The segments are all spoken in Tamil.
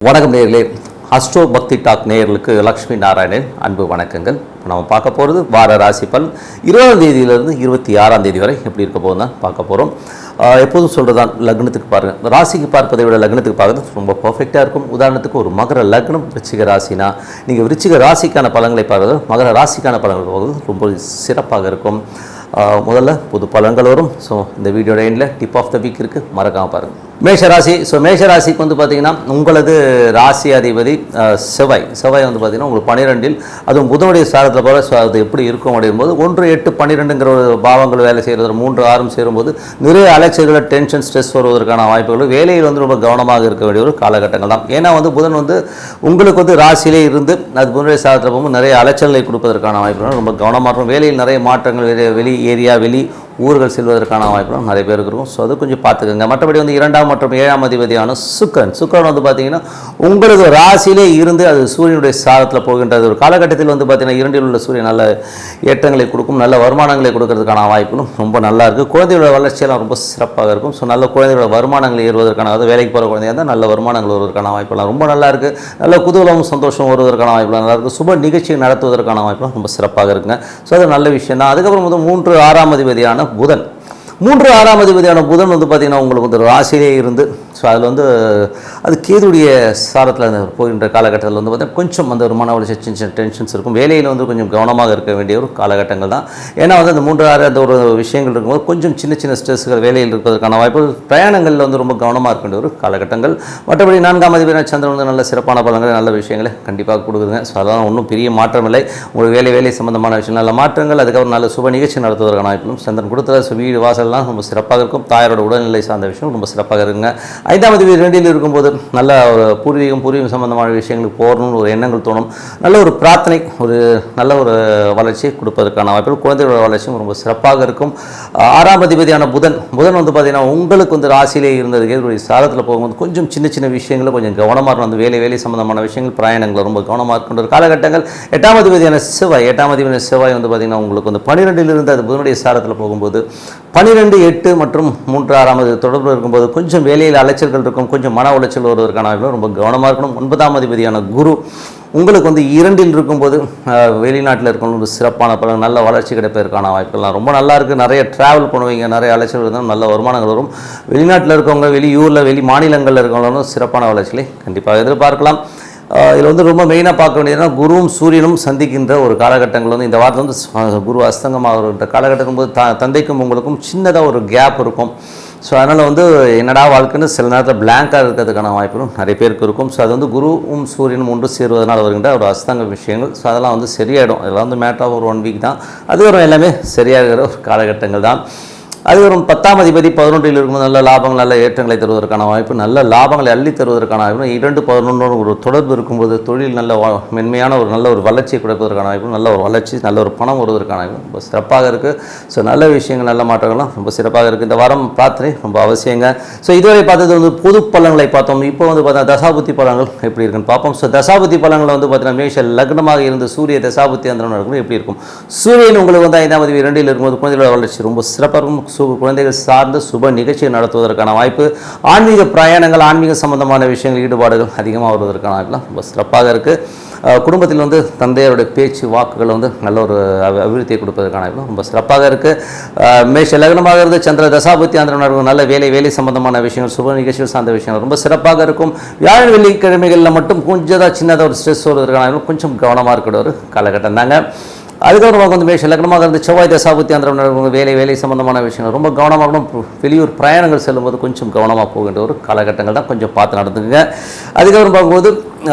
வணக்கம் நேயர்களே, அஸ்ட்ரோ பக்தி டாக் நேயர்களுக்கு லக்ஷ்மி நாராயணன் அன்பு வணக்கங்கள். நம்ம பார்க்க போகிறது வார ராசி பலன் 20ஆம் தேதியிலிருந்து 26ஆம் தேதி வரை எப்படி இருக்க போகுது தான் பார்க்க போகிறோம். எப்போதும் சொல்கிறதான், லக்னத்துக்கு பாருங்கள், ராசிக்கு பார்ப்பதை விட லக்னத்துக்கு பார்க்குறது ரொம்ப பர்ஃபெக்டாக இருக்கும். உதாரணத்துக்கு ஒரு மகர லக்னம் விருச்சிக ராசினா நீங்கள் விருச்சிக ராசிக்கான பலன்களை பார்க்குறது மகர ராசிக்கான பலன்கள் பார்க்குறது ரொம்ப சிறப்பாக இருக்கும். முதல்ல புது பலன்கள் வரும். ஸோ இந்த வீடியோட எண்டில் டிப் ஆஃப் த வீக் இருக்குது, மறக்காமல் பாருங்கள். மேஷராசி. ஸோ மேஷராசிக்கு வந்து பார்த்திங்கன்னா உங்களது ராசி அதிபதி செவ்வாய் வந்து பார்த்திங்கன்னா உங்களுக்கு 12இல், அதுவும் புதனுடைய சாரத்தில் போகிற. ஸோ அது எப்படி இருக்கும் அப்படிங்கும்போது 1, 8, 12ங்கிற ஒரு பாவங்கள் வேலை செய்கிறது, 3, 6 சேரும்போது நிறைய அலைச்சல்களை, டென்ஷன், ஸ்ட்ரெஸ் வருவதற்கான வாய்ப்புகள், வேலையில் வந்து ரொம்ப கவனமாக இருக்க வேண்டிய ஒரு காலகட்டங்கள் தான். ஏன்னா வந்து புதன் வந்து உங்களுக்கு வந்து ராசியிலே இருந்து அது புதனுடைய சாரத்தில் போகும்போது நிறைய அலைச்சல்களை கொடுப்பதற்கான வாய்ப்புகள், ரொம்ப கவனமாக இருக்கும். வேலையில் நிறைய மாற்றங்கள், வெளி ஏரியா, வெளி ஊர்கள் செல்வதற்கான வாய்ப்புகளும் நிறைய பேருக்கு இருக்கும். ஸோ அது கொஞ்சம் பார்த்துக்கோங்க. மற்றபடி வந்து 2ஆம் மற்றும் 7ஆம் அதிபதியான சுக்கிரன் வந்து பார்த்திங்கன்னா உங்களுக்கு ராசியிலே இருந்து அது சூரியனுடைய சாரத்தில் போகின்றது ஒரு காலகட்டத்தில் வந்து பார்த்திங்கன்னா 2இல் உள்ள சூரியன் நல்ல ஏற்றங்களை கொடுக்கும், நல்ல வருமானங்களை கொடுக்கறதுக்கான வாய்ப்புகளும் ரொம்ப நல்லா இருக்குது. குழந்தைகளோட வளர்ச்சியெல்லாம் ரொம்ப சிறப்பாக இருக்கும். ஸோ நல்ல குழந்தைகளோட வருமானங்கள் ஏறுவதற்கான, அதாவது வேலைக்கு போகிற குழந்தையாக இருந்தால் நல்ல வருமானங்கள் வருவதற்கான வாய்ப்புலாம் ரொம்ப நல்லா இருக்குது. நல்ல குதூகலமும் சந்தோஷம் வருவதற்கான வாய்ப்புலாம் நல்லா இருக்குது. சுப நிகழ்ச்சியை நடத்துவதற்கான வாய்ப்புலாம் ரொம்ப சிறப்பாக இருக்குங்க. ஸோ அது நல்ல விஷயம் தான். அதுக்கப்புறம் வந்து 3, 6ஆம் அதிபதியான புதன். 3, 6ஆம் அதிபதியான புதன் வந்து பார்த்திங்கன்னா உங்களுக்கு வந்து ராசியிலே இருந்து, ஸோ அதில் வந்து அது கேதுடைய சாரத்தில் போகின்ற காலகட்டத்தில் வந்து பார்த்திங்கன்னா கொஞ்சம் அந்த ஒரு மன உளைச்சல், சின்ன டென்ஷன்ஸ் இருக்கும். வேலையில் வந்து கொஞ்சம் கவனமாக இருக்க வேண்டிய ஒரு காலகட்டங்கள் தான். ஏன்னா வந்து அந்த 3, 6 அந்த ஒரு விஷயங்கள் இருக்கும்போது கொஞ்சம் சின்ன ஸ்ட்ரெஸ்கள் வேலையில் இருப்பதற்கான வாய்ப்புகள், பிரயாணங்களில் வந்து ரொம்ப கவனமாக இருக்க வேண்டிய ஒரு காலகட்டங்கள். மற்றபடி 4ஆம் அதிபதியான சந்திரன் வந்து நல்ல சிறப்பான பலன்கள், நல்ல விஷயங்களை கண்டிப்பாக கொடுக்குதுங்க. ஸோ அதெல்லாம் ஒன்றும் பெரிய மாற்றம் இல்லை. உங்களுக்கு வேலை சம்பந்தமான விஷயம் நல்ல மாற்றங்கள், அதுக்கப்புறம் நல்ல சுப நிகழ்ச்சி நடத்துவதற்கான வாய்ப்புகளும் சந்திரன் கொடுத்த வீடு வாசல்லாம் ரொம்ப சிறப்பாக இருக்கும். தாயாரோட உடல்நிலை சார்ந்த விஷயம் ரொம்ப சிறப்பாக இருக்குங்க. 5ஆம் அதிபதி 2இல் இருக்கும்போது நல்ல ஒரு பூர்வீகம் சம்பந்தமான விஷயங்களுக்கு போகணும்னு ஒரு எண்ணங்கள் தோணும். நல்ல ஒரு பிரார்த்தனை, ஒரு நல்ல ஒரு வளர்ச்சியை கொடுப்பதற்கான வாய்ப்புகள், குழந்தைகளோட வளர்ச்சியும் ரொம்ப சிறப்பாக இருக்கும். 6ஆம் அதிபதியான புதன் வந்து பார்த்திங்கன்னா உங்களுக்கு வந்து ராசியிலே இருந்தது கேதுடைய சாரத்தில் போகும்போது கொஞ்சம் சின்ன விஷயங்களை கொஞ்சம் கவனமாக இருக்கும். அந்த வேலை சம்பந்தமான விஷயங்கள், பிரயாணங்கள் ரொம்ப கவனமாக இருக்கின்ற ஒரு காலகட்டங்கள். 8ஆம் அதிபதியான செவ்வாய் வந்து பார்த்திங்கன்னா உங்களுக்கு வந்து 12இல் இருந்து அது புதனுடைய சாரத்தில் போகும்போது 12, 8 மற்றும் 3, 6ஆம் தொடர்பு இருக்கும்போது கொஞ்சம் வேலையில் அலைச்சல்கள் இருக்கும், கொஞ்சம் மன உளைச்சல் வருவதற்கான வாய்ப்புகள், ரொம்ப கவனமாக இருக்கணும். 9ஆம் அதிபதியான குரு உங்களுக்கு வந்து 2இல் இருக்கும்போது வெளிநாட்டில் இருக்கணும், ஒரு சிறப்பான பலன், நல்ல வளர்ச்சி கிடைப்பதற்கான வாய்ப்புகள்லாம் ரொம்ப நல்லா இருக்குது. நிறைய ட்ராவல் பண்ணுவீங்க, நிறைய அலைச்சல் இருந்தாலும் நல்ல வருமானங்கள் வரும். வெளிநாட்டில் இருக்கவங்க, வெளியூரில், வெளி மாநிலங்களில் இருக்கவங்களும் சிறப்பான வளர்ச்சிகளை கண்டிப்பாக எதிர்பார்க்கலாம். இதில் வந்து ரொம்ப மெயினாக பார்க்க வேண்டியதுன்னா குருவும் சூரியனும் சந்திக்கின்ற ஒரு காலகட்டங்கள் வந்து இந்த வாரத்தில் வந்து குரு அஸ்தங்கமாக காலகட்டம் போது தந்தைக்கும் உங்களுக்கும் சின்னதாக ஒரு கேப் இருக்கும். ஸோ அதனால் வந்து என்னடா வாழ்க்கைன்னு சில நேரத்தில் பிளாங்காக இருக்கிறதுக்கான வாய்ப்புகளும் நிறைய பேருக்கு இருக்கும். ஸோ அது வந்து குருவும் சூரியனும் ஒன்று சேருவதனால் வருகின்ற ஒரு அஸ்தங்க விஷயங்கள். ஸோ அதெல்லாம் வந்து சரியாயிடும். இதெல்லாம் வந்து மேட்டர் ஆஃப் ஒரு 1 வீக் தான். அதுக்கப்புறம் எல்லாமே சரியாகிற ஒரு காலகட்டங்கள் தான். அது ஒரு 10ஆம் அதிபதி 11இல் இருக்கும்போது நல்ல லாபங்கள், நல்ல ஏற்றங்களை தருவதற்கான வாய்ப்பு, நல்ல லாபங்களை அள்ளி தருவதற்கான வாய்ப்பு. 2, 11 ஒரு தொடர்பு இருக்கும்போது தொழில் நல்ல மென்மையான ஒரு நல்ல ஒரு வளர்ச்சியை கொடுப்பதற்கான வாய்ப்பு, நல்ல ஒரு வளர்ச்சி, நல்ல ஒரு பணம் வருவதற்கான வாய்ப்பு ரொம்ப சிறப்பாக இருக்குது. ஸோ நல்ல விஷயங்கள், நல்ல மாற்றங்கள்லாம் ரொம்ப சிறப்பாக இருக்குது. இந்த வாரம் பிரார்த்தனை ரொம்ப அவசியங்க. ஸோ இதுவரை பார்த்தது வந்து பொது பலன்களை பார்த்தோம். இப்போ வந்து பார்த்தா தசாபுத்தி பலன்கள் எப்படி இருக்குன்னு பார்ப்போம். ஸோ தசாபுத்தி பலன்கள் வந்து பார்த்தீங்கன்னா மேஷ லக்னமாக இருந்து சூரிய தசாபுத்தி அந்த நடக்கும் எப்படி இருக்கும். சூரியன் உங்களுக்கு வந்து 5ஆம் அதிபதி 2இல் இருக்கும்போது குழந்தைகளோட வளர்ச்சி ரொம்ப சிறப்பாக இருக்கும். குழந்தைகள் சார்ந்த சுப நிகழ்ச்சியை நடத்துவதற்கான வாய்ப்பு, ஆன்மீக பிரயாணங்கள், ஆன்மீக சம்பந்தமான விஷயங்கள், ஈடுபாடுகள் அதிகமாக வருவதற்கான வாய்ப்புலாம் ரொம்ப சிறப்பாக இருக்குது. குடும்பத்தில் வந்து தந்தையருடைய பேச்சு வாக்குகள் வந்து நல்ல ஒரு அபிவிருத்தியை கொடுப்பதற்கான வாய்ப்பு ரொம்ப சிறப்பாக இருக்குது. மேஷ லக்னமாக இருந்து சந்திர தசாபுத்தி அந்த நல்ல வேலை சம்பந்தமான விஷயங்கள், சுப நிகழ்ச்சிகள் சார்ந்த விஷயங்கள் ரொம்ப சிறப்பாக இருக்கும். வியாழன் வெள்ளிக்கிழமைகளில் மட்டும் கொஞ்சம் சின்னதாக ஒரு ஸ்ட்ரெஸ் வருவதற்கான வாய்ப்பு, கொஞ்சம் கவனமாக இருக்கிற ஒரு காலகட்டம் தாங்க. அதுக்கப்புறம் வந்து மேஷ லக்னமாக இருந்து செவ்வாய் தசாபுத்தி அந்த வேலை சம்பந்தமான விஷயங்கள் ரொம்ப கவனமாக, வெளியூர் பிரயாணங்கள் செல்லும்போது கொஞ்சம் கவனமாக போகின்ற ஒரு காலகட்டங்கள் தான், கொஞ்சம் பார்த்து நடந்துக்குங்க. அதுக்கப்புறம் பார்க்கும்போது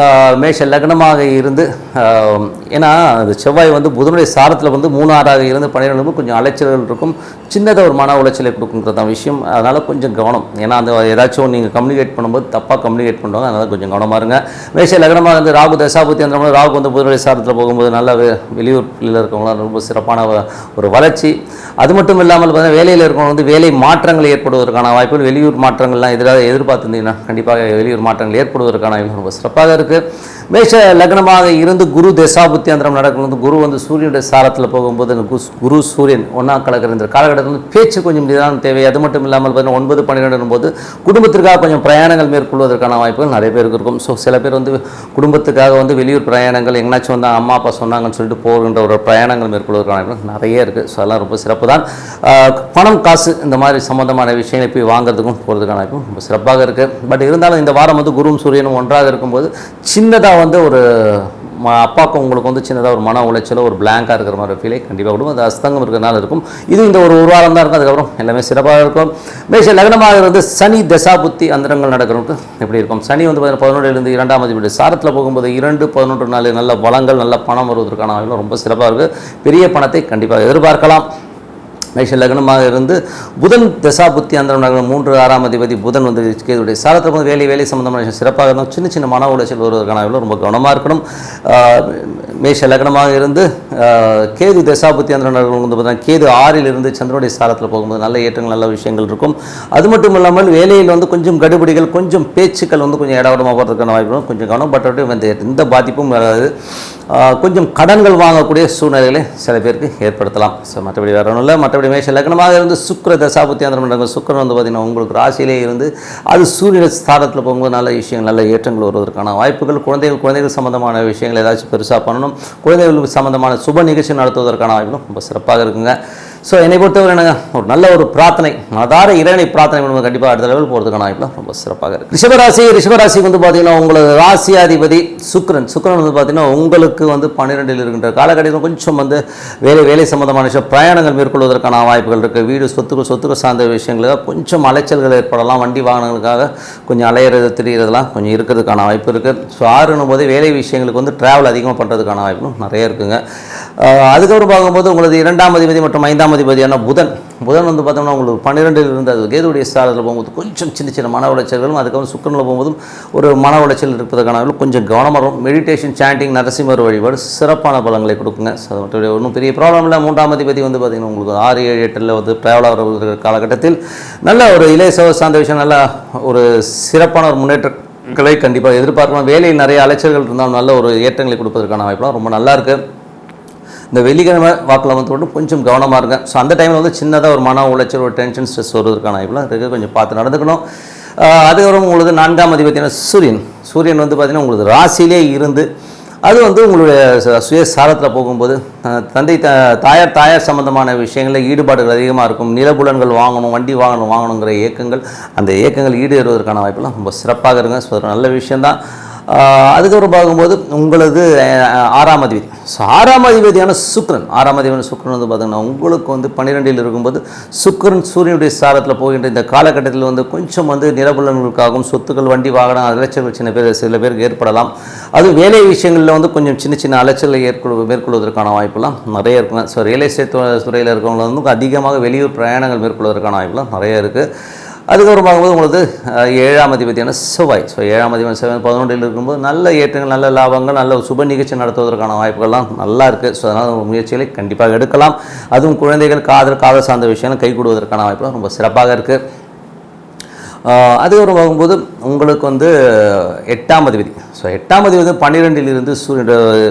மேஷ லக்னமாக இருந்து, ஏன்னா அந்த செவ்வாய் வந்து புதனுடைய சாரத்தில் வந்து 3, 6ஆக இருந்து 12 கொஞ்சம் அலைச்சல்கள் இருக்கும், சின்னதாக ஒரு மன உளைச்சலை கொடுக்குங்கிறத விஷயம். அதனால் கொஞ்சம் கவனம். ஏன்னா அந்த ஏதாச்சும் நீங்கள் கம்யூனிகேட் பண்ணும்போது தப்பாக கம்யூனிகேட் பண்ணுவாங்க, அதனால் கொஞ்சம் கவனமாக இருங்க. மேஷ லக்னமாக இருந்து ராகு தசாபுத்தி அந்த ராகு வந்து புதனுடைய சாரத்தில் போகும்போது நல்ல வெளியூரில் இருக்கவங்களாம் ரொம்ப சிறப்பான ஒரு வளர்ச்சி. அது மட்டும் இல்லாமல் பார்த்தீங்கன்னா வேலையில் இருக்கவங்க வந்து வேலை மாற்றங்கள் ஏற்படுவதற்கான வாய்ப்புகள், வெளியூர் மாற்றங்கள்லாம் எதிர்பார்த்துருந்தீங்கன்னா கண்டிப்பாக வெளியூர் மாற்றங்கள் ஏற்படுவதற்கான வாய்ப்பு ரொம்ப சிறப்பாக இருக்குது. மேஷ லக்னமாக இருந்து குரு தசாபுத்தி அந்தரம் நடக்கும்போது குரு வந்து சூரியனுடைய சாரத்தில் போகும்போது குரு சூரியன் ஒன்றா கலக்கிற இந்த காலகட்டத்தில் வந்து பேச்சு கொஞ்சம் நிதானம் தேவை. அது மட்டும் இல்லாமல் பார்த்தீங்கன்னா 9, 12 போது குடும்பத்திற்காக கொஞ்சம் பிரயாணங்கள் மேற்கொள்வதற்கான வாய்ப்புகள் நிறைய பேருக்கு இருக்கும். ஸோ சில பேர் வந்து குடும்பத்துக்காக வந்து வெளியூர் பிரயாணங்கள் எங்கேனாச்சும் வந்து அம்மா அப்பா சொன்னாங்கன்னு சொல்லிட்டு போகின்ற ஒரு பிரயாணங்கள் மேற்கொள்வதற்கான வாய்ப்புகள் நிறைய இருக்குது. ஸோ அதெல்லாம் ரொம்ப சிறப்பு தான். பணம் காசு இந்த மாதிரி சம்மந்தமான விஷயங்களை போய் வாங்குறதுக்கும் போகிறதுக்கான வாய்ப்பும் ரொம்ப சிறப்பாக இருக்குது. பட் இருந்தாலும் இந்த வாரம் வந்து குருவும் சூரியனும் ஒன்றாக இருக்கும்போது சின்னதாக வந்து ஒரு அப்பாவுக்கும் உங்களுக்கு வந்து சின்னதாக ஒரு மன உளைச்சலோ ஒரு பிளாங்காக இருக்கிற மாதிரி ஃபீலை கண்டிப்பாக கொடுக்கும். அது அஸ்தங்கம் இருக்கிறனால இருக்கும். இது இந்த ஒரு வாரம் தான் இருக்கும். அதுக்கப்புறம் எல்லாமே சிறப்பாக இருக்கும். மேஷ லக்னமாக இருந்து சனி தசாபுத்தி அந்தரங்கள் நடக்கிறவங்களுக்கு எப்படி இருக்கும்? சனி வந்து 11 2ஆம் அதிபதி சாரத்தில் போகும்போது 2, 11 நாள் நல்ல வளங்கள் நல்ல பணம் வருவதற்கான வாய்ப்புகள் ரொம்ப சிறப்பாக இருக்குது. பெரிய பணத்தை கண்டிப்பாக எதிர்பார்க்கலாம். மேஷ லக்னமாக இருந்து புதன் தசாபுத்தி அந்தரம் 3, 6ஆம் அதிபதி புதன் வந்து கேதுடைய சாரத்தில் வந்து வேலை சம்பந்தமான விஷயம் சிறப்பாக இருந்தால் சின்ன சின்ன மன உளைச்சல் வருவதற்கான ரொம்ப கவனமாக இருக்கணும். மேஷ லக்னமாக இருந்து கேது தசாபுத்தி அந்தரம் வந்து பார்த்தீங்கன்னா கேது 6ல் இருந்து சந்திரனுடைய சாரத்தில் போகும்போது நல்ல ஏற்றங்கள் நல்ல விஷயங்கள் இருக்கும். அது மட்டும் இல்லாமல் வேலையில் வந்து கொஞ்சம் கடுபிடிகள் கொஞ்சம் பேச்சுக்கள் வந்து கொஞ்சம் இடவடமாக போகிறதுக்கான வாய்ப்பு கொஞ்சம் கவனம். பட் வந்து எந்த பாதிப்பும் வராது. கொஞ்சம் கடன்கள் வாங்கக்கூடிய சூழ்நிலைகளை சில பேருக்கு ஏற்படுத்தலாம். ஸோ மற்றபடி வேற ஒன்றும் இல்லை. மற்றபடி மேஷ லக்னமாக இருந்து சுக்கிர தசாபுத்தி அந்தரம் சுக்கிரன் வந்து பார்த்திங்கன்னா உங்களுக்கு ராசியிலே இருந்து அது சூரிய ஸ்தானத்தில் போகும்போது நல்ல விஷயங்கள் நல்ல ஏற்றங்கள் வருவதற்கான வாய்ப்புகள். குழந்தைகள் சம்பந்தமான விஷயங்கள் ஏதாச்சும் பெருசாக பண்ணணும். குழந்தைகளுக்கு சம்பந்தமான சுப நிகழ்ச்சி நடத்துவதற்கான வாய்ப்புகளும் ரொம்ப சிறப்பாக இருக்குங்க. ஸோ என்னை பொறுத்தவரை என்னங்க ஒரு நல்ல ஒரு பிரார்த்தனை மதார இறைவனை பிரார்த்தனை பண்ணுவோம். கண்டிப்பாக அடுத்த லெவல் போகிறதுக்கான வாய்ப்புலாம் ரொம்ப சிறப்பாக இருக்குது. ரிஷபராசி வந்து பார்த்தீங்கன்னா உங்களுக்கு ராசியாதிபதி சுக்கிரன் வந்து பார்த்தீங்கன்னா உங்களுக்கு வந்து 12ல் இருக்கின்ற காலகட்டத்தில் கொஞ்சம் வந்து வேலை சம்பந்தமான விஷயம் பிரயாணங்கள் மேற்கொள்வதற்கான வாய்ப்புகள் இருக்குது. வீடு சொத்துக்கள் சார்ந்த விஷயங்களுக்காக கொஞ்சம் அலைச்சல்கள் ஏற்படலாம். வண்டி வாகனங்களுக்காக கொஞ்சம் அலையிறது திரிகிறதுலாம் கொஞ்சம் இருக்கிறதுக்கான வாய்ப்பு இருக்குது. ஸோ 6ன்னும் போது வேலை விஷயங்களுக்கு வந்து ட்ராவல் அதிகமாக பண்ணுறதுக்கான வாய்ப்பும் நிறைய இருக்குங்க. அதுக்கப்புறம் பார்க்கும்போது உங்களுக்கு 2ஆம் அதிபதி மற்றும் 5ஆம் அதிபதியான புதன் வந்து பார்த்தோம்னா உங்களுக்கு 12ல் இருந்து அது கேதுடைய ஸ்தானத்தில் போகும்போது கொஞ்சம் சின்ன மன உளைச்சல்களும் அதுக்கப்புறம் சுக்கிரனில் போகும்போதும் ஒரு மன உளைச்சல் இருப்பதற்கான கொஞ்சம் கவனமாக இருக்கும். மெடிடேஷன் சாண்டிங் நரசிம்மர் வழிபாடு சிறப்பான பலங்களை கொடுக்குங்க. ஸோ அது மட்டும் ஒன்றும் பெரிய ப்ராப்ளம் இல்லை. 3ஆம் அதிபதி வந்து பார்த்திங்கன்னா உங்களுக்கு 6, 7, 8ல் வந்து ட்ராவலாக வர காலகட்டத்தில் நல்ல ஒரு இளைய சார்ந்த விஷயம் நல்ல ஒரு சிறப்பான ஒரு முன்னேற்றங்களை கண்டிப்பாக எதிர்பார்க்கலாம். வேலையில் நிறைய அலைச்சல்கள் இருந்தாலும் நல்ல ஒரு ஏற்றங்களை கொடுப்பதற்கான வாய்ப்புலாம் ரொம்ப நல்லா இருக்குது. இந்த வெள்ளிக்கிழமை வாக்கில் வந்து மட்டும் கொஞ்சம் கவனமாக இருங்க. ஸோ அந்த டைமில் வந்து சின்னதாக ஒரு மன உளைச்சல் ஒரு டென்ஷன் ஸ்ட்ரெஸ் வருவதற்கான வாய்ப்புலாம் இருக்குது. கொஞ்சம் பார்த்து நடந்துக்கணும். அதுக்கப்புறம் உங்களுக்கு 4ஆம் அதிபதியான சூரியன் வந்து பார்த்திங்கன்னா உங்களுக்கு ராசியிலே இருந்து அது வந்து உங்களுடைய சுய சாரத்தில் போகும்போது தந்தை தாயார் சம்பந்தமான விஷயங்களில் ஈடுபாடுகள் அதிகமாக இருக்கும். நிலபுலன்கள் வாங்கணும் வண்டி வாங்கணுங்கிற இயக்கங்கள் அந்த இயக்கங்கள் ஈடுபடுவதற்கான வாய்ப்பெல்லாம் ரொம்ப சிறப்பாக இருங்க. ஸோ ஒரு நல்ல விஷயந்தான். அதுக்கப்புறம் பார்க்கும்போது உங்களது 6ஆம் அதிபதி அதிபதியான சுக்கிரன் வந்து பார்த்தீங்கன்னா உங்களுக்கு வந்து 12ல் இருக்கும்போது சுக்கிரன் சூரியனுடைய சாரத்தில் போகின்ற இந்த காலகட்டத்தில் வந்து கொஞ்சம் வந்து நிலபுலன்களுக்காகவும் சொத்துக்கள் வண்டி வாகனம் அலைச்சல்கள் சில பேருக்கு ஏற்படலாம். அது வேலை விஷயங்களில் வந்து கொஞ்சம் சின்ன அலைச்சலை மேற்கொள்வதற்கான வாய்ப்பெல்லாம் நிறைய இருக்குங்க. ஸோ ரியல் எஸ்டேட் துறையில் இருக்கிறவங்க வந்து அதிகமாக வெளியூர் பிரயாணங்கள் மேற்கொள்வதற்கான வாய்ப்பெல்லாம் நிறைய இருக்குது. அதுக்கப்புறம் பார்க்கும்போது உங்களுக்கு 7ஆம் அதிபதியான செவ்வாய் 11ல் இருக்கும்போது நல்ல ஏற்றங்கள் நல்ல லாபங்கள் நல்ல சுப நிகழ்ச்சி நடத்துவதற்கான வாய்ப்புகள்லாம் நல்லா இருக்குது. ஸோ அதனால் முயற்சிகளை கண்டிப்பாக எடுக்கலாம். அதுவும் குழந்தைகள் காதல் சார்ந்த விஷயங்கள் கைகூடுவதற்கான வாய்ப்புகள் ரொம்ப சிறப்பாக இருக்குது. அதுக்கப்புறம் பார்க்கும்போது உங்களுக்கு வந்து 8ஆம் அதிபதி 8ஆம் அதிபதி 12ல் இருந்து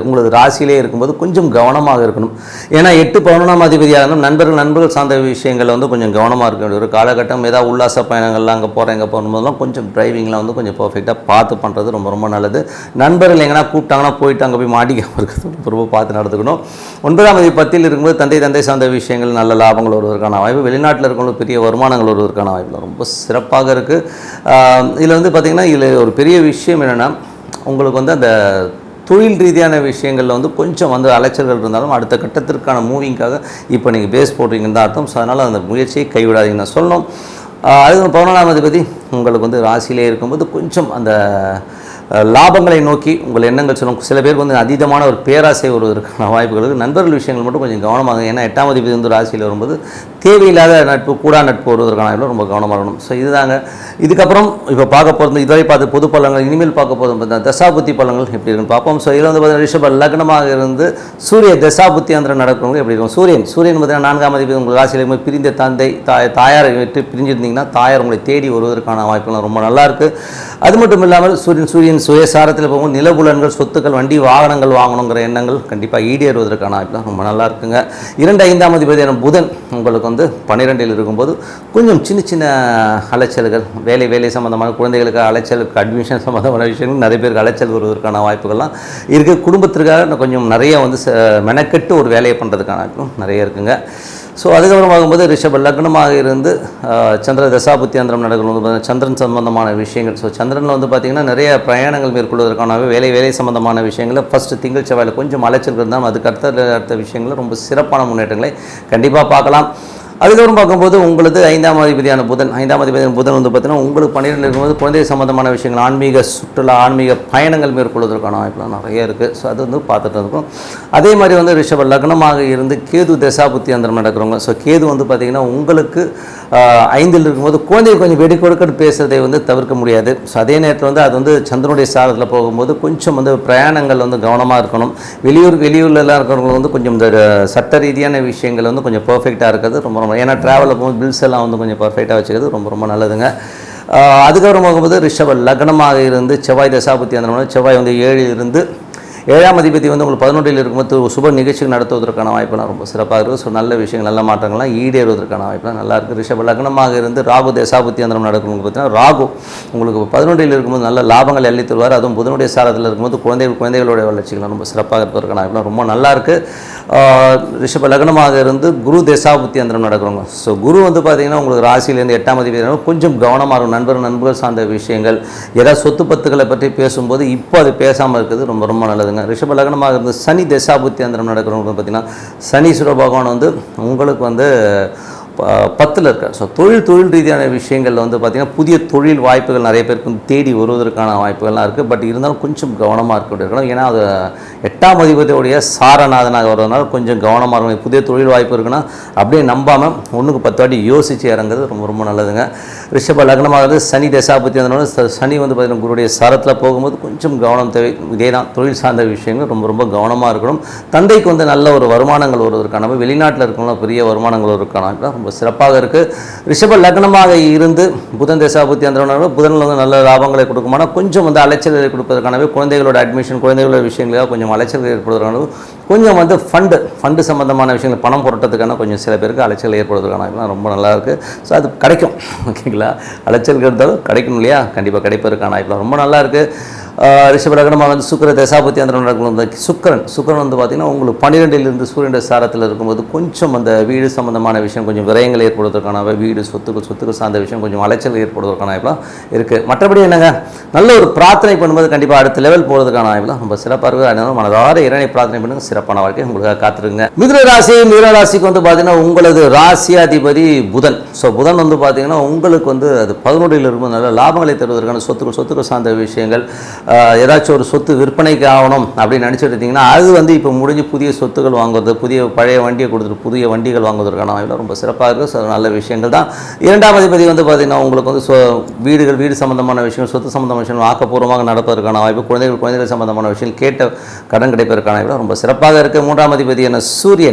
உங்களுக்கு ராசியிலே இருக்கும்போது கொஞ்சம் கவனமாக இருக்கணும். ஏன்னா 8, 11ஆம் அதிபதியாக இருந்தாலும் நண்பர்கள் சார்ந்த விஷயங்களில் வந்து கொஞ்சம் கவனமாக இருக்க வேண்டிய ஒரு காலகட்டம். ஏதாவது உல்லாச பயணங்கள்லாம் அங்கே போகும்போதெல்லாம் கொஞ்சம் டிரைவிங்லாம் வந்து கொஞ்சம் பர்ஃபெக்டாக பார்த்து பண்ணுறது ரொம்ப நல்லது. நண்பர்கள் எங்கன்னா கூப்பிட்டாங்கன்னா போயிட்டு அங்கே போய் மாட்டிக்காமல் இருக்கிறது ரொம்ப பார்த்து நடந்துக்கணும். 9ஆம் அதிபதி 10ல் இருக்கும்போது தந்தை சார்ந்த விஷயங்கள் நல்ல லாபங்கள் வருவதற்கான வாய்ப்பு. வெளிநாட்டில் இருக்கவங்களுக்கு பெரிய வருமானங்கள் வருவதற்கான வாய்ப்பு ரொம்ப சிறப்பாக இருக்குது. இதில் வந்து பார்த்திங்கன்னா இதில் ஒரு பெரிய விஷயம் என்னென்னா உங்களுக்கு வந்து அந்த தொழில் ரீதியான விஷயங்களில் வந்து கொஞ்சம் வந்து அலைச்சல்கள் இருந்தாலும் அடுத்த கட்டத்திற்கான மூவிங்காக இப்போ நீங்கள் பேஸ் போடுறீங்கன்னு தான் அர்த்தம். ஸோ அதனால் அந்த முயற்சியை கைவிடாதீங்கன்னு நான் சொல்லணும். அதுக்கு 11ஆம் அதிபதி உங்களுக்கு வந்து ராசியிலே இருக்கும்போது கொஞ்சம் அந்த லாபங்களை நோக்கி உங்கள் எண்ணங்கள் சொல்லும். சில பேருக்கு வந்து அதீதமான ஒரு பேராசை வருவதற்கான வாய்ப்புகளுக்கு நண்பர்கள் விஷயங்கள் மட்டும் கொஞ்சம் கவனமாக. ஏன்னா 8ஆம் அதிபதி வந்து ராசியில் வரும்போது தேவையில்லாத நட்பு கூடா நட்பு வருவதற்கான ரொம்ப கவனமாக இருக்கணும். ஸோ இதுதாங்க. இதுக்கப்புறம் இப்போ பார்க்க போகிறது இதுவரை பார்த்து பொது பலன்கள். இனிமேல் பார்க்க போகிறது தசாபுத்தி பலன்கள் எப்படி இருக்குன்னு பார்ப்போம். ஸோ இதில் வந்து பார்த்தீங்கன்னா ரிஷப லக்னமாக இருந்து சூரிய தசாபுத்தி அந்த நடக்கிறவங்க எப்படி இருக்கும்? சூரியன் பார்த்தீங்கன்னா 4ஆம் அதிபதி உங்கள் ராசியில் பிரிந்த தாயாரை விட்டு பிரிஞ்சிருந்தீங்கன்னா தாயார் உங்களை தேடி வருவதற்கான வாய்ப்புகள் ரொம்ப நல்லாயிருக்கு. அது மட்டும் இல்லாமல் சூரியன் சுயசாரத்தில் போகும் நிலபுலன்கள், சொத்துக்கள், வண்டி வாகனங்கள் வாங்கணுங்கிற எண்ணங்கள் கண்டிப்பாக ஈடேறுவதற்கான வாய்ப்பு ரொம்ப நல்லா இருக்குங்க. 2 5ஆம் அதிபதியான புதன் உங்களுக்கு வந்து 12இல் இருக்கும்போது கொஞ்சம் சின்ன சின்ன அலைச்சல்கள், வேலை சம்மந்தமான குழந்தைகளுக்கு அலைச்சலுக்கு, அட்மிஷன் சம்மந்தமான விஷயங்கள் நிறைய பேருக்கு அலைச்சல் வருவதற்கான வாய்ப்புகள்லாம் இருக்குது. குடும்பத்திற்காக கொஞ்சம் நிறைய வந்து மெனக்கெட்டு ஒரு வேலையை பண்ணுறதுக்கான வாய்ப்பும் நிறைய இருக்குங்க. ஸோ அதுக்கப்புறம் பார்க்கும்போது ரிஷப லக்னமாக இருந்து சந்திர தசாபுத்தி அந்தரம் நடக்கணும், சந்திரன் சம்பந்தமான விஷயங்கள். ஸோ சந்திரனில் வந்து பார்த்திங்கன்னா நிறைய பிரயாணங்கள் மேற்கொள்வதற்கான வேலை சம்பந்தமான விஷயங்களில் ஃபஸ்ட்டு திங்கள் செவ்வாயில் கொஞ்சம் அலைச்சல் இருந்தாலும் அதுக்கு அடுத்த விஷயங்களில் ரொம்ப சிறப்பான முன்னேற்றங்களை கண்டிப்பாக பார்க்கலாம். அதுக்கப்புறம் பார்க்கும்போது உங்களுக்கு 5ஆம் அதிபதியான புதன் வந்து பார்த்தீங்கன்னா உங்களுக்கு 12 இருக்கும்போது குழந்தை சம்பந்தமான விஷயங்கள், ஆன்மீக சுற்றுலா, ஆன்மீக பயணங்கள் மேற்கொள்வதற்கான வாய்ப்புலாம் நிறைய இருக்குது. ஸோ அது வந்து பார்த்துட்டு இருக்கும். அதே மாதிரி வந்து ரிஷப லக்னமாக இருந்து கேது தசாபுத்தி அந்தரம் நடக்கிறவங்க. ஸோ கேது வந்து பார்த்திங்கன்னா உங்களுக்கு 5இல் இருக்கும்போது குழந்தைய கொஞ்சம் வெடி கொடுக்கட்டு பேசுறதை வந்து தவிர்க்க முடியாது. ஸோ அதே நேரத்தில் வந்து அது வந்து சந்திரனுடைய சாரத்தில் போகும்போது கொஞ்சம் வந்து பிரயாணங்கள் வந்து கவனமாக இருக்கணும். வெளியூர்லலாம் இருக்கிறவங்க வந்து கொஞ்சம் இந்த சட்ட ரீதியான விஷயங்கள் வந்து கொஞ்சம் பர்ஃபெக்டாக இருக்கிறது ரொம்ப ஏன்னா ட்ராவலில் போகும்போது பில்ஸ் எல்லாம் வந்து கொஞ்சம் பர்ஃபெக்டாக வச்சுக்கிறது ரொம்ப நல்லதுங்க. அதுக்கப்புறம் போகும்போது ரிஷப லக்னமாக இருந்து செவ்வாய் தசாபுத்தி அந்த செவ்வாய் வந்து 7இல் இருந்து 7ஆம் அதிபதி வந்து உங்களுக்கு 11இல் இருக்கும்போது சுப நிகழ்ச்சிகள் நடத்துவதற்கான வாய்ப்புலாம் ரொம்ப சிறப்பாக இருக்குது. ஸோ நல்ல விஷயங்கள், நல்ல மாற்றங்கள்லாம் ஈடேறுவதற்கான வாய்ப்புலாம் நல்லா இருக்குது. ரிஷப லக்னமாக இருந்து ராகு தசாபுத்தி அந்தரம் நடக்கணும்னு பார்த்தீங்கன்னா ராகு உங்களுக்கு 11இல் இருக்கும்போது நல்ல லாபங்கள் அள்ளி தருவார். அதுவும் புதனுடைய சாரத்தில் இருக்கும்போது குழந்தைகளுடைய வளர்ச்சிகள் ரொம்ப சிறப்பாக இருப்பதற்கான வாய்ப்புலாம் ரொம்ப நல்லா இருக்குது. ரிஷப லக்னமாக இருந்து குரு தசாபுத்தி அந்தரம் நடக்கிறவங்க. ஸோ குரு வந்து பார்த்திங்கன்னா உங்களுக்கு ராசியிலேருந்து 8ஆம் அதிபதி கொஞ்சம் கவனமாக இருக்கும். நண்பர்கள் சார்ந்த விஷயங்கள், ஏதாவது சொத்து பத்துக்களை பற்றி பேசும்போது இப்போ அது பேசாமல் இருக்குது ரொம்ப நல்லதுங்க. ரிஷப லக்னமாக இருந்து சனி தசாபுத்தி அந்தரம் நடக்கிறவங்க பார்த்தீங்கன்னா சனி சுர பகவான் வந்து உங்களுக்கு வந்து 10ல் இருக்கார். ஸோ தொழில் ரீதியான விஷயங்களில் வந்து பார்த்திங்கன்னா புதிய தொழில் வாய்ப்புகள் நிறைய பேருக்கு தேடி வருவதற்கான வாய்ப்புகள்லாம் இருக்குது. பட் இருந்தாலும் கொஞ்சம் கவனமாக இருக்க இருக்கணும். ஏன்னா அது 8ஆம் அதிபதியுடைய சாரநாதனாக வருவதனால கொஞ்சம் கவனமாக இருக்கணும். புதிய தொழில் வாய்ப்பு இருக்குன்னா அப்படியே நம்பாமல் 1க்கு 10 வாட்டி யோசித்து இறங்குறது ரொம்ப நல்லதுங்க. ரிஷப லக்னமாக இருந்து சனி தசாபுத்தி அதனால சனி வந்து பார்த்திங்கன்னா குருடைய சாரத்தில் போகும்போது கொஞ்சம் கவனம் தேவை. இதே தான் தொழில் சார்ந்த விஷயங்கள் ரொம்ப கவனமாக இருக்கணும். தந்தைக்கு வந்து நல்ல ஒரு வருமானங்கள் வருவதற்கான, வெளிநாட்டில் இருக்கணும் பெரிய வருமானங்கள் வருவதற்கான ரொம்ப சிறப்பாக இருக்குது. ரிஷப லக்னமாக இருந்து புதன் தசாபுத்தி அந்த புதனில் வந்து நல்ல லாபங்களை கொடுக்குமானா கொஞ்சம் வந்து அலைச்சல்களை கொடுப்பதற்கானவே குழந்தைகளோட அட்மிஷன், குழந்தைகளோட விஷயங்களாக கொஞ்சம் அலைச்சல்கள் ஏற்படுவதற்கான, கொஞ்சம் வந்து ஃபண்டு சம்பந்தமான விஷயங்கள் பணம் புரட்டத்துக்கான கொஞ்சம் சில பேருக்கு அலைச்சல் ஏற்படுவதற்கான ரொம்ப நல்லா இருக்குது. ஸோ அது கிடைக்கும். ஓகேங்களா, அலைச்சல் இருந்தாலும் கிடைக்கணும் இல்லையா, கண்டிப்பாக கிடைப்பதற்கான வாய்ப்புலாம் ரொம்ப நல்லா இருக்குது. ரிஷப லக்னமாக வந்து சுக்கிர தசாபுத்தி அந்த நடக்கும். சுக்கிரன் வந்து பார்த்திங்கன்னா உங்களுக்கு 12இலிருந்து சூரியனுடைய சாரத்தில் இருக்கும்போது கொஞ்சம் அந்த வீடு சம்பந்தமான விஷயம், கொஞ்சம் விரயங்கள் ஏற்படுவதற்கான வீடு சொத்துக்கள் சார்ந்த விஷயம், கொஞ்சம் அலைச்சல் ஏற்படுவதற்கான வாய்ப்புலாம் இருக்குது. மற்றபடி என்னங்க, நல்ல ஒரு பிரார்த்தனை பண்ணும்போது கண்டிப்பாக அடுத்த லெவல் போகிறதுக்கான வாய்ப்புலாம் ரொம்ப சிறப்பாக இருக்குது. அதனால மனதார இறைவனை பிரார்த்தனை பண்ணுங்க, சிறப்பான வாழ்க்கை உங்களுக்காக காத்திருக்குங்க. மிதுன ராசிக்கு வந்து பார்த்திங்கன்னா உங்களது ராசியாதிபதி புதன். ஸோ புதன் வந்து பார்த்திங்கன்னா உங்களுக்கு வந்து அது 11இல் இருக்கும்போது நல்ல லாபங்களை தருவதற்கான சொத்துக்கள் சார்ந்த விஷயங்கள், ஏதாச்சும் ஒரு சொத்து விற்பனைக்கு ஆகணும் அப்படின்னு நினச்சிட்டு இருந்தீங்கன்னா அது வந்து இப்போ முடிஞ்சு புதிய சொத்துக்கள் வாங்குறது, பழைய வண்டியை கொடுத்துட்டு புதிய வண்டிகள் வாங்குவதற்கான வாய்ப்பு ரொம்ப சிறப்பாக இருக்குது. ஸோ நல்ல விஷயங்கள் தான். 2ஆம் அதிபதி வந்து பார்த்திங்கன்னா உங்களுக்கு வந்து வீடு சம்பந்தமான விஷயம், சொத்து சம்பந்தமான விஷயம் ஆக்கப்பூர்வமாக நடப்பதற்கான வாய்ப்பு, குழந்தைகள் சம்பந்தமான விஷயம், கேட்ட கடன் கிடைப்பதற்கான வாய்ப்பு ரொம்ப சிறப்பாக இருக்குது. 3ஆம் அதிபதி என்ன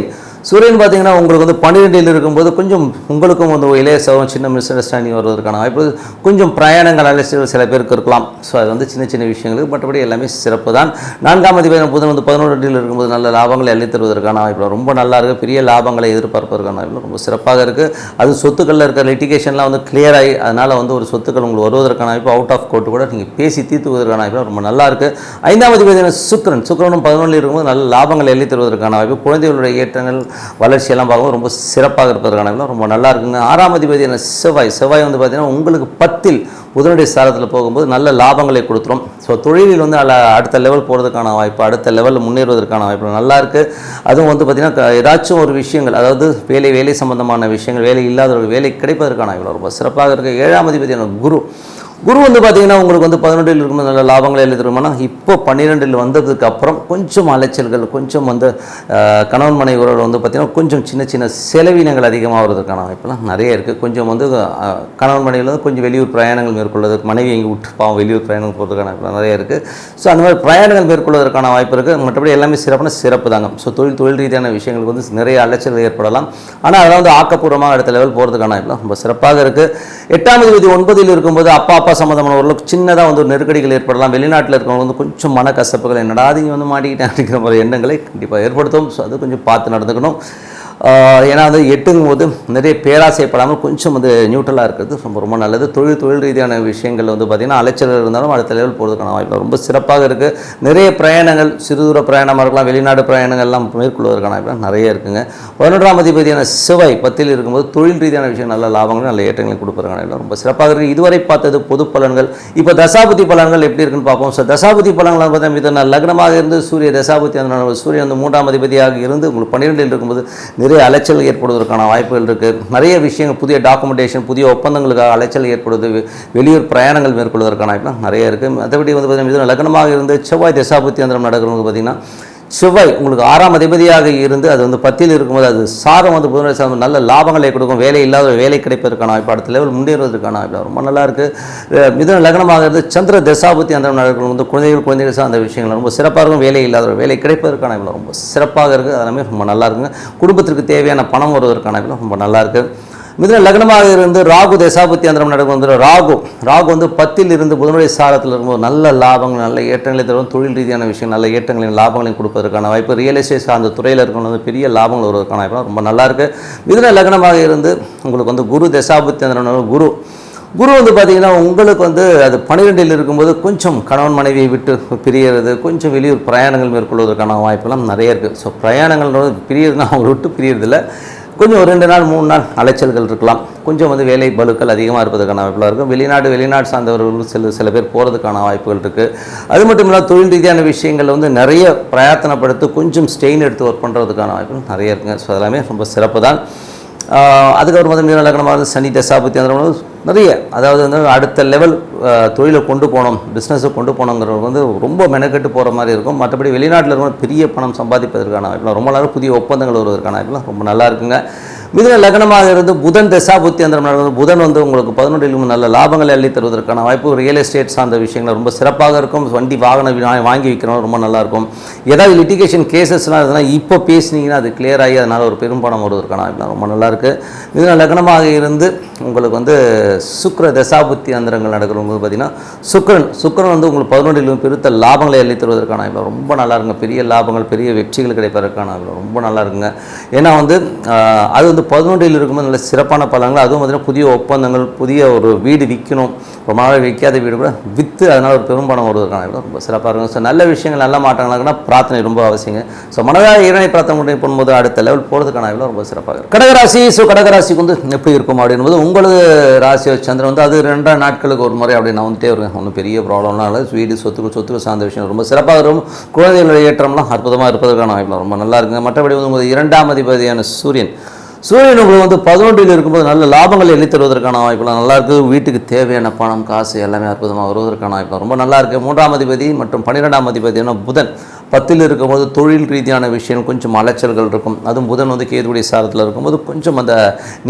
சூரியன் பார்த்திங்கன்னா உங்களுக்கு வந்து 12இல் இருக்கும்போது கொஞ்சம் உங்களுக்கும் வந்து இளைய சவம் சின்ன மிஸ் அண்டர்ஸ்டாண்டிங் வருவதற்கான வாய்ப்பு, கொஞ்சம் பிரயாணங்கள் அலைச்சல் சில பேருக்கு இருக்கலாம். ஸோ அது வந்து சின்ன விஷயங்களுக்கு, மற்றபடி எல்லாமே சிறப்பு தான். 4ஆம் அதிபதி புதன் வந்து 11இல் இருக்கும்போது நல்ல லாபங்களை அள்ளி தருவதற்கான வாய்ப்பு ரொம்ப நல்லா இருக்குது. பெரிய லாபங்களை எதிர்பார்ப்பதற்கான வாய்ப்பு ரொம்ப சிறப்பாக இருக்குது. அது சொத்துக்களில் இருக்கிற லிட்டிகேஷன்லாம் வந்து கிளியர் ஆகி அதனால் வந்து ஒரு சொத்துக்கள் உங்களுக்கு வருவதற்கான வாய்ப்பு, அவுட் ஆஃப் கோர்ட்டு கூட நீங்கள் பேசி தீர்த்துவதற்கான வாய்ப்பு ரொம்ப நல்லா இருக்குது. 5ஆம் அதிபதி சுக்கிரனும் 11இல் இருக்கும்போது நல்ல லாபங்களை அள்ளி தருவதற்கான வாய்ப்பு, குழந்தைகளுடைய ஏற்றங்கள் வளர்ச்சியெல்லாம் பார்க்கும்போது ரொம்ப சிறப்பாக இருப்பதற்கான ரொம்ப நல்லா இருக்குங்க. 6ஆம் அதிபதி செவ்வாய் வந்து பார்த்திங்கன்னா உங்களுக்கு 10இல் புதனுடைய சாரத்தில் போகும்போது நல்ல லாபங்களை கொடுத்துரும். ஸோ தொழிலில் வந்து அடுத்த லெவல் போகிறதுக்கான வாய்ப்பு, அடுத்த லெவலில் முன்னேறுவதற்கான வாய்ப்பு நல்லா இருக்குது. அதுவும் வந்து பார்த்திங்கன்னா ஏதாச்சும் ஒரு விஷயங்கள், அதாவது வேலை சம்பந்தமான விஷயங்கள், வேலை இல்லாதவர்கள் வேலை கிடைப்பதற்கான வாய்ப்பு ரொம்ப சிறப்பாக இருக்குது. 7ஆம் அதிபதியான குரு வந்து பார்த்திங்கன்னா உங்களுக்கு வந்து 11இல் இருக்கும்போது நல்ல லாபங்களை எழுதிருமானா இப்போ 12இல் வந்ததுக்கு அப்புறம் கொஞ்சம் அலைச்சல்கள், கொஞ்சம் வந்து கணவன் மனைவி உறவு வந்து பார்த்திங்கன்னா கொஞ்சம் சின்ன செலவினங்கள் அதிகமாக வருவதற்கான வாய்ப்புலாம் நிறைய இருக்குது. கொஞ்சம் வந்து கணவன் மனைவியில் வந்து கொஞ்சம் வெளியூர் பிரயாணங்கள் மேற்கொள்வது, மனைவி எங்கே விட்டு பாவம் வெளியூர் பிரயாணங்கள் போகிறதுக்கான வாய்ப்பு நிறைய இருக்குது. ஸோ அந்த மாதிரி பிரயாணங்கள் மேற்கொள்வதற்கான வாய்ப்பு இருக்குது. மற்றபடி எல்லாமே சிறப்பு தாங்க. ஸோ தொழில் ரீதியான விஷயங்களுக்கு வந்து நிறைய அலைச்சல்கள் ஏற்படலாம். ஆனால் அதெல்லாம் வந்து ஆக்கப்பூர்வமாக அடுத்த லெவல் போகிறதுக்கான வாய்ப்புலாம் ரொம்ப சிறப்பாக இருக்குது. 8ஆம் அதிபதி 9இல் இருக்கும்போது அப்பா அப்பா சம்மந்தமான ஓரளவுக்கு சின்னதாக வந்து ஒரு நெருக்கடிகள் ஏற்படலாம். வெளிநாட்டில் இருக்கிறவங்க வந்து கொஞ்சம் மனக்கசப்புகள், என்னடா நீ வந்து மாட்டிக்கிட்டேன் அப்படிங்கிற மாதிரி எண்ணங்களை கண்டிப்பாக ஏற்படுத்தும். ஸோ அது கொஞ்சம் பார்த்து நடந்துக்கணும். ஏன்னா வந்து 8ங்கும் போது நிறைய பேராசைப்படாமல் கொஞ்சம் வந்து நியூட்ரலாக இருக்கிறது ரொம்ப ரொம்ப நல்லது. தொழில் ரீதியான விஷயங்கள் வந்து பார்த்திங்கன்னா அலைச்சல் இருந்தாலும் அடுத்த லெவல் போகிறதுக்கான வாய்ப்பு ரொம்ப சிறப்பாக இருக்குது. நிறைய பிரயாணங்கள், சிறு தூர பிரயாணமாக இருக்கலாம், வெளிநாடு பிரயாணங்கள்லாம் மேற்கொள்வதற்கான வாய்ப்பு நிறைய இருக்குங்க. 11ஆம் அதிபதியான செவ்வாய் 10ல் இருக்கும்போது தொழில் ரீதியான விஷயம் நல்ல லாபங்களும் நல்ல ஏற்றங்களையும் கொடுப்பதற்கான வாய்ப்பு ரொம்ப சிறப்பாக இருக்குது. இதுவரை பார்த்தது பொது பலன்கள். இப்போ தசாபுத்தி பலன்கள் எப்படி இருக்குன்னு பார்ப்போம். ஸோ தசாபுத்தி பலன்கள் பார்த்தீங்கன்னா லக்னமாக இருந்து சூரிய தசாபுத்தி அந்த சூரியன் வந்து 3ஆம் அதிபதியாக இருந்து உங்களுக்கு 12ல் இருக்கும்போது நிறைய அலைச்சல் ஏற்படுவதற்கான வாய்ப்புகள் இருக்குது. நிறைய விஷயங்கள், புதிய டாக்குமெண்டேஷன், புதிய ஒப்பந்தங்களுக்காக அலைச்சல் ஏற்படுவது, வெளியூர் பிரயாணங்கள் மேற்கொள்வதற்கான வாய்ப்புலாம் நிறைய இருக்குது. மற்றபடி வந்து பார்த்திங்கன்னா லக்னமாக இருந்து செவ்வாய் தசாபுத்தி அந்தரம் நடக்கிறது பார்த்திங்கன்னா செவ்வாய் உங்களுக்கு 6ஆம் அதிபதியாக இருந்து அது வந்து 10ல் இருக்கும்போது அது சாரம் வந்து புதனுடைய சாரம் நல்ல லாபங்களை கொடுக்கும். வேலை இல்லாத வேலை கிடைப்பதற்கான வாய்ப்பு, அடுத்த லெவல் முன்னேறுவதற்கான வாய்ப்பு ரொம்ப நல்லா இருக்குது. மிதுன லக்னமாக இருந்து சந்திர தசாபுத்தி அந்த நடக்கிறது வந்து குழந்தைகள் சார்ந்த விஷயங்கள் ரொம்ப சிறப்பாக இருக்கும். வேலை இல்லாத வேலை கிடைப்பதற்கான வாய்ப்பு ரொம்ப சிறப்பாக இருக்குது. அதெல்லாமே ரொம்ப நல்லா இருக்குங்க. குடும்பத்திற்கு தேவையான பணம் வருவதற்கான வாய்ப்பு ரொம்ப நல்லா இருக்குது. மிதுன லக்னமாக இருந்து ராகு தசாபுத்தி அந்தரம் நடக்கும் வந்து ராகு வந்து 10ல் இருந்து புதனுடைய சாரத்தில் இருக்கும்போது நல்ல லாபங்கள், நல்ல ஏற்றங்களை தரும். தொழில் ரீதியான விஷயம் நல்ல ஏற்றங்களையும் லாபங்களையும் கொடுப்பதற்கான வாய்ப்பு. ரியல் எஸ்டேட் சார்ந்த துறையில் இருக்கணும் வந்து பெரிய லாபங்கள் வருவதற்கான வாய்ப்பு ரொம்ப நல்லா இருக்குது. மிதுன லக்னமாக இருந்து உங்களுக்கு வந்து குரு தசாபுத்தி அந்தரம் குரு வந்து பார்த்திங்கன்னா உங்களுக்கு வந்து அது 12ல் இருக்கும்போது கொஞ்சம் கணவன் மனைவியை விட்டு பிரியறது, கொஞ்சம் வெளியூர் பிரயாணங்கள் மேற்கொள்வதற்கான வாய்ப்பெல்லாம் நிறைய இருக்குது. ஸோ பிரயாணங்கள் பிரியறதுனா அவங்களை விட்டு பிரியறதில்லை, கொஞ்சம் ஒரு 2 நாள் 3 நாள் அலைச்சல்கள் இருக்கலாம். கொஞ்சம் வந்து வேலை பலுக்கள் அதிகமாக இருப்பதற்கான வாய்ப்புகள் இருக்கும். வெளிநாடு சார்ந்தவர்கள் சில பேர் போகிறதுக்கான வாய்ப்புகள் இருக்குது. அது மட்டும் இல்லாமல் தொழில் ரீதியான விஷயங்கள் வந்து நிறைய பிரயத்தனப்படுத்தி கொஞ்சம் ஸ்டெயின் எடுத்து ஒர்க் பண்ணுறதுக்கான வாய்ப்புகள் நிறைய இருக்குங்க. ஸோ அதெல்லாமே ரொம்ப சிறப்பு தான். அதுக்கப்புறம் வந்து மீன லக்னமாக இருந்து சனி தசாபுத்தி அந்த நிறைய, அதாவது வந்து அடுத்த லெவல் தொழிலை கொண்டு போகணும், பிஸ்னஸை கொண்டு போகணுங்கிறவங்க வந்து ரொம்ப மெனக்கெட்டு போகிற மாதிரி இருக்கும். மற்றபடி வெளிநாட்டில் இருக்கிற பெரிய பணம் சம்பாதிப்பதற்கான வாய்ப்புலாம் ரொம்ப நல்லா, புதிய ஒப்பந்தங்கள் வருவதற்கான வாய்ப்புலாம் ரொம்ப நல்லா இருக்குங்க. மிதுன லக்னமாக இருந்து புதன் தசாபுத்தி அந்த புதன் வந்து உங்களுக்கு 11லும் நல்ல லாபங்களை அள்ளி தருவதற்கான வாய்ப்பு. ரியல் எஸ்டேட் சார்ந்த விஷயங்கள் ரொம்ப சிறப்பாக இருக்கும். வண்டி வாகனம் வாங்கி விற்கிறோம் ரொம்ப நல்லாயிருக்கும். ஏதாவது லிட்டிகேஷன் கேசஸ்லாம் இருந்ததுன்னா இப்போ பேசினீங்கன்னா அது கிளியர் ஆகி அதனால் ஒரு பெரும்பணம் வருவதற்கான வாய்ப்புலாம் ரொம்ப நல்லாயிருக்கு. மிதுன லக்னமாக இருந்து உங்களுக்கு வந்து சுக்கிர தசாபுத்தி அந்தரங்கள் நடக்கிறவங்க பார்த்திங்கன்னா சுக்கிரன் வந்து உங்களுக்கு 11லும் பெருத்த லாபங்களை அள்ளி தருவதற்கான வாய்ப்பு ரொம்ப நல்லா இருக்குங்க. பெரிய லாபங்கள், பெரிய வெற்றிகள் கிடைப்பதற்கான வாய்ப்பு ரொம்ப நல்லா இருக்குங்க. ஏன்னா வந்து அது வந்து 11ல் இருக்கும்போது நல்ல சிறப்பான பலன்கள். அதுவும் பார்த்திங்கன்னா புதிய ஒப்பந்தங்கள், புதிய ஒரு வீடு விற்கணும், ரொம்ப நாள் விற்காத வீடு கூட விற்று அதனால் ஒரு பெரும்பணம் வருவதற்கான ரொம்ப சிறப்பாக இருக்கும். ஸோ நல்ல விஷயங்கள், நல்ல மாற்றங்கள்னா பிரார்த்தனை ரொம்ப அவசியங்க. ஸோ மனதாக இறைவனை பிரார்த்தனை பண்ணும்போது அடுத்த லெவல் போகிறதுக்கான ரொம்ப சிறப்பாக இருக்கும். கடகராசி. ஸோ கடகராசிக்கு வந்து எப்படி இருக்கும் அப்படின்போது உங்களுக்கு ராசி சந்திரன் வந்து அது 2 நாட்களுக்கு ஒரு முறை அப்படி நான் வந்துட்டே வருவேன். ஒன்றும் பெரிய ப்ராப்ளம்லாம் இல்லை. வீடு சொத்துக்கு சார்ந்த விஷயம் ரொம்ப சிறப்பாக இருக்கும். குழந்தைகளுடைய ஏற்றம்லாம் அற்புதமாக இருப்பதற்கான வாய்ப்பு ரொம்ப நல்லா இருக்குங்க. மற்றபடி வந்து 2ஆம் அதிபதியான சூரியன் உங்களுக்கு வந்து 11ல் இருக்கும்போது நல்ல லாபங்களை எள்ளி தருவதற்கான வாய்ப்புலாம் நல்லா இருக்குது. வீட்டுக்கு தேவையான பணம், காசு எல்லாமே அற்புதமாக வருவதற்கான வாய்ப்பு ரொம்ப நல்லா இருக்குது. 3ஆம் அதிபதி மற்றும் 12ஆம் அதிபதியான புதன் 10ல் இருக்கும்போது தொழில் ரீதியான விஷயம் கொஞ்சம் அலைச்சல்கள் இருக்கும். அதுவும் புதன் வந்து கேதுவுடைய சாரத்தில் இருக்கும்போது கொஞ்சம் அந்த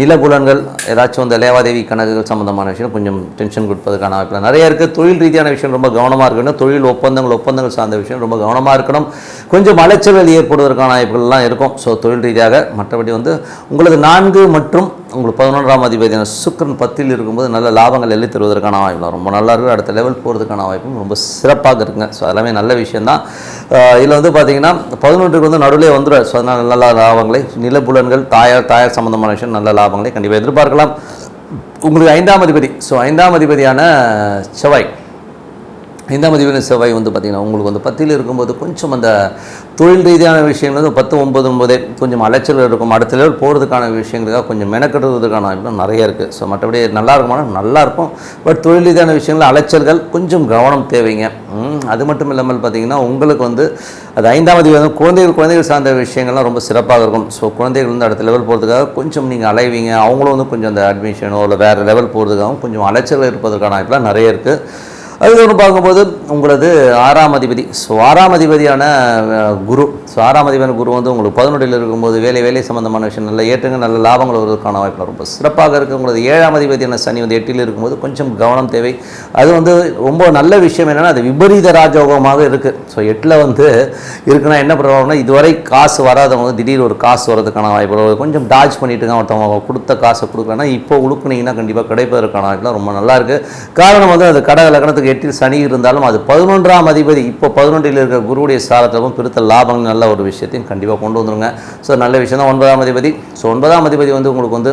நிலபுலன்கள், ஏதாச்சும் அந்த லேவாதேவி கணக்குகள் சம்மந்தமான விஷயம் கொஞ்சம் டென்ஷன் கொடுப்பதற்கான வாய்ப்பு நிறைய இருக்குது. தொழில் ரீதியான விஷயம் ரொம்ப கவனமாக இருக்கணும். தொழில் ஒப்பந்தங்கள் சார்ந்த விஷயம் ரொம்ப கவனமாக இருக்கணும். கொஞ்சம் அலைச்சல்கள் ஏற்படுவதற்கான வாய்ப்புகள்லாம் இருக்கும். ஸோ தொழில் ரீதியாக. மற்றபடி வந்து உங்களுக்கு 4 மற்றும் உங்களுக்கு 11ஆம் அதிபதியான சுக்கிரன் 10ல் இருக்கும்போது நல்ல லாபங்கள் எள்ளி தருவதற்கான வாய்ப்பு ரொம்ப நல்லா இருக்குது. அடுத்த லெவல் போகிறதுக்கான வாய்ப்பும் ரொம்ப சிறப்பாக இருக்குங்க. ஸோ எல்லாமே நல்ல விஷயந்தான். இதில் வந்து பார்த்திங்கன்னா 11க்கு வந்து நடுவில் வந்துடும். ஸோ அதனால் நல்ல லாபங்களை, நிலபுலன்கள், தாயார் சம்மந்தமான விஷயம் நல்ல லாபங்களை கண்டிப்பாக எதிர்பார்க்கலாம். உங்களுக்கு 5ஆம் அதிபதி. ஸோ 5ஆம் அதிபதியான செவ்வாய் வந்து பார்த்திங்கன்னா உங்களுக்கு வந்து 10ல் இருக்கும்போது கொஞ்சம் அந்த தொழில் ரீதியான விஷயங்கள் வந்து 10, 9 கொஞ்சம் அலைச்சல் இருக்கும். அடுத்த லெவல் போகிறதுக்கான விஷயங்களுக்காக கொஞ்சம் மெனக்கட்டுறதுக்கான வாய்ப்பு நிறைய இருக்குது. ஸோ மற்றபடி நல்லா இருக்குமானா நல்லாயிருக்கும். பட் தொழில் ரீதியான விஷயங்கள் அலைச்சல்கள் கொஞ்சம் கவனம் தேவைங்க. அது மட்டும் இல்லாமல் பார்த்திங்கன்னா உங்களுக்கு வந்து அது 5ஆம் அதிபதி வந்து குழந்தைகள் சார்ந்த விஷயங்கள்லாம் ரொம்ப சிறப்பாக இருக்கும். ஸோ குழந்தைகள் வந்து அடுத்த லெவல் போகிறதுக்காக கொஞ்சம் நீங்கள் அலைவீங்க. அவங்களும் வந்து கொஞ்சம் அந்த அட்மிஷனோ இல்லை வேறு லெவல் போகிறதுக்காகவும் கொஞ்சம் அலைச்சல் இருப்பதற்கான வாய்ப்புலாம் நிறைய இருக்குது. அதுக்கப்புறம் பார்க்கும்போது உங்களது 6ஆம் அதிபதி. ஸோ 6ஆம் அதிபதியான குரு. ஸோ 6ஆம் அதிபதியான குரு வந்து உங்களுக்கு 11 இருக்கும்போது வேலை சம்மந்தமான விஷயம் நல்ல ஏற்றங்கள் நல்ல லாபங்கள் வருவதற்கான வாய்ப்பு ரொம்ப சிறப்பாக இருக்குது. உங்களது 7ஆம் அதிபதியான சனி வந்து 8 இருக்கும்போது கொஞ்சம் கவனம் தேவை. அது வந்து ரொம்ப நல்ல விஷயம் என்னென்னா அது விபரீத ராஜயோகமாக இருக்குது. ஸோ 8 வந்து இருக்குன்னா என்ன ப்ராப்ளம்னா இதுவரை காசு வராதவங்க திடீர் ஒரு காசு வரதுக்கான வாய்ப்பு கொஞ்சம் டாஜ் பண்ணிட்டுங்க ஒருத்தவங்க கொடுத்த காசை கொடுக்கலன்னா இப்போ உழுக்குனீங்கன்னா கண்டிப்பாக கிடைப்பதற்கான வாய்ப்புலாம் ரொம்ப நல்லாயிருக்கு. காரணம் வந்து அது கடக லக்னத்துக்கு 8 சனி இருந்தாலும் அது 11ஆம் அதிபதி இப்போ 11 இருக்கிற குருவுடைய சாரத்திலும் பிரித்த லாபங்கள் நல்ல ஒரு விஷயத்தையும் கண்டிப்பாக கொண்டு வந்துருங்க. ஸோ நல்ல விஷயம் தான் 9ஆம் அதிபதி. ஸோ 9ஆம் அதிபதி வந்து உங்களுக்கு வந்து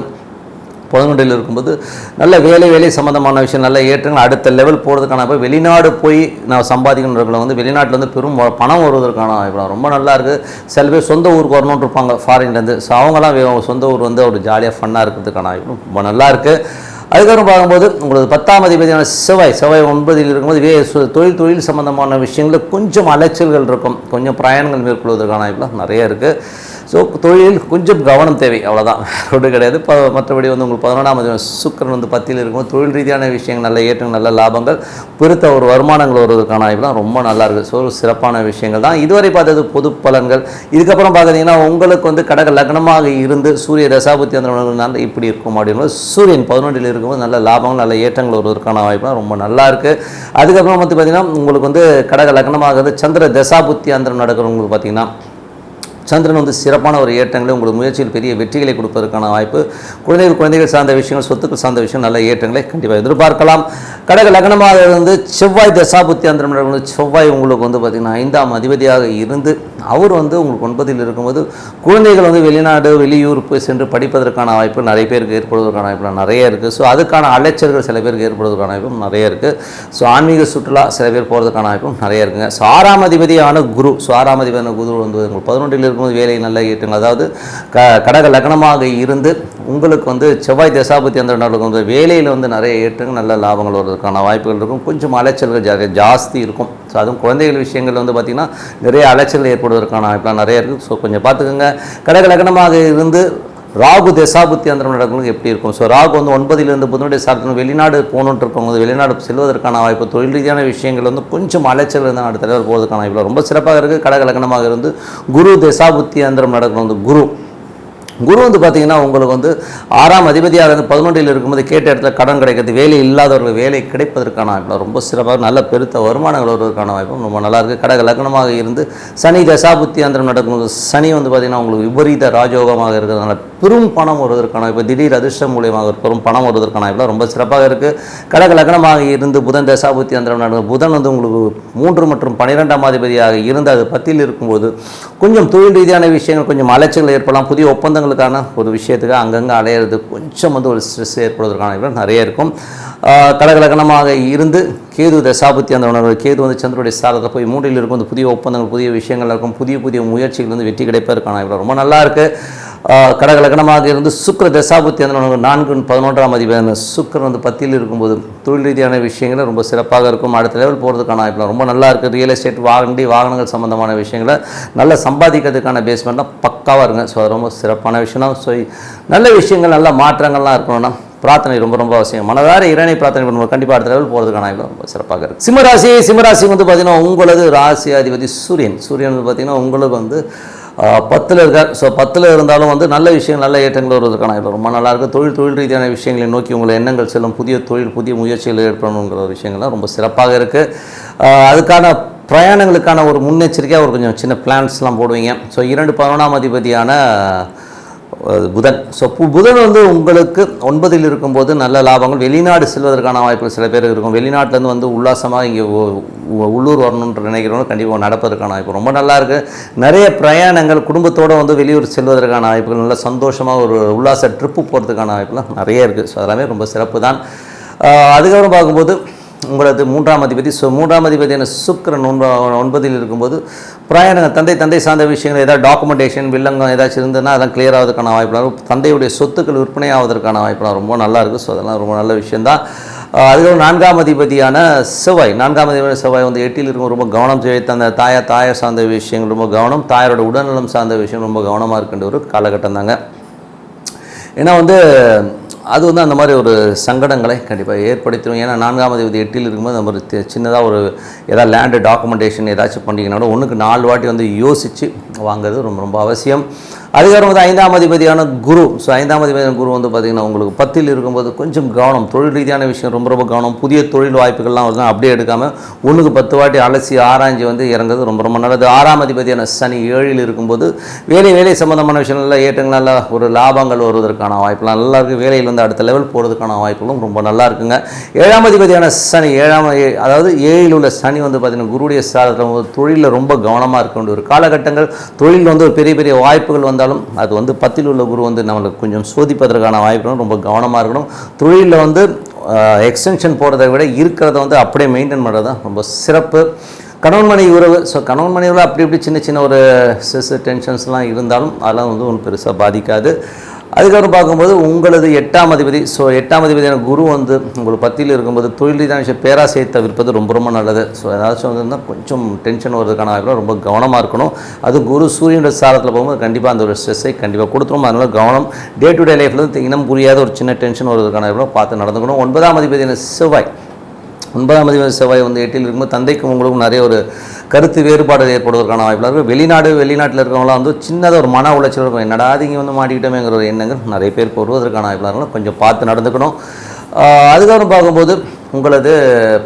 11 இருக்கும்போது நல்ல வேலை சம்மந்தமான விஷயம் நல்ல ஏற்றங்கள் அடுத்த லெவல் போகிறதுக்கான இப்போ வெளிநாடு போய் நான் சம்பாதிக்கணுன்றவங்களை வந்து வெளிநாட்டில் வந்து பெரும் பணம் வருவதற்கான வாய்ப்பு ரொம்ப நல்லா இருக்குது. சில பேர் சொந்த ஊருக்கு வரணும்னு இருப்பாங்க ஃபாரின்லேருந்து. ஸோ அவங்களாம் சொந்த ஊர் வந்து ஒரு ஜாலியாக ஃபன்னாக இருக்கிறதுக்கான வாய்ப்பு ரொம்ப நல்லா இருக்குது. அதுக்கப்புறம் பார்க்கும்போது உங்களுக்கு 10ஆம் அதிபதியான செவ்வாய் 9 இருக்கும்போது தொழில் சம்பந்தமான விஷயங்களில் கொஞ்சம் அலைச்சல்கள் இருக்கும். கொஞ்சம் பிரயாணங்கள் மேற்கொள்வதற்கான வாய்ப்புலாம் நிறைய இருக்குது. ஸோ தொழிலில் கொஞ்சம் கவனம் தேவை, அவ்வளோதான், ஒன்று கிடையாது. மற்றபடி வந்து உங்களுக்கு 11ஆம் அதிபதி சுக்கிரன் வந்து 10 இருக்கும்போது தொழில் ரீதியான விஷயங்கள் நல்ல ஏற்றங்கள் நல்ல லாபங்கள் பெருத்த ஒரு வருமானங்கள் வருவதற்கான வாய்ப்புலாம் ரொம்ப நல்லா இருக்குது. ஸோ சிறப்பான விஷயங்கள் தான் இதுவரை பார்த்தது பொது பலன்கள். இதுக்கப்புறம் பார்த்தீங்கன்னா உங்களுக்கு வந்து கடக லக்னமாக இருந்து சூரிய தசாபுத்தி அந்த இப்படி இருக்கும் அப்படின்னா சூரியன் 11 இருக்கும்போது நல்ல லாபங்கள் நல்ல ஏற்றங்கள் வருவதற்கான வாய்ப்புலாம் ரொம்ப நல்லா இருக்குது. அதுக்கப்புறம் வந்து பார்த்திங்கன்னா உங்களுக்கு வந்து கடக லக்னமாக இருந்து சந்திர தசாபுத்தி அந்தரம் நடக்கிறவங்களுக்கு பார்த்திங்கன்னா சந்திரன் வந்து சிறப்பான ஒரு ஏற்றங்களை உங்களுக்கு முயற்சியில் பெரிய வெற்றிகளை கொடுப்பதற்கான வாய்ப்பு. குழந்தைகள் சார்ந்த விஷயங்கள் சொத்துக்கள் சார்ந்த விஷயம் நல்ல ஏற்றங்களை கண்டிப்பாக எதிர்பார்க்கலாம். கடக லக்னமாக இருந்து செவ்வாய் தசாபுத்தி அந்தரம் செவ்வாய் உங்களுக்கு வந்து பார்த்திங்கன்னா 5ஆம் அதிபதியாக இருந்து அவர் வந்து உங்களுக்கு 9 இருக்கும்போது குழந்தைகள் வந்து வெளிநாடு வெளியூர் போய் சென்று படிப்பதற்கான வாய்ப்பு நிறைய பேருக்கு ஏற்படுவதற்கான வாய்ப்பு நிறைய இருக்குது. ஸோ அதுக்கான அலைச்சல்கள் சில பேருக்கு ஏற்படுவதற்கான வாய்ப்பும் நிறைய இருக்குது. ஸோ ஆன்மீக சுற்றுலா சில பேர் போகிறதுக்கான வாய்ப்பும் நிறைய இருக்குங்க. ஸோ 6ஆம் அதிபதியான குரு. ஸோ 6ஆம் அதிபதியான குரு வந்து உங்களுக்கு 11 இருக்கும்போது வேலை நல்லா ஏற்றுங்க. அதாவது கடக லக்னமாக இருந்து உங்களுக்கு வந்து செவ்வாய் தசாபுத்தி அந்த நாளுக்கு வந்து வேலையில் வந்து நிறைய ஏற்றுங்க நல்ல லாபங்கள் வருவதற்கான வாய்ப்புகள் இருக்கும். கொஞ்சம் அலைச்சல்கள் ஜாஸ்தி இருக்கும். ஸோ அதுவும் குழந்தைகள் விஷயங்கள் வந்து பார்த்திங்கன்னா நிறைய அலைச்சல் ஏற்படுவதற்கான வாய்ப்புலாம் நிறைய இருக்குது. ஸோ கொஞ்சம் பார்த்துக்கோங்க. கடக லக்னமாக இருந்து ராகு தசாபுத்தி அந்த நடக்கிறவங்களுக்கு எப்படி இருக்கும்? ஸோ ராகு வந்து 9 புதனுடைய சாரத்தில் வெளிநாடு போகணுன்ட்டு இருக்கவங்க வெளிநாடு செல்வதற்கான வாய்ப்பு தொழில் ரீதியான விஷயங்கள் வந்து கொஞ்சம் அலைச்சல் இருந்தால் அடுத்த தலைவர் போகிறதுக்கான வாய்ப்பு ரொம்ப சிறப்பாக இருக்குது. கடக லக்னமாக இருந்து குரு தசாபுத்தி அந்தரம் நடக்கணும். வந்து குரு வந்து பார்த்திங்கன்னா உங்களுக்கு வந்து 6ஆம் அதிபதியாக இருந்து 11 இருக்கும்போது கேட்ட இடத்துல கடன் கிடைக்கிறது வேலை இல்லாதவர்கள் வேலை கிடைப்பதற்கான வாய்ப்பு ரொம்ப சிறப்பாக நல்ல பெருத்த வருமானங்கள் வருவதற்கான வாய்ப்பும் ரொம்ப நல்லாயிருக்கு. கடக லக்னமாக இருந்து சனி தசாபுத்தி அந்தரம் நடக்கும்போது சனி வந்து பார்த்திங்கன்னா உங்களுக்கு விபரீத ராஜயோகமாக இருக்கிறதுனால பெரும் பணம் வருவதற்கான இப்போ திடீர் அதிர்ஷ்டம் மூலியமாக பெரும் பணம் வருவதற்கான வாய்ப்புலாம் ரொம்ப சிறப்பாக இருக்குது. கடக லக்னமாக இருந்து புதன் தசாபுத்தி அந்தரம் நடக்கும். புதன் வந்து உங்களுக்கு 3 மற்றும் 12ஆம் அதிபதியாக இருந்து அது 10 இருக்கும்போது கொஞ்சம் தொழில் ரீதியான விஷயங்கள் கொஞ்சம் அலைச்சல்கள் ஏற்படலாம். புதிய ஒப்பந்தங்களுக்கான ஒரு விஷயத்துக்கு அங்கங்கே அலையிறது கொஞ்சம் வந்து ஒரு ஸ்ட்ரெஸ் ஏற்படுவதற்கான நிறைய இருக்கும். கடக லக்னமாக இருந்து கேது தசாபுத்தி அந்த உணர்வு கேது வந்து சந்திரனுடைய சாரத்தில் போய் 3 இருக்கும். அந்த புதிய ஒப்பந்தங்கள் புதிய விஷயங்கள் இருக்கும். புதிய முயற்சிகள் வந்து வெற்றி கிடைப்பதற்கான ரொம்ப நல்லா இருக்குது. கடக லக்னமாக இருந்து சுக்கிர தசாபுத்தி அந்த 4 11ஆம் அதிபதியான சுக்கிரன் வந்து 10 இருக்கும்போது தொழில் ரீதியான விஷயங்கள் ரொம்ப சிறப்பாக இருக்கும். அடுத்த லெவல் போகிறதுக்கான வாய்ப்புலாம் ரொம்ப நல்லா இருக்குது. ரியல் எஸ்டேட் வாகனங்கள் சம்மந்தமான விஷயங்களை நல்லா சம்பாதிக்கிறதுக்கான பேஸ்மெண்ட்லாம் பக்காவாக இருங்க. ஸோ அது ரொம்ப சிறப்பான விஷயம் தான். ஸோ நல்ல விஷயங்கள் நல்ல மாற்றங்கள்லாம் இருக்கணும்னா பிரார்த்தனை ரொம்ப அவசியம். மனதார இறைவனை பிரார்த்தனை பண்ணுவோம். கண்டிப்பாக அடுத்த லெவல் போகிறதுக்கான ரொம்ப சிறப்பாக இருக்குது. சிம்மராசி வந்து பார்த்திங்கன்னா உங்களது ராசி அதிபதி சூரியன் வந்து பார்த்திங்கன்னா உங்களுக்கு வந்து 10 இருக்கார். ஸோ 10 இருந்தாலும் வந்து நல்ல விஷயங்கள் நல்ல ஏற்றங்கள் வருவதற்கான ரொம்ப நல்லாயிருக்கு. தொழில் ரீதியான விஷயங்களை நோக்கி உங்களை எண்ணங்கள் செல்லும். புதிய முயற்சிகள் ஏற்படணுங்கிற விஷயங்கள்லாம் ரொம்ப சிறப்பாக இருக்குது. அதுக்கான பிரயாணங்களுக்கான ஒரு முன்னெச்சரிக்கையாக ஒரு கொஞ்சம் சின்ன பிளான்ஸ்லாம் போடுவீங்க. ஸோ 11ஆம் அதிபதியான புதன். ஸோ புதன் வந்து உங்களுக்கு 9 இருக்கும்போது நல்ல லாபங்கள் வெளிநாடு செல்வதற்கான வாய்ப்புகள் சில பேர் இருக்கும். வெளிநாட்டிலேருந்து வந்து உல்லாசமாக இங்கே உள்ளூர் வரணுன்ற நினைக்கிறவங்க கண்டிப்பாக நடப்பதற்கான வாய்ப்பு ரொம்ப நல்லா இருக்குது. நிறைய பிரயாணங்கள் குடும்பத்தோடு வந்து வெளியூர் செல்வதற்கான வாய்ப்புகள் நல்ல சந்தோஷமாக ஒரு உல்லாச ட்ரிப்பு போகிறதுக்கான வாய்ப்புலாம் நிறைய இருக்குது. ஸோ அதெல்லாமே ரொம்ப சிறப்பு தான். அதுக்கப்புறம் பார்க்கும்போது உங்களது 3ஆம் அதிபதி. ஸோ 3ஆம் அதிபதியான சுக்கிரன் 9 இருக்கும்போது பிரயாணங்கள் தந்தை சார்ந்த விஷயங்கள் ஏதாவது டாக்குமெண்டேஷன் வில்லங்கம் ஏதாச்சும் இருந்ததுன்னா அதெல்லாம் கிளியர் ஆவதற்கான வாய்ப்புலாம் தந்தையுடைய சொத்துக்கள் விற்பனை ஆவதற்கான வாய்ப்புலாம் ரொம்ப நல்லா இருக்குது. ஸோ அதெல்லாம் ரொம்ப நல்ல விஷயந்தான். அதுக்கப்புறம் 4ஆம் அதிபதியான செவ்வாய் வந்து 8 இருக்கும். ரொம்ப கவனம் தேவை. அந்த தாயை சார்ந்த விஷயங்கள் ரொம்ப கவனம். தாயாரோட உடல்நலம் சார்ந்த விஷயம் ரொம்ப கவனமாக இருக்கின்ற ஒரு காலகட்டம் தாங்க. ஏன்னா வந்து அது வந்து அந்த மாதிரி ஒரு சங்கடங்களை கண்டிப்பாக ஏற்படுத்திடும். ஏன்னா 4ஆம் அதிபதி 8ல் இருக்கும்போது நம்ம ஒரு சின்னதாக ஒரு ஏதாவது லேண்டு டாக்குமெண்டேஷன் ஏதாச்சும் பண்ணிங்கன்னா ஒன்றுக்கு 4 வாட்டி வந்து யோசித்து வாங்குறது ரொம்ப ரொம்ப அவசியம். அதுக்கப்புறம் வந்து 5ஆம் அதிபதியான குரு. ஸோ 5ஆம் அதிபதியான குரு வந்து பார்த்திங்கன்னா உங்களுக்கு 10ல் இருக்கும்போது கொஞ்சம் கவனம், தொழில் ரீதியான விஷயம் ரொம்ப ரொம்ப கவனம். புதிய தொழில் வாய்ப்புகள்லாம் வந்து அப்படியே எடுக்காமல் 1க்கு 10 வாட்டி அலசி ஆராய்ஞ்சு வந்து இறங்குறது ரொம்ப ரொம்ப நல்லது. 6ஆம் அதிபதியான சனி 7ல் இருக்கும்போது வேலை சம்மந்தமான விஷயங்கள்லாம் ஏற்றங்கள் நல்ல ஒரு லாபங்கள் வருவதற்கான வாய்ப்புலாம் நல்லா இருக்குது. வேலையில் வந்து அடுத்த லெவல் போகிறதுக்கான வாய்ப்புகளும் ரொம்ப நல்லா இருக்குங்க. 7ஆம் அதிபதியான சனி அதாவது 7ல் உள்ள சனி வந்து பார்த்திங்கன்னா குருடைய சாதத்தில் தொழிலில் ரொம்ப கவனமாக இருக்க வேண்டிய ஒரு காலகட்டங்கள். தொழில் வந்து ஒரு பெரிய பெரிய வாய்ப்புகள் வந்தாலும் அது வந்து 10ல் உள்ள குரு வந்து நம்மளுக்கு கொஞ்சம் சோதிப்பதற்கான வாய்ப்புகளும் ரொம்ப கவனமாக இருக்கணும். தொழிலில் வந்து எக்ஸ்டென்ஷன் போடுறதை விட இருக்கிறத வந்து அப்படியே மெயின்டைன் பண்ணுறது தான் ரொம்ப சிறப்பு. கணவன் மனைவி உறவு. ஸோ கணவன் மனைவி உறவு அப்படி சின்ன சின்ன ஒரு டென்ஷன்ஸ்லாம் இருந்தாலும் அதெல்லாம் வந்து ஒன்றும் பெருசாக பாதிக்காது. அதுக்கப்புறம் பார்க்கும்போது உங்களது 8ஆம் அதிபதி. ஸோ 8ஆம் அதிபதியான குரு வந்து உங்களுக்கு 10ல் இருக்கும்போது தொழில் ரீதியான விஷயம் பேராசையை தவிர்ப்பது ரொம்ப ரொம்ப நல்லது. ஸோ ஏதாச்சும் வந்து கொஞ்சம் டென்ஷன் வருவதற்கான வாய்ப்பு ரொம்ப கவனமாக இருக்கணும். அது குரு சூரியனுடைய சாரத்தில் போகும்போது கண்டிப்பாக அந்த ஒரு ஸ்ட்ரெஸ்ஸை கண்டிப்பாக கொடுத்துரும். அதனால் கவனம். டே டு டே லைஃப்பில் வந்து இனம் புரியாத ஒரு சின்ன டென்ஷன் வருவதற்கான வாய்ப்பு பார்த்து நடந்துக்கணும். 9ஆம் அதிபதியான செவ்வாய். 9ஆம் அதிபதி செவ்வாய் வந்து 8ல் இருக்கும்போது தந்தைக்கும் உங்களுக்கும் நிறைய ஒரு கருத்து வேறுபாடு ஏற்படுவதற்கான வாய்ப்புகள் இருக்குது. வெளிநாட்டில் இருக்கிறவங்களாம் வந்து சின்னதாக ஒரு மன உளைச்சல் இருக்கும். என்னடா இங்கே வந்து மாட்டிக்கிட்டோமேங்கிற ஒரு எண்ணங்கள் நிறைய பேருக்கு வருவதற்கான வாய்ப்புகள் கொஞ்சம் பார்த்து நடந்துக்கணும். அதுக்கப்புறம் பார்க்கும்போது உங்களது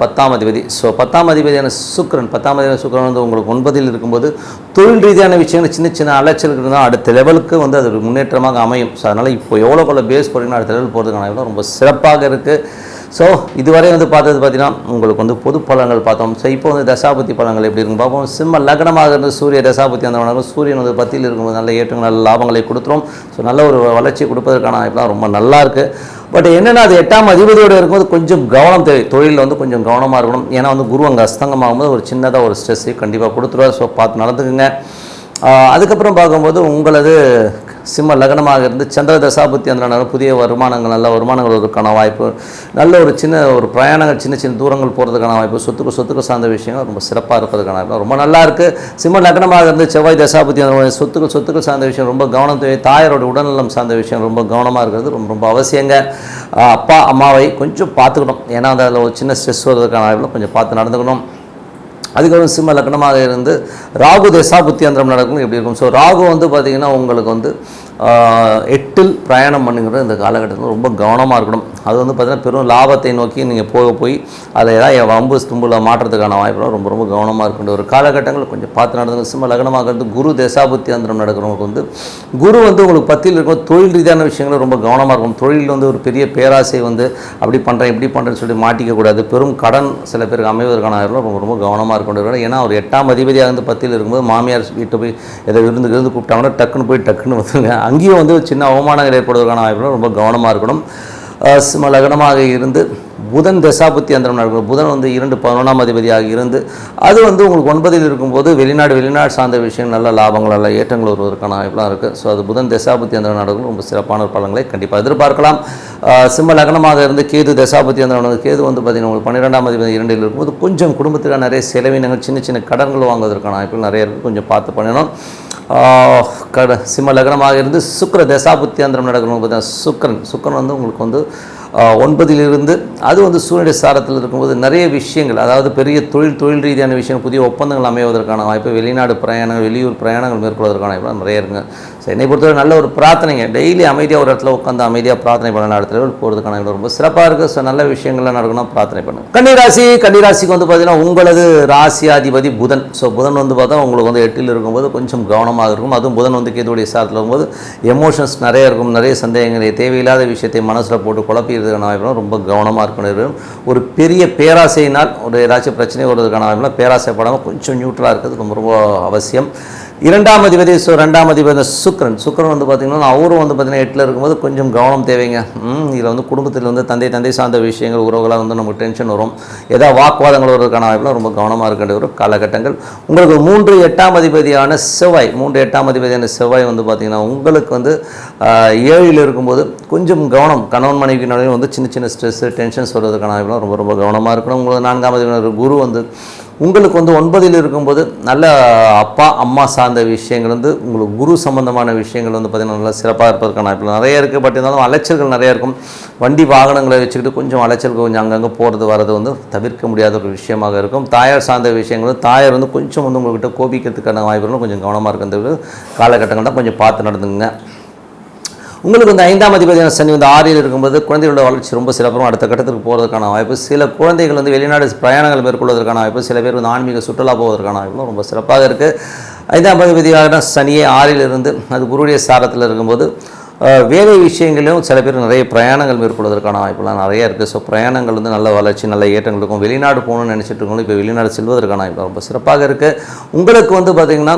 10ஆம் அதிபதி. ஸோ 10ஆம் அதிபதியான சுக்கிரன். 10ஆம் அதிபதியான சுக்கிரன் வந்து உங்களுக்கு 9ல் இருக்கும்போது தொழில் ரீதியான விஷயங்கள் சின்ன சின்ன அலைச்சல் இருந்தால் அடுத்த லெவலுக்கு வந்து அது முன்னேற்றமாக அமையும். ஸோ அதனால் இப்போ எவ்வளோ பேஸ் போகிறீங்கன்னா அடுத்த லெவல் போகிறதுக்கான ரொம்ப சிறப்பாக இருக்குது. ஸோ இதுவரை வந்து பார்த்தது பார்த்தீங்கன்னா உங்களுக்கு வந்து பொது பலன்கள் பார்த்தோம். ஸோ இப்போ வந்து தசாபதி பலன்கள் எப்படி இருக்குன்னு பார்ப்போம். சிம்ம லக்னமாக இருந்து சூரிய தசாபதி அந்த சூரியன் வந்து 10ல் இருக்கும்போது நல்ல ஏற்றங்கள் நல்ல லாபங்களை கொடுத்துரும். ஸோ நல்ல ஒரு வளர்ச்சி கொடுப்பதற்கான வாய்ப்புலாம் ரொம்ப நல்லா இருக்குது. பட் என்னென்னா அது 8ஆம் அதிபதியோடு இருக்கும்போது கொஞ்சம் கவனம் தேவை. தொழிலில் வந்து கொஞ்சம் கவனமாக இருக்கணும். ஏன்னா வந்து குரு அங்கே அஸ்தங்கமாகும்போது ஒரு சின்னதாக ஒரு ஸ்ட்ரெஸ்ஸை கண்டிப்பாக கொடுத்துருவார். ஸோ பார்த்து நடந்துக்குங்க. அதுக்கப்புறம் பார்க்கும்போது உங்களது சிம்ம லக்னமாக இருந்து சந்திர தசாபுத்தி அந்த புதிய வருமானங்கள் நல்ல வருமானங்கள் வருவதற்கான வாய்ப்பு, நல்ல ஒரு சின்ன ஒரு பிரயாணங்கள் சின்ன சின்ன தூரங்கள் போகிறதுக்கான வாய்ப்பு, சொத்துக்கு சார்ந்த விஷயங்கள் ரொம்ப சிறப்பாக இருப்பதற்கான வாய்ப்பு ரொம்ப நல்லா இருக்குது. சிம்ம லக்னமாக இருந்து செவ்வாய் தசாபுத்தி அந்த சொத்துக்கள் சார்ந்த விஷயம் ரொம்ப கவனம் தேவை. தாயாரோட உடல்நலம் சார்ந்த விஷயம் ரொம்ப கவனமாக இருக்கிறது ரொம்ப ரொம்ப அவசியங்க. அப்பா அம்மாவை கொஞ்சம் பார்த்துக்கணும். ஏன்னா அதில் ஒரு சின்ன ஸ்ட்ரெஸ் வருவதற்கான வாய்ப்பில் கொஞ்சம் பார்த்து நடந்துக்கணும். அதுக்கப்புறம் சிம்ம லக்னமாக இருந்து ராகு தசாபுத்தி அந்தரம் நடக்கும் எப்படி இருக்கும். ஸோ ராகு வந்து பார்த்திங்கன்னா உங்களுக்கு வந்து 8ல் பிரயாணம் பண்ணுங்கிற இந்த காலகட்டத்தில் ரொம்ப கவனமாக இருக்கணும். அது வந்து பார்த்திங்கன்னா பெரும் லாபத்தை நோக்கி நீங்கள் போய் அதில் ஏதாவது வம்பு தும்பில் மாற்றத்துக்கான வாய்ப்புலாம் ரொம்ப ரொம்ப கவனமாக இருக்கின்ற ஒரு காலகட்டங்கள் கொஞ்சம் பார்த்து நடந்துங்க. சிம்ம லக்னமாக இருந்து குரு தசாபுத்தி அந்தரம் நடக்கிறவங்களுக்கு வந்து குரு வந்து உங்களுக்கு 10ல் இருக்கும் தொழில் ரீதியான விஷயங்களும் ரொம்ப கவனமாக இருக்கும். தொழில் வந்து ஒரு பெரிய பேராசை வந்து அப்படி பண்ணுறேன் இப்படி பண்ணுறேன்னு சொல்லி மாட்டிக்கக்கூடாது. பெரும் கடன் சில பேருக்கு அமைவதற்கான வாய்ப்புலாம் ரொம்ப ரொம்ப கவனமாக இருக்கின்ற. ஏன்னா ஒரு 8ஆம் அதிபதியாக வந்து 10ல் இருக்கும்போது மாமியார் வீட்டை போய் எதை விருந்து கூப்பிட்டாங்கன்னா டக்குன்னு வந்துங்க. அங்கேயும் வந்து சின்ன அவமானங்கள் ஏற்படுவதற்கான வாய்ப்புகள் ரொம்ப கவனமாக இருக்கணும். சிம்ம லக்னமாக இருந்து புதன் தசாபுத்தி அந்தரம் நடக்கும். புதன் வந்து 2 அதிபதியாக இருந்து அது வந்து உங்களுக்கு 9ல் இருக்கும்போது வெளிநாடு சார்ந்த விஷயம் நல்ல லாபங்கள் நல்ல ஏற்றங்கள் வருவதற்கான வாய்ப்புலாம் இருக்குது. ஸோ அது புதன் தசாபுத்தி அந்தரம் நடக்கும் ரொம்ப சிறப்பான பலன்களை கண்டிப்பாக எதிர்பார்க்கலாம். சிம்ம லக்னமாக இருந்து கேது தசாபுத்தி அந்தரம் கேது வந்து பார்த்திங்கன்னா உங்களுக்கு 12ஆம் அதிபதி 2ல் இருக்கும்போது கொஞ்சம் குடும்பத்துக்கான நிறைய செலவினங்கள் சின்ன கடன்கள் வாங்குவதற்கான வாய்ப்புகள் நிறைய இருக்குது. கொஞ்சம் பார்த்து பண்ணணும். சிம்ம லக்னமாக இருந்து சுக்கிர தசாபுத்தி அந்தரம் நடக்கணும். பார்த்தீங்கன்னா சுக்கிரன் வந்து உங்களுக்கு வந்து 9ல் இருந்து அது வந்து சூரியனுடைய சாரத்தில் இருக்கும்போது நிறைய விஷயங்கள் அதாவது பெரிய தொழில் ரீதியான விஷயம் புதிய ஒப்பந்தங்கள் அமைவதற்கான வாய்ப்பு, வெளிநாடு பிரயாணங்கள் வெளியூர் பிரயாணங்கள் மேற்கொள்வதற்கான வாய்ப்பு நிறைய இருக்குங்க. ஸோ என்னை பொறுத்தவரை நல்ல ஒரு பிரார்த்தனைங்க. டெய்லி அமைதியாக ஒரு இடத்துல உட்காந்து அமைதியாக பிரார்த்தனை பண்ண இடத்துல போகிறதுக்கான ரொம்ப சிறப்பாக இருக்குது. ஸோ நல்ல விஷயங்கள்லாம் நடக்கணும், பிரார்த்தனை பண்ணுங்கள். கன்னிராசிக்கு வந்து பார்த்திங்கன்னா உங்களது ராசியாதிபதி புதன். ஸோ புதன் வந்து பார்த்தா உங்களுக்கு வந்து 8ல் இருக்கும்போது கொஞ்சம் கவனமாக இருக்கும். அதுவும் புதன் வந்து கேதுவுடைய சாரத்தில் இருக்கும்போது எமோஷன்ஸ் நிறைய இருக்கும். நிறைய சந்தேகங்களை தேவையில்லாத விஷயத்தை மனசில் போட்டு குழப்பி ரொம்ப கவனமாக இருக்கணும். ஒரு பெரிய பேராசையினால் ஒரு ஏதாச்சும் பிரச்சனை வருவதற்கான வாய்ப்புலாம் பேராசைப்படாமல் கொஞ்சம் நியூட்ரலாக இருக்கிறது ரொம்ப ரொம்ப அவசியம். 2ஆம் அதிபதி. ஸோ 2ஆம் அதிபதி சுக்கிரன் வந்து பார்த்திங்கன்னா அவரும் வந்து பார்த்திங்கன்னா 8ல் இருக்கும்போது கொஞ்சம் கவனம் தேவைங்க. இதில் வந்து குடும்பத்தில் வந்து தந்தை சார்ந்த விஷயங்கள் உறவுகளாக வந்து நமக்கு டென்ஷன் வரும். ஏதாவது வாக்குவாதங்கள் வருவதற்கான வாய்ப்புலாம் ரொம்ப கவனமாக இருக்கின்ற ஒரு காலகட்டங்கள். உங்களுக்கு 3 அதிபதியான செவ்வாய் வந்து பார்த்திங்கன்னா உங்களுக்கு வந்து 7ல் இருக்கும்போது கொஞ்சம் கவனம். கணவன் மனைவி நடுவில் வந்து சின்ன ஸ்ட்ரெஸ் டென்ஷன்ஸ் வருவதற்கான வாய்ப்புலாம் ரொம்ப ரொம்ப கவனமாக இருக்கணும். உங்களுக்கு 4ஆம் அதிபதி குரு வந்து உங்களுக்கு வந்து 9ல் இருக்கும்போது நல்ல அப்பா அம்மா சார்ந்த விஷயங்கள் வந்து உங்களுக்கு குரு சம்பந்தமான விஷயங்கள் வந்து பார்த்திங்கன்னா நல்லா சிறப்பாக இருப்பதற்கான வாய்ப்பு நிறைய இருக்குது. பட் இருந்தாலும் அலைச்சல்கள் நிறையா இருக்கும். வண்டி வாகனங்களை வச்சுக்கிட்டு கொஞ்சம் அலைச்சல்கள் கொஞ்சம் அங்கங்கே போகிறது வரது வந்து தவிர்க்க முடியாத ஒரு விஷயமாக இருக்கும். தாயார் சார்ந்த விஷயங்கள் தாயார் வந்து கொஞ்சம் வந்து உங்கள்கிட்ட கோபிக்கிறதுக்கான வாய்ப்புகளும் கொஞ்சம் கவனமாக இருக்கிறது காலகட்டங்கள் தான் கொஞ்சம் பார்த்து நடந்துங்க. உங்களுக்கு வந்து 5ஆம் அதிபதியான சனி வந்து 6ல் இருக்கும்போது குழந்தைகளோட வளர்ச்சி ரொம்ப சிறப்பாக அடுத்த கட்டத்துக்கு போகிறதுக்கான வாய்ப்பு. சில குழந்தைகள் வந்து வெளிநாடு பிரயாணங்கள் மேற்கொள்வதற்கான வாய்ப்பு. சில பேர் வந்து ஆன்மீக சுற்றுலா போவதற்கான வாய்ப்பும் ரொம்ப சிறப்பாக இருக்குது. 5ஆம் அதிபதியான சனியே 6ல் இருந்து அது குருடைய சாரத்தில் இருக்கும்போது வேலை விஷயங்களிலும் சில பேர் நிறைய பிரயாணங்கள் மேற்கொள்வதற்கான வாய்ப்புலாம் நிறைய இருக்குது. ஸோ பிரயாணங்கள் வந்து நல்ல வளர்ச்சி நல்ல ஏற்றங்கள் இருக்கும். வெளிநாடு போகணும்னு நினச்சிட்டு இருக்கோம், இப்போ வெளிநாடு செல்வதற்கான வாய்ப்பு ரொம்ப சிறப்பாக இருக்குது. உங்களுக்கு வந்து பார்த்திங்கன்னா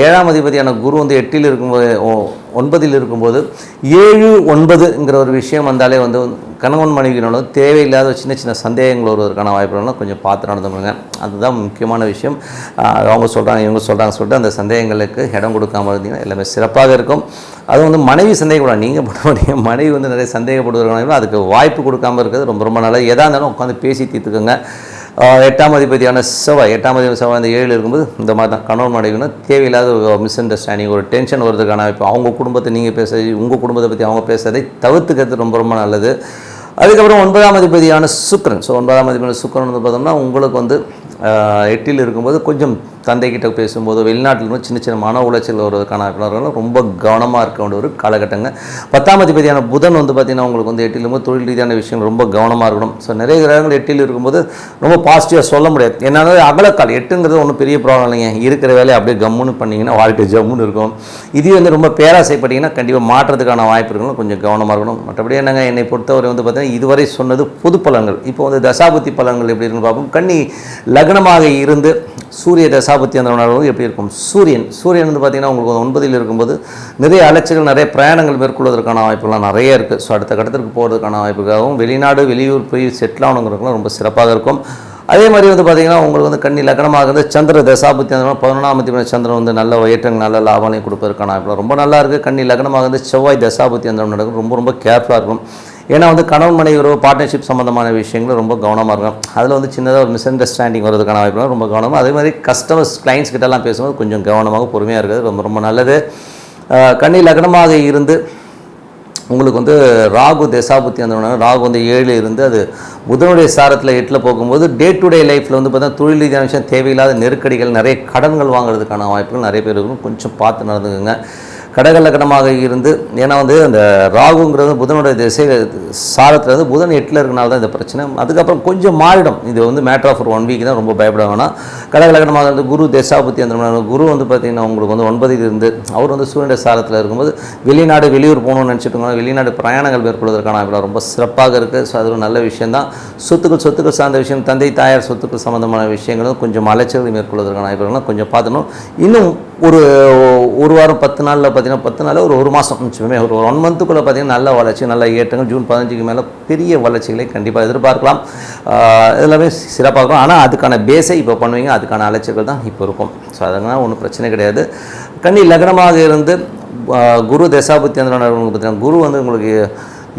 7ஆம் அதிபதியான குரு வந்து 8ல் இருக்கும்போது 9ல் இருக்கும்போது 7, 9ங்கிற ஒரு விஷயம் வந்தாலே வந்து கணவன் மனைவியினோட தேவையில்லாத சின்ன சின்ன சந்தேகங்கள் வருவதற்கான வாய்ப்புகள்லாம் கொஞ்சம் பார்த்து நடந்துடுங்க. அதுதான் முக்கியமான விஷயம். அவங்க சொல்கிறாங்க இவங்க சொல்கிறாங்க சொல்லிட்டு அந்த சந்தேகங்களுக்கு இடம் கொடுக்காமல் இருந்தீங்கன்னா எல்லாமே சிறப்பாக இருக்கும். அது வந்து மனைவி சந்தேகப்படாது, நீங்கள் பண்ணுவாங்க. மனைவி வந்து நிறைய சந்தேகப்படுவதற்கான அதுக்கு வாய்ப்பு கொடுக்காமல் இருக்கிறது ரொம்ப ரொம்ப நல்லது. எதாக இருந்தாலும் உட்காந்து பேசி தீர்த்துக்கோங்க. 8ஆம் அதிபதியான செவ்வாய் 8ஆம் அதிபதி செவ்வாய் அந்த 7 இருக்கும்போது இந்த மாதிரி தான் கணவன் மனைவினா தேவையில்லாத ஒரு மிஸ் அண்டர்ஸ்டாண்டிங் ஒரு டென்ஷன் வருதுக்கான இப்போ அவங்க குடும்பத்தை நீங்கள் பேசுறது உங்கள் குடும்பத்தை பற்றி அவங்க பேசுறதை தவிர்த்துக்கிறது ரொம்ப ரொம்ப நல்லது. அதுக்கப்புறம் 9ஆம் அதிபதியான சுக்கிரன். ஸோ 9ஆம் அதிபதியான சுக்கிரன் வந்து பார்த்தோம்னா உங்களுக்கு வந்து 8ல் இருக்கும்போது கொஞ்சம் தந்தைக்கிட்ட பேசும்போது வெளிநாட்டில் இருந்து சின்ன சின்ன மன உளைச்சல் வருவதற்கான வாய்ப்புகள் ரொம்ப கவனமாக இருக்க வேண்டிய ஒரு காலகட்டங்க. 10ஆம் அதிபதியான புதன் வந்து பார்த்திங்கன்னா உங்களுக்கு வந்து 8ல் இருக்கும்போது தொழில் ரீதியான விஷயங்கள் ரொம்ப கவனமாக இருக்கணும். ஸோ நிறைய கிரகங்கள் 8ல் இருக்கும்போது ரொம்ப பாசிட்டிவாக சொல்ல முடியாது. என்னன்னா அகலக்கால் 8ங்கிறது ஒன்றும் பெரிய ப்ராப்ளம் இல்லைங்க. இருக்கிற வேலையை அப்படியே கம்முன்னு பண்ணிங்கன்னா வாழ்க்கை ஜம்முன்னு இருக்கும். இது வந்து ரொம்ப பேராசைப்பட்டீங்கன்னா கண்டிப்பாக மாற்றத்துக்கான வாய்ப்பு இருக்கணும். கொஞ்சம் கவனமாக இருக்கணும். மற்றபடி என்னங்க என்னை பொறுத்தவரை வந்து பார்த்திங்கன்னா இதுவரை சொன்னது பொது பலன்கள். இப்போ வந்து தசாபுத்தி பலன்கள் எப்படி இருக்குன்னு பார்ப்போம். கன்னி லக்னமாக இருந்து சூரிய தசாபத்தி அந்த எப்படி இருக்கும். சூரியன் வந்து பார்த்திங்கன்னா உங்களுக்கு 9ல் இருக்கும்போது நிறைய அலைச்சல்கள் நிறைய பிரயாணங்கள் மேற்கொள்வதற்கான வாய்ப்புலாம் நிறைய இருக்குது. ஸோ அடுத்த கட்டத்திற்கு போகிறதுக்கான வாய்ப்புக்காகவும் வெளிநாடு வெளியூர் போய் செட்டில் ஆகணுங்கிறதுலாம் ரொம்ப சிறப்பாக இருக்கும். அதே மாதிரி வந்து பார்த்திங்கன்னா உங்களுக்கு வந்து கன்னி லக்னமாக இருந்து சந்திர தசாபத்தி அந்த 11ஆம் அதிபதி சந்திரன் வந்து நல்ல ஏற்றங்கள் நல்ல லாபங்களையும் கொடுப்பதற்கான வாய்ப்புலாம் ரொம்ப நல்லா இருக்குது. கன்னி லக்னமாக இருந்து செவ்வாய் தசாபத்தி அந்த நடக்கும் ரொம்ப ரொம்ப கேர்ஃபுல்லாக இருக்கும். ஏன்னா வந்து கணவன் மனைவி ஒரு பார்ட்னர்ஷிப் சம்மந்தமான விஷயங்கள் ரொம்ப கவனமாக இருக்கும். அதில் வந்து சின்னதாக ஒரு மிஸ் அண்டர்ஸ்டாண்டிங் வரதுக்கான வாய்ப்புலாம் ரொம்ப கவனமாக. அதே மாதிரி கஸ்டமர்ஸ் கிளைண்ட்ஸ் கிட்டலாம் பேசும்போது கொஞ்சம் கவனமாக பொறுமையாக இருக்கிறது ரொம்ப ரொம்ப நல்லது. கன்னி லக்னமாக இருந்து உங்களுக்கு வந்து ராகு தசாபுத்தி அந்த ராகு வந்து 7ல் இருந்து அது புதனுடைய சாரத்தில் 8ல் போகும்போது டே டு டே லைஃப்பில் வந்து பார்த்தீங்கன்னா தொழில் ரீதியான விஷயம் தேவையில்லாத நெருக்கடிகள் நிறைய கடன்கள் வாங்குறதுக்கான வாய்ப்புகள் நிறைய பேர் இருக்கும். கொஞ்சம் பார்த்து நடந்துக்குங்க. கடகலக்கணமாக இருந்து ஏன்னா வந்து அந்த ராகுங்கிறது புதனுடைய திசை சாரத்தில் வந்து புதன் 8ல் இருக்கனால தான் இந்த பிரச்சனை. அதுக்கப்புறம் கொஞ்சம் மாறிடும். இது வந்து மேட்டர் ஆஃப் ஒரு 1 வீக் தான், ரொம்ப பயப்பட வேணாம். கடகலக்கணமாக இருந்து குரு தசாபுத்தி அந்த குரு வந்து பார்த்திங்கன்னா உங்களுக்கு வந்து 9ல் இருந்து அவர் வந்து சூரியனுடைய சாரத்தில் இருக்கும்போது வெளிநாடு வெளியூர் போகணும்னு நினச்சிட்டு வெளிநாடு பிரயாணங்கள் மேற்கொள்வதற்கான வாய்ப்புகள் ரொம்ப சிறப்பாக இருக்குது. ஸோ அது ஒரு நல்ல விஷயந்தான். சொத்துக்கள் சார்ந்த விஷயம் தந்தை தாயார் சொத்துக்கள் சம்மந்தமான விஷயங்களும் கொஞ்சம் அலைச்சல்கள் மேற்கொள்வதற்கான வாய்ப்புகள்லாம் கொஞ்சம் பார்த்துணும். இன்னும் ஒரு வாரம் 10 நாளில் பார்த்தீங்கன்னா 10 நாளில் ஒரு மாதம் வச்சுக்கோமே ஒரு 1 மந்த்துக்குள்ளே பார்த்தீங்கன்னா நல்ல வளர்ச்சி நல்ல ஏற்றங்கள் ஜூன் 15க்கு மேலே பெரிய வளர்ச்சிகளை கண்டிப்பாக எதிர்பார்க்கலாம். எல்லாமே சிறப்பாக இருக்கும். ஆனால் அதுக்கான பேஸை இப்போ பண்ணுவீங்க, அதுக்கான அலைச்சல்கள் தான் இப்போ இருக்கும். ஸோ அதனால் ஒன்றும் பிரச்சனை கிடையாது. கன்னி லக்னமாக இருந்து குரு தசாபுத்தி அந்த பார்த்தீங்கன்னா குரு வந்து உங்களுக்கு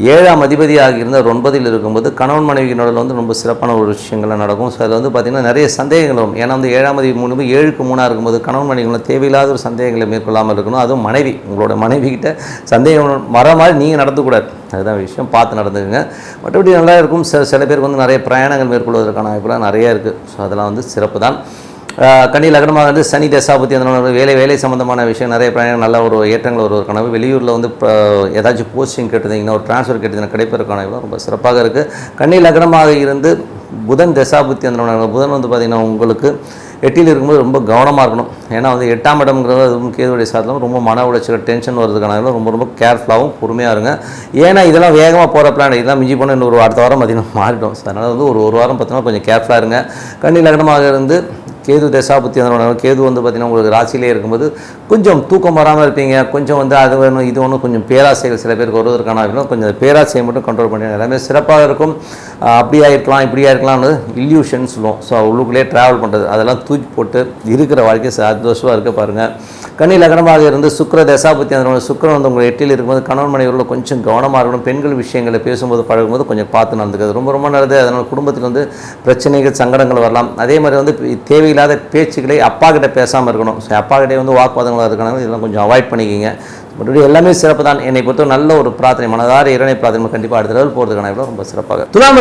7ஆம் அதிபதியாக இருந்தால் 9ல் இருக்கும்போது கணவன் மனைவியினோட வந்து ரொம்ப சிறப்பான ஒரு விஷயங்கள்லாம் நடக்கும். ஸோ அதில் வந்து பார்த்திங்கன்னா நிறைய சந்தேகங்கள் வரும். ஏன்னா வந்து 7ஆம் அதிபதி 7க்கு 3 இருக்கும்போது கணவன் மனைவிகளை தேவையில்லாத ஒரு சந்தேகங்களை மேற்கொள்ளாமல் இருக்கணும். அதுவும் மனைவி உங்களோட மனைவிக்கிட்ட சந்தேகம் வர மாதிரி நீங்கள் நடந்துக்கூடாது. அதுதான் விஷயம், பார்த்து நடந்துக்குங்க. மற்றபடி நல்லா இருக்கும். சில பேருக்கு வந்து நிறைய பிரயாணங்கள் மேற்கொள்வதற்கான வாய்ப்புலாம் நிறைய இருக்குது. ஸோ அதெல்லாம் வந்து சிறப்பு தான். கன்னி லக்னமாக வந்து சனி தசாபத்தி அந்த வேலை சம்மந்தமான விஷயம் நிறைய பிரயாணம் நல்ல ஒரு ஏற்றங்கள் வருவதற்கான வெளியூரில் வந்து ஏதாச்சும் போஸ்டிங் கேட்டிருந்தீங்கன்னா ஒரு ட்ரான்ஸ்ஃபர் கேட்டிருந்தீங்கன்னா கிடைப்பதற்கான ரொம்ப சிறப்பாக இருக்குது. கன்னி லக்னமாக இருந்து புதன் தசாபுத்தி அந்த புதன் வந்து பார்த்திங்கன்னா உங்களுக்கு 8ல் இருக்கும்போது ரொம்ப கவனமாக இருக்கணும். ஏன்னா வந்து 8ஆம் இடம்ங்கிறது அதுவும் கேதுவுடைய சாதனம் ரொம்ப மன உளைச்சல் டென்ஷன் வருதுக்கான ரொம்ப ரொம்ப கேர்ஃபுல்லாகவும் பொறுமையாக இருங்க. ஏன்னா இதெல்லாம் வேகமாக போகிற பிளான் இதெல்லாம் மிஞ்சி போனால் இன்னொரு அடுத்த வாரம் பார்த்திங்கன்னா மாறிடும். ஸோ அதனால் வந்து ஒரு வாரம் 10 நாள் கொஞ்சம் கேர்ஃபுல்லாக இருங்க. கன்னி லக்னமாக இருந்து கேது தசாபுத்தி அந்த கேது வந்து பார்த்திங்கன்னா உங்களுக்கு ராசியிலே இருக்கும்போது கொஞ்சம் தூக்கம் வராமல் இருப்பீங்க, கொஞ்சம் வந்து அது வேணும் இது ஒன்று கொஞ்சம் பேராசைகள் சில பேருக்கு வருவதற்கான வாய்ப்பு, கொஞ்சம் பேராசையை மட்டும் கண்ட்ரோல் பண்ணி எல்லாமே சிறப்பாக இருக்கும். அப்படியா இருக்கலாம் இப்படியா இருக்கலாம்னு இல்யூஷன் சொல்லுவோம். ஸோ உள்ளுக்குள்ளேயே ட்ராவல் பண்ணுறது அதெல்லாம் தூக்கி போட்டு இருக்கிற வாழ்க்கை சந்தோஷமாக இருக்க பாருங்கள். கன்னி லக்னமாக இருந்து சுக்கிர தசாபுத்தி அந்த சுக்கிரன் வந்து உங்கள் 8ல் இருக்கும்போது கணவன் மனைவியோட கொஞ்சம் கவனமாக இருக்கணும். பெண்கள் விஷயங்களை பேசும்போது பழகும்போது கொஞ்சம் பார்த்து நடந்துக்கிறது ரொம்ப ரொம்ப நல்லது. அதனால் குடும்பத்தில் வந்து பிரச்சனைகள் சங்கடங்கள் வரலாம். அதே மாதிரி வந்து தேவையில்லாத பேச்சுக்களை அப்பா கிட்ட பேசாமல் இருக்கணும். ஸோ அப்பா கிட்டே வந்து வாக்குவாதங்களாக இருக்கணும், இதெல்லாம் கொஞ்சம் அவாய்ட் பண்ணிக்கிங்க. மறுபடியும் எல்லாமே சிறப்பு தான். என்னை பொறுத்த நல்ல ஒரு பிரார்த்தனை, மனதார இறைவனை பிரார்த்தனை கண்டிப்பாக அடுத்த லெவல் போகிறதுக்கான ரொம்ப சிறப்பாக. துலாம்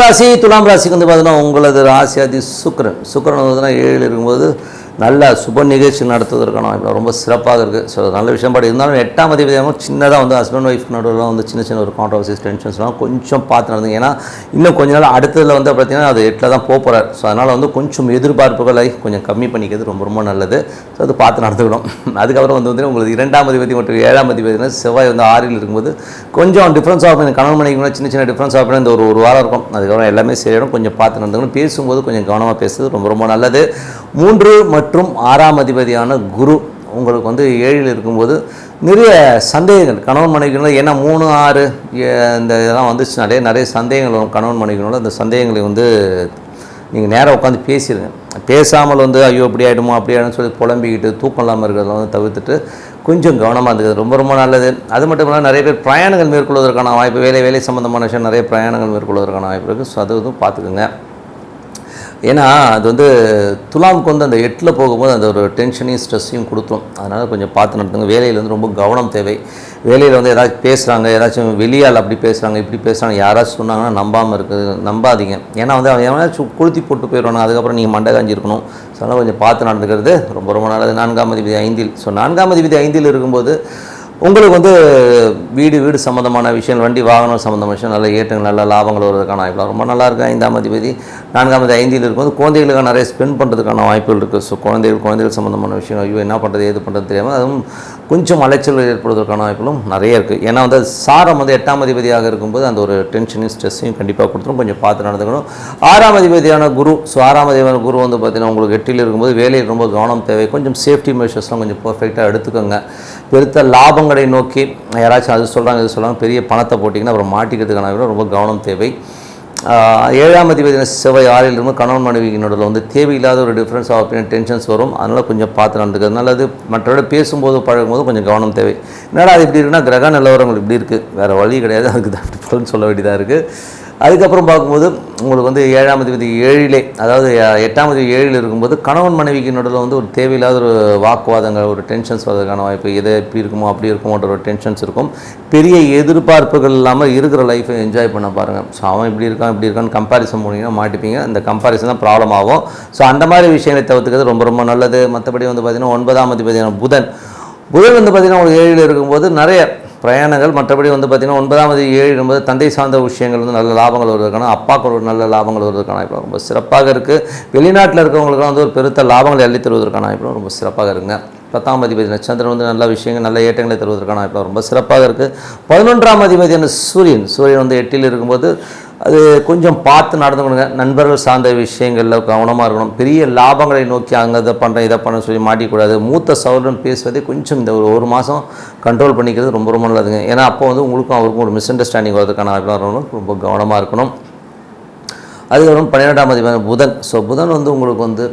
ராசிக்கு வந்து பார்த்தீங்கன்னா உங்களது ராசியாதி சுக்கிரன் வந்து 7 இருக்கும்போது நல்ல சுப நிகழ்ச்சி நடத்துவதற்கான வாய்ப்பு ரொம்ப சிறப்பாக இருக்குது. ஸோ நல்ல விஷயம். பட் இருந்தாலும் 8ஆம் அதிபதியாக சின்னதாக வந்து ஹஸ்பண்ட் ஒய்ஃப் நடுவில் வந்து சின்ன சின்ன ஒரு கான்ட்ரவர்சிஸ் டென்ஷன்ஸ்லாம் கொஞ்சம் பார்த்து நடந்துங்க. ஏன்னா இன்னும் கொஞ்ச நாள் அடுத்ததில் வந்து பார்த்திங்கன்னா அது 8ல் தான் போகிறார். ஸோ அதனால் வந்து கொஞ்சம் எதிர்பார்ப்புகளை கொஞ்சம் கம்மி பண்ணிக்கிறது ரொம்ப ரொம்ப நல்லது. ஸோ அது பார்த்து நடந்துக்கணும். அதுக்கப்புறம் வந்து உங்களுக்கு 2ஆம் அதிபதி மற்றும் 7ஆம் அதிபதினா செவ்வாய் வந்து 6ல் இருக்கும்போது கொஞ்சம் டிஃப்ரென்ஸ் ஆகும். கணவன் மனைவிக்கு சின்ன சின்ன டிஃப்ரென்ஸ் ஆகும். இந்த ஒரு வாரம் இருக்கும். அதுக்கப்புறம் எல்லாமே சரியாயிடும். கொஞ்சம் பார்த்து நடந்துக்கணும். பேசும்போது கொஞ்சம் கவனமாக பேசுறது ரொம்ப ரொம்ப நல்லது. 3 மற்றும் 6ஆம் அதிபதியான குரு உங்களுக்கு வந்து 7ல் இருக்கும்போது நிறைய சந்தேகங்கள் கணவன் மனைவிகளோட, ஏன்னா 3, 6 இந்த இதெல்லாம் வந்துச்சுனாலே நிறைய சந்தேகங்கள் வரும் கணவன் மனைவிகளோட. அந்த சந்தேகங்களை வந்து நீங்கள் நேராக உட்காந்து பேசிடுங்க. பேசாமல் வந்து ஐயோ இப்படி ஆகிடுமோ அப்படி ஆகிடும் சொல்லி புலம்பிக்கிட்டு தூக்கம் இல்லாமல் இருக்கிறத வந்து தவிர்த்துட்டு கொஞ்சம் கவனமாக இருந்துக்கிறது ரொம்ப ரொம்ப நல்லது. அது மட்டும் இல்லாமல் நிறைய பேர் பிரயாணங்கள் மேற்கொள்வதற்கான வாய்ப்பு, வேலை சம்மந்தமான விஷயம் நிறைய பிரயாணங்கள் மேற்கொள்வதற்கான வாய்ப்பு இருக்குது. ஸோ அது வந்து பார்த்துக்குங்க. ஏன்னா அது வந்து துலாமுக்கு வந்து அந்த 8ல் போகும்போது அந்த ஒரு டென்ஷனையும் ஸ்ட்ரெஸ்ஸையும் கொடுத்துரும். அதனால் கொஞ்சம் பார்த்து நடத்துங்க. வேலையில் வந்து ரொம்ப கவனம் தேவை. வேலையில் வந்து ஏதாச்சும் பேசுகிறாங்க, ஏதாச்சும் வெளியால் அப்படி பேசுகிறாங்க இப்படி பேசுகிறாங்க யாராச்சும் சொன்னாங்கன்னா நம்பாதீங்க. ஏன்னா வந்து அவன் ஏதாச்சும் கொளுத்தி போட்டு போயிடுவாங்க. அதுக்கப்புறம் நீங்கள் மண்டை காஞ்சி இருக்கணும். ஸோ அதனால் கொஞ்சம் பார்த்து நடந்துக்கிறது ரொம்ப ரொம்ப நல்லது. 4ஆம் அதிபதி 5ல். ஸோ 4ஆம் அதிபதி 5ல் இருக்கும்போது உங்களுக்கு வந்து வீடு சம்மந்தமான விஷயம், வண்டி வாகனம் சம்மந்தமான விஷயம், நல்ல ஏற்றங்கள் நல்ல லாபங்கள் வருவதற்கான வாய்ப்பு ரொம்ப நல்லா இருக்குது. 5ஆம் அதிபதி 4ஆம் அதிபதி 5ல் இருக்கும்போது குழந்தைகளுக்காக நிறைய ஸ்பெண்ட் பண்ணுறதுக்கான வாய்ப்புகள் இருக்குது. ஸோ குழந்தைகள் சம்மந்தமான விஷயம் ஐயோ என்ன பண்ணுறது ஏது பண்ணுறது தெரியாமல் அதுவும் கொஞ்சம் அலைச்சல் ஏற்படுவதற்கான வாய்ப்புகளும் நிறைய இருக்குது. ஏன்னா வந்து சாரம் வந்து 8ஆம் அதிபதியாக இருக்கும்போது அந்த ஒரு டென்ஷனையும் ஸ்ட்ரெஸ்ஸையும் கண்டிப்பாக கொடுத்துரும். கொஞ்சம் பார்த்து நடந்துக்கணும். 6ஆம் அதிபதியான குரு. ஸோ 6ஆம் அதிபதியான குரு வந்து பார்த்திங்கன்னா உங்களுக்கு 8ல் இருக்கும்போது வேலையில் ரொம்ப கவனம் தேவை. கொஞ்சம் சேஃப்டி மெஷர்ஸ்லாம் கொஞ்சம் பர்ஃபெக்டாக எடுத்துக்கோங்க. பெருத்த லாபங்களை நோக்கி யாராச்சும் அது சொல்கிறாங்க இது சொல்கிறாங்க பெரிய பணத்தை போட்டிங்கன்னா அப்புறம் மாட்டிக்கிறதுக்கான ரொம்ப கவனம் தேவை. 7ஆம் அதிபதி செவ்வாய் 6ல் இருக்கும். கணவன் மனைவிக்கு நடுவில் வந்து தேவையில்லாத ஒரு டிஃப்ரென்ஸ் ஆஃப் ஒப்பீனியன் டென்ஷன்ஸ் வரும். அதனால் கொஞ்சம் பார்த்து நடந்துக்கிறது நல்லது. மற்றவரோட பேசும்போது பழகும்போது கொஞ்சம் கவனம் தேவை. என்னடா அது இப்படி இருக்குன்னா கிரக நிலவரங்கள் இப்படி இருக்குது, வேறு வழி கிடையாது, அதுக்கு தான் அப்படி பலன் சொல்ல வேண்டியதாக இருக்குது. அதுக்கப்புறம் பார்க்கும்போது உங்களுக்கு வந்து 7ஆம் அதிபதி 7லே, அதாவது 8ஆம் அதிபதி 7ல் இருக்கும்போது கணவன் மனைவிக்கு நடுவில் வந்து ஒரு தேவையில்லாத ஒரு வாக்குவாதங்கள் ஒரு டென்ஷன்ஸ் வரதுக்கான வாய்ப்பு. எது எப்படி இருக்குமோ அப்படி இருக்குமோன்ற ஒரு டென்ஷன்ஸ் இருக்கும். பெரிய எதிர்பார்ப்புகள் இல்லாமல் இருக்கிற லைஃப்பை என்ஜாய் பண்ண பாருங்கள். ஸோ அவன் இப்படி இருக்கான்னு கம்பேரிசன் பண்ணிங்கன்னா மாட்டிப்பீங்க. அந்த கம்பேரிசன் தான் ப்ராப்ளம் ஆகும். ஸோ அந்த மாதிரி விஷயங்களை தவிர்த்துக்கிறது ரொம்ப ரொம்ப நல்லது. மற்றபடி வந்து பார்த்திங்கன்னா 9ஆம் அதிபதியான புதன் வந்து பார்த்திங்கன்னா உங்களுக்கு 7ல் இருக்கும்போது நிறைய பிரயாணங்கள். மற்றபடி வந்து பார்த்திங்கன்னா 9ஆம் அதிபதி 7 என்பது தந்தை சார்ந்த விஷயங்கள் வந்து நல்ல லாபங்கள் வருவதற்கான, அப்பாவுக்கு ஒரு நல்ல லாபங்கள் வருவதற்கான வாய்ப்பு ரொம்ப சிறப்பாக இருக்குது. வெளிநாட்டில் இருக்கிறவங்களுக்குலாம் வந்து ஒரு பெருத்த லாபங்களை அள்ளி தருவதற்கான வாய்ப்பு ரொம்ப சிறப்பாக இருக்குங்க. 10ஆம் அதிபதி சந்திரன் வந்து நல்ல விஷயங்கள் நல்ல ஏற்றங்களை தருவதற்கான வாய்ப்பு ரொம்ப சிறப்பாக இருக்குது. 11ஆம் அதிபதியான சூரியன் வந்து 8ல் இருக்கும்போது அது கொஞ்சம் பார்த்து நடந்துக்கணுங்க. நண்பர்கள் சார்ந்த விஷயங்களில் கவனமாக இருக்கணும். பெரிய லாபங்களை நோக்கி அங்கே இதை பண்ணுறேன் இதை பண்ண சொல்லி மாட்டிக்கூடாது. மூத்த சகோதரன் பேசுவதே கொஞ்சம் இந்த ஒரு மாதம் கண்ட்ரோல் பண்ணிக்கிறது ரொம்ப ரொம்ப நல்லதுங்க. ஏன்னா அப்போ வந்து உங்களுக்கும் அவருக்கும் ஒரு மிஸ் அண்டர்ஸ்டாண்டிங் வரதுக்கான வாய்ப்பு ரொம்ப கவனமாக இருக்கணும். அதுக்கப்புறம் 12ஆம் அதிபதி புதன். ஸோ புதன் வந்து உங்களுக்கு வந்து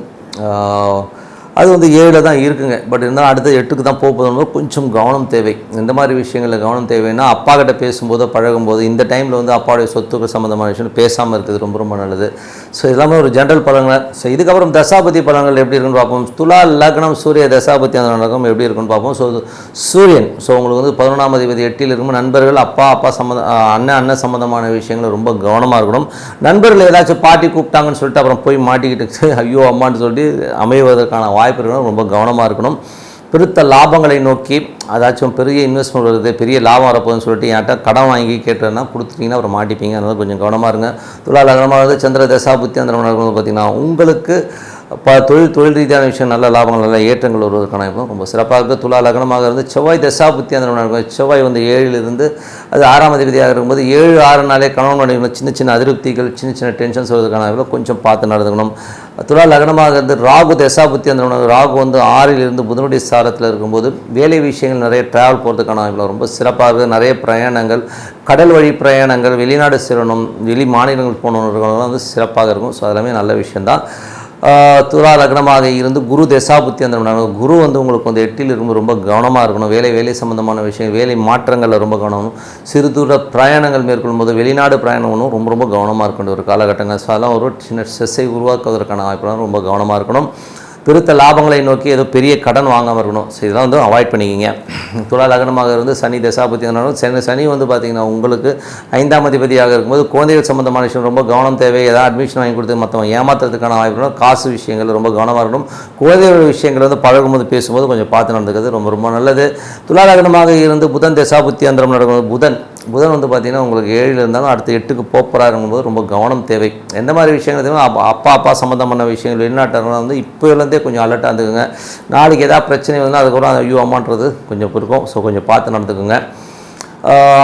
அது வந்து 7ல் தான் இருக்குங்க. பட் இருந்தாலும் அடுத்த 8க்கு தான் போகும்போது கொஞ்சம் கவனம் தேவை. இந்த மாதிரி விஷயங்களில் கவனம் தேவைன்னா அப்பா கிட்ட பேசும்போது பழகும்போது இந்த டைமில் வந்து அப்பாவுடைய சொத்துக்கள் சம்மந்தமான விஷயம் பேசாமல் இருக்கிறது ரொம்ப ரொம்ப நல்லது. ஸோ எல்லாமே ஒரு ஜென்ரல் பலன்கள். ஸோ இதுக்கப்புறம் தசாபதி பலன்கள் எப்படி இருக்குன்னு பார்ப்போம். துலா லக்னம் சூரிய தசாபதி அந்த நடக்கும் எப்படி இருக்குன்னு பார்ப்போம். ஸோ சூரியன் உங்களுக்கு வந்து 11ஆம் அதிபதி 8ல் இருக்கும்போது நண்பர்கள் அப்பா அண்ணன் சம்மந்தமான விஷயங்கள் ரொம்ப கவனமாக இருக்கணும். நண்பர்கள் ஏதாச்சும் பாட்டி கூப்பிட்டாங்கன்னு சொல்லிட்டு அப்புறம் போய் மாட்டிக்கிட்டு ஐயோ அம்மான்னு சொல்லிட்டு அமைவதற்கான வாய்ப்பு இருக்கணும். ரொம்ப கவனமாக இருக்கணும். பெருத்த லாபங்களை நோக்கி அதாச்சும் பெரிய இன்வெஸ்ட்மெண்ட் வருது பெரிய லாபம் வரப்போகுதுன்னு சொல்லிட்டு என்கிட்ட கடன் வாங்கி கேட்டேன்னா கொடுத்துட்டிங்கன்னா அப்புறம் மாட்டிப்பீங்க. அதனால் கொஞ்சம் கவனமாக இருங்க. துலா லக்னமாக வந்து சந்திர தசாபுத்தி அந்த பார்த்திங்கன்னா உங்களுக்கு தொழில் ரீதியான விஷயம் நல்ல லாபங்கள் நல்ல ஏற்றங்கள் வருவதற்கான ரொம்ப சிறப்பாக இருக்குது. துலா லக்னமாக இருந்து செவ்வாய் தசாபுத்தி அந்த செவ்வாய் வந்து 7ல் இருந்து அது 6ஆம் அதிபதியாக இருக்கும்போது 7, 6 நாளே கணவன் மனைவி சின்ன சின்ன அதிருப்திகள் சின்ன சின்ன டென்ஷன்ஸ் வருவதற்கான கொஞ்சம் பார்த்து நடந்துக்கணும். துலா லக்னமாக இருந்து ராகு தசாபுத்தி அந்த ராகு வந்து 6ல் புதனுடைய சாரத்தில் இருக்கும்போது வேலை விஷயங்கள் நிறைய ட்ராவல் போகிறதுக்கான வாய்ப்புகள் ரொம்ப சிறப்பாக இருக்குது. நிறைய பிரயாணங்கள், கடல் வழி பிரயாணங்கள், வெளிநாடு செல்லணும், வெளி மாநிலங்கள் போகணுன்றவங்களாம் வந்து சிறப்பாக இருக்கும். ஸோ அதெல்லாமே நல்ல விஷயந்தான். துலா லக்னமாக இருந்து குரு தசாபுத்தி அந்த குரு வந்து உங்களுக்கு வந்து 8ல் இருக்கும்போது ரொம்ப கவனமாக இருக்கணும். வேலை சம்பந்தமான விஷயம், வேலை மாற்றங்களில் ரொம்ப கவனம், சிறு தூர பிரயாணங்கள் மேற்கொள்ளும் போது வெளிநாடு பிரயாணம் ரொம்ப கவனமாக இருக்கணும் ஒரு காலகட்டங்கள். ஸோ அதெல்லாம் ஒரு சின்ன ஸ்ட்ரெஸ்ஸை உருவாக்குவதற்கான வாய்ப்புலாம் ரொம்ப கவனமாக இருக்கணும். பெருத்த லாபங்களை நோக்கி ஏதோ பெரிய கடன் வாங்காமல் இருக்கணும். ஸோ இதெல்லாம் வந்து அவாய்ட் பண்ணிக்கிங்க. துலா லக்னமாக இருந்து சனி தசாபத்தி சனி வந்து பார்த்திங்கன்னா உங்களுக்கு 5ஆம் அதிபதியாக இருக்கும்போது குழந்தைகள் சம்பந்தமான விஷயம் ரொம்ப கவனம் தேவை. ஏதாவது அட்மிஷன் வாங்கி கொடுத்து மற்றவங்க ஏமாத்துறதுக்கான வாய்ப்பு, காசு விஷயங்கள் ரொம்ப கவனமாக இருக்கணும். குழந்தைகள் விஷயங்கள் வந்து பழகும்போது பேசும்போது கொஞ்சம் பார்த்து நடந்துக்கிறது ரொம்ப நல்லது. துலா லக்னமாக இருந்து புதன் தசாபுத்தி அந்தரம் நடக்கும்போது புதன் வந்து பார்த்திங்கன்னா உங்களுக்கு 7ல் இருந்தாலும் அடுத்து 8க்கு போகிறாருங்கும்போது ரொம்ப கவனம் தேவை. எந்த மாதிரி விஷயங்கள் தேவை, அப்பா சம்மந்தமான விஷயங்கள் வெளிநாட்டில் வந்து இப்போலேருந்தே கொஞ்சம் அலர்ட்டாக இருந்துக்குங்க. நாளைக்கு எதாவது பிரச்சனை வந்தால் அதுக்கப்புறம் ஐயோ அம்மான்றது கொஞ்சம் இருக்கும். ஸோ கொஞ்சம் பார்த்து நடந்துக்குங்க.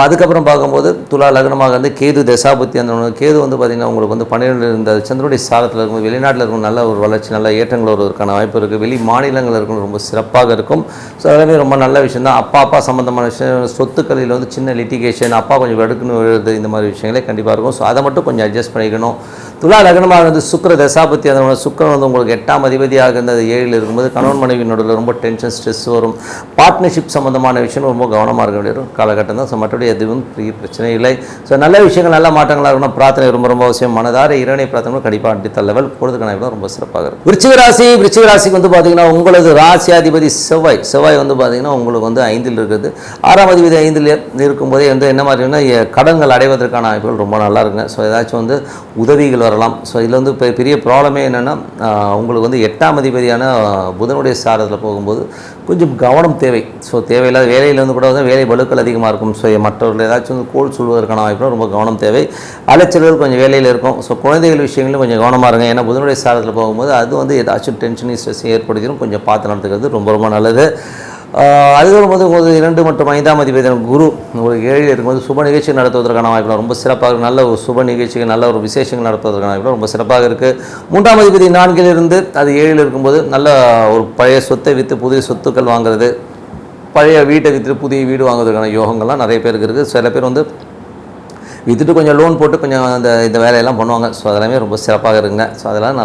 அதுக்கப்புறம் பார்க்கும்போது துலா லக்னமாக வந்து கேது தசாபுத்தி அந்த கேது வந்து பார்த்திங்கன்னா உங்களுக்கு வந்து 12ல் இருந்த சந்திரனுடைய சாரத்தில் இருக்கும்போது வெளிநாட்டில் இருக்கும் நல்ல ஒரு வளர்ச்சி, நல்ல ஏற்றங்கள் வருவதற்கான வாய்ப்பு இருக்குது. வெளி மாநிலங்கள் இருக்கணும் ரொம்ப சிறப்பாக இருக்கும். ஸோ அதெல்லாமே ரொம்ப நல்ல விஷயம் தான். அப்பா சம்மந்தமான விஷயம், சொத்துக்களில் வந்து சின்ன லிட்டிகேஷன், அப்பா கொஞ்சம் வெடுக்குன்னு எழுது, இந்த மாதிரி விஷயங்களே கண்டிப்பாக இருக்கும். ஸோ அதை மட்டும் கொஞ்சம் அட்ஜஸ்ட் பண்ணிக்கணும். துலா லக்னமாக வந்து சுக்கிர தசாபத்தி அந்த சுக்கிரன் வந்து உங்களுக்கு 8ஆம் அதிபதியாக இருந்தது 7ல் இருக்கும்போது கணவன் மனைவி நடுவில் ரொம்ப டென்ஷன், ஸ்ட்ரெஸ் வரும். பார்ட்னர்ஷிப் சம்மந்தமான விஷயம் ரொம்ப கவனமாக இருக்க வேண்டிய காலகட்டம் தான். ஸோ மற்றபடி எதுவும் பெரிய பிரச்சனை இல்லை. ஸோ நல்ல விஷயங்கள், நல்ல மாற்றங்களாக இருக்கணும். பிரார்த்தனை ரொம்ப அவசியம். மனதார இறைவனை பிரார்த்தனை கண்டிப்பாக அடுத்த லெவல் போகிறதுக்கான ரொம்ப சிறப்பாக இருக்கும். விருச்சிக ராசிக்கு வந்து பார்த்திங்கன்னா உங்களது ராசியாதிபதி செவ்வாய் வந்து பார்த்திங்கன்னா உங்களுக்கு வந்து 5ல் இருக்குது. 6ஆம் அதிபதி 5ல் இருக்கும்போதே வந்து என்ன மாதிரினா கடன்கள் அடைவதற்கான வாய்ப்புகள் ரொம்ப நல்லா இருக்குங்க. ஸோ ஏதாச்சும் வந்து உதவிகள் வரலாம். ஸோ இதில் வந்து பெரிய ப்ராப்ளமே என்னென்னா உங்களுக்கு வந்து 8ஆம் அதிபதியான புதனுடைய சாரத்தில் போகும்போது கொஞ்சம் கவனம் தேவை. ஸோ தேவையில்லாத வேலையில் வந்து கூட வந்து வேலை பளுக்கள் அதிகமாக இருக்கும். ஸோ மற்றவர்கள் ஏதாச்சும் வந்து கோல் சொல்வதற்கான வாய்ப்பு ரொம்ப கவனம் தேவை. அலைச்சல்கள் கொஞ்சம் வேலையில் இருக்கும். ஸோ குழந்தைகள் விஷயங்களும் கொஞ்சம் கவனமாக இருங்க. ஏன்னா புதனுடைய சாரத்தில் போகும்போது அது வந்து ஏதாச்சும் டென்ஷன், ஸ்ட்ரெஸ் ஏற்படுத்திடும். கொஞ்சம் பார்த்து நடத்துக்கிறது ரொம்ப நல்லது. அதுக்கப்புறம் வந்து உங்களுக்கு 2 மற்றும் 5ஆம் அதிபதி குரு உங்களுக்கு 7ல் இருக்கும்போது சுப நிகழ்ச்சி நடத்துவதற்கான வாய்ப்பு ரொம்ப சிறப்பாக, நல்ல ஒரு சுப நிகழ்ச்சிகள், நல்ல ஒரு விசேஷங்கள் நடத்துவதற்கான வாய்ப்பு ரொம்ப சிறப்பாக இருக்குது. 3ஆம் அதிபதி 4ல் இருந்து அது 7ல் இருக்கும்போது நல்ல ஒரு பழைய சொத்தை விற்று புதிய சொத்துக்கள் வாங்குறது, பழைய வீட்டை விற்று புதிய வீடு வாங்குவதற்கான யோகங்கள்லாம் நிறைய பேருக்கு இருக்குது. சில பேர் வந்து விற்றுட்டு கொஞ்சம் லோன் போட்டு கொஞ்சம் இந்த வேலையெல்லாம் பண்ணுவாங்க. ஸோ அதெல்லாமே ரொம்ப சிறப்பாக இருக்குங்க. ஸோ அதெல்லாம்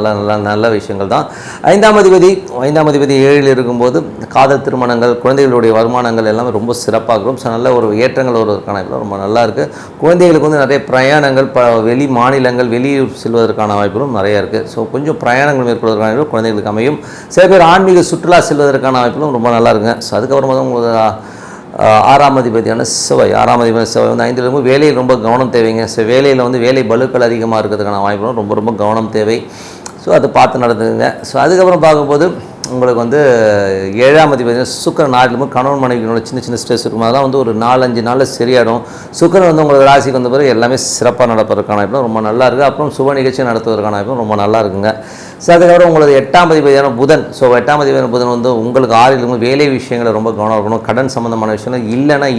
நல்ல விஷயங்கள் தான். 5ஆம் அதிபதி 7ல் இருக்கும்போது காதல் திருமணங்கள், குழந்தைகளுடைய வருமானங்கள் எல்லாமே ரொம்ப சிறப்பாக இருக்கும். ஸோ நல்ல ஒரு ஏற்றங்கள் வருவதற்கான ரொம்ப நல்லா இருக்குது. குழந்தைகளுக்கு வந்து நிறைய பிரயாணங்கள், வெளி மாநிலங்கள், வெளியூர் செல்வதற்கான வாய்ப்புகளும் நிறையா இருக்குது. ஸோ கொஞ்சம் பிரயாணங்கள் மேற்கொள்வதற்கான குழந்தைகளுக்கு அமையும். சில பேர் ஆன்மீக சுற்றுலா செல்வதற்கான வாய்ப்புகளும் ரொம்ப நல்லா இருக்குங்க. ஸோ அதுக்கப்புறமா தான் உங்களுக்கு 6ஆம் அதிபதியான செவ்வாய் வந்து 5ல் இருக்கும்போது வேலையில் ரொம்ப கவனம் தேவைங்க. ஸோ வேலையில் வந்து வேலை பளுக்கள் அதிகமாக இருக்கிறதுக்கான வாய்ப்புகளும் ரொம்ப கவனம் தேவை. ஸோ அதை பார்த்து நடந்துக்குங்க. ஸோ அதுக்கப்புறம் பார்க்கும்போது உங்களுக்கு வந்து 7ஆம் அதிபதி சுக்கிரன் 4ல் கணவன் மனைவியோட சின்ன ஸ்ட்ரெஸ் இருக்கும். அதெல்லாம் வந்து ஒரு 4-5 நாளில் சரியாயிடும். சுக்கிரன் வந்து உங்களுக்கு ராசிக்கு வந்த பிறகு எல்லாமே சிறப்பாக நடப்பதற்கான வாய்ப்பும் ரொம்ப நல்லா இருக்குது. அப்புறம் சுப நிகழ்ச்சி நடத்துவதற்கான வாய்ப்பும் ரொம்ப நல்லா இருக்குங்க. ஸோ அதுக்கப்புறம் உங்களுக்கு 8ஆம் அதிபதியான புதன். ஸோ 8ஆம் அதிபதியான புதன் வந்து உங்களுக்கு 6ல் வேலை விஷயங்களை ரொம்ப கவனம் இருக்கணும். கடன் சம்மந்தமான விஷயங்கள்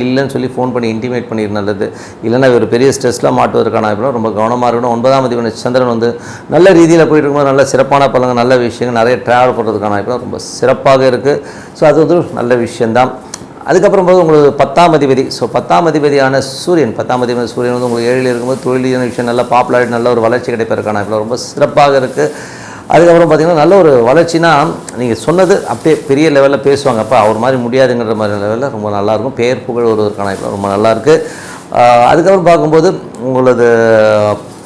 இல்லைன்னு சொல்லி ஃபோன் பண்ணி இன்டிமேட் பண்ணிடு நல்லது. இல்லைன்னா ஒரு பெரிய ஸ்ட்ரெஸ்லாம் மாட்டுவதற்கான வாய்ப்பும் ரொம்ப கவனமாக இருக்கணும். 9ஆம் அதிபதி சந்திரன் வந்து நல்ல ரீதியில் போயிட்டு இருக்கும்போது நல்ல சிறப்பான பலங்கள், நல்ல விஷயங்கள், நிறைய ட்ராவல் பண்ணுறதுக்கான வாய்ப்பு ரொம்ப சிறப்பாக இருக்குது. ஸோ அது வந்து நல்ல விஷயந்தான். அதுக்கப்புறம் போது உங்களுக்கு 10ஆம் அதிபதி. ஸோ 10ஆம் அதிபதியான சூரியன் வந்து உங்களுக்கு 7ல் இருக்கும்போது தொழிலான விஷயம் நல்ல பாப்புலாரிட்டி, நல்ல ஒரு வளர்ச்சி கிடைப்பதற்கான ரொம்ப சிறப்பாக இருக்குது. அதுக்கப்புறம் பார்த்திங்கன்னா நல்ல ஒரு வளர்ச்சினா நீங்கள் சொன்னது அப்படியே பெரிய லெவலில் பேசுவாங்க. அப்போ அவர் மாதிரி முடியாதுங்கிற மாதிரி லெவலில் ரொம்ப நல்லாயிருக்கும். பெயர் புகழ் வருவதற்கான ரொம்ப நல்லாயிருக்கு. அதுக்கப்புறம் பார்க்கும்போது உங்களது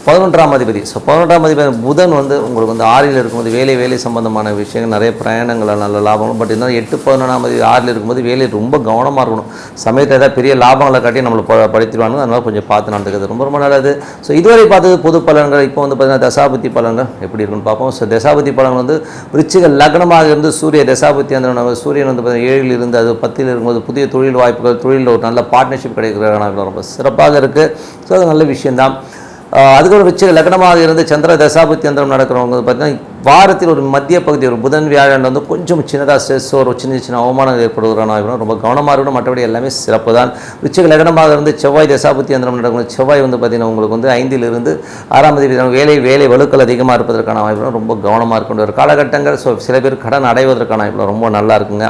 11ஆம் அதிபதி. ஸோ 11ஆம் அதிபதி புதன் வந்து உங்களுக்கு வந்து 6ல் இருக்கும்போது வேலை சம்பந்தமான விஷயங்கள், நிறைய பிரயாணங்கள், நல்ல லாபங்களும். பட் இருந்தாலும் 8-11ஆம் அதிபதி 6ல் இருக்கும்போது வேலை ரொம்ப கவனமாக இருக்கணும். சமயத்தில் ஏதாவது பெரிய லாபங்களை காட்டி நம்மளை படுத்திடுவாங்க. அதனால் கொஞ்சம் பார்த்து நடந்துக்கிறது ரொம்ப நல்லது. ஸோ இதுவரை பார்த்தது பொது பலன்கள். இப்போ வந்து பார்த்திங்கன்னா தசாபதி பலன்கள் எப்படி இருக்குன்னு பார்ப்போம். ஸோ தசாபதி பலன் வந்து விருச்சிக லக்னமாக இருந்து சூரிய தசாபதி அந்த சூரியன் வந்து 7ல் இருந்து அது 10ல் இருக்கும்போது புதிய தொழில் வாய்ப்புகள், தொழிலில் ஒரு நல்ல பார்ட்னர்ஷிப் கிடைக்கிறதுக்கான ரொம்ப சிறப்பாக இருக்குது. ஸோ அது நல்ல விஷயந்தான். அதுக்கப்புறம் விருச்சிக லக்னமாக இருந்து சந்திர தசாபுத்தி அந்தரம் நடக்கிறவங்க பார்த்தீங்கன்னா வாரத்தில் ஒரு மத்திய பகுதி ஒரு புதன் வியாழன் வந்து கொஞ்சம் சின்னதாக ஸ்ட்ரெஸ் ஒரு சின்ன சின்ன அவமானம் ஏற்படுவதான ரொம்ப கவனமாக இருக்கணும். மற்றபடி எல்லாமே சிறப்பு தான். விருச்சிக லக்னமாக இருந்து செவ்வாய் தசாபுத்தி அந்தரம் நடக்கணும். செவ்வாய் வந்து பார்த்திங்கன்னா உங்களுக்கு வந்து 5லிருந்து 6ஆம் தேதி வேலை வலுக்கள் அதிகமாக இருப்பதற்கான வாய்ப்பு ரொம்ப கவனமாக இருக்கணும். ஒரு காலகட்டங்கள் சில பேர் கடன் அடைவதற்கான வாய்ப்பு ரொம்ப நல்லா இருக்குங்க.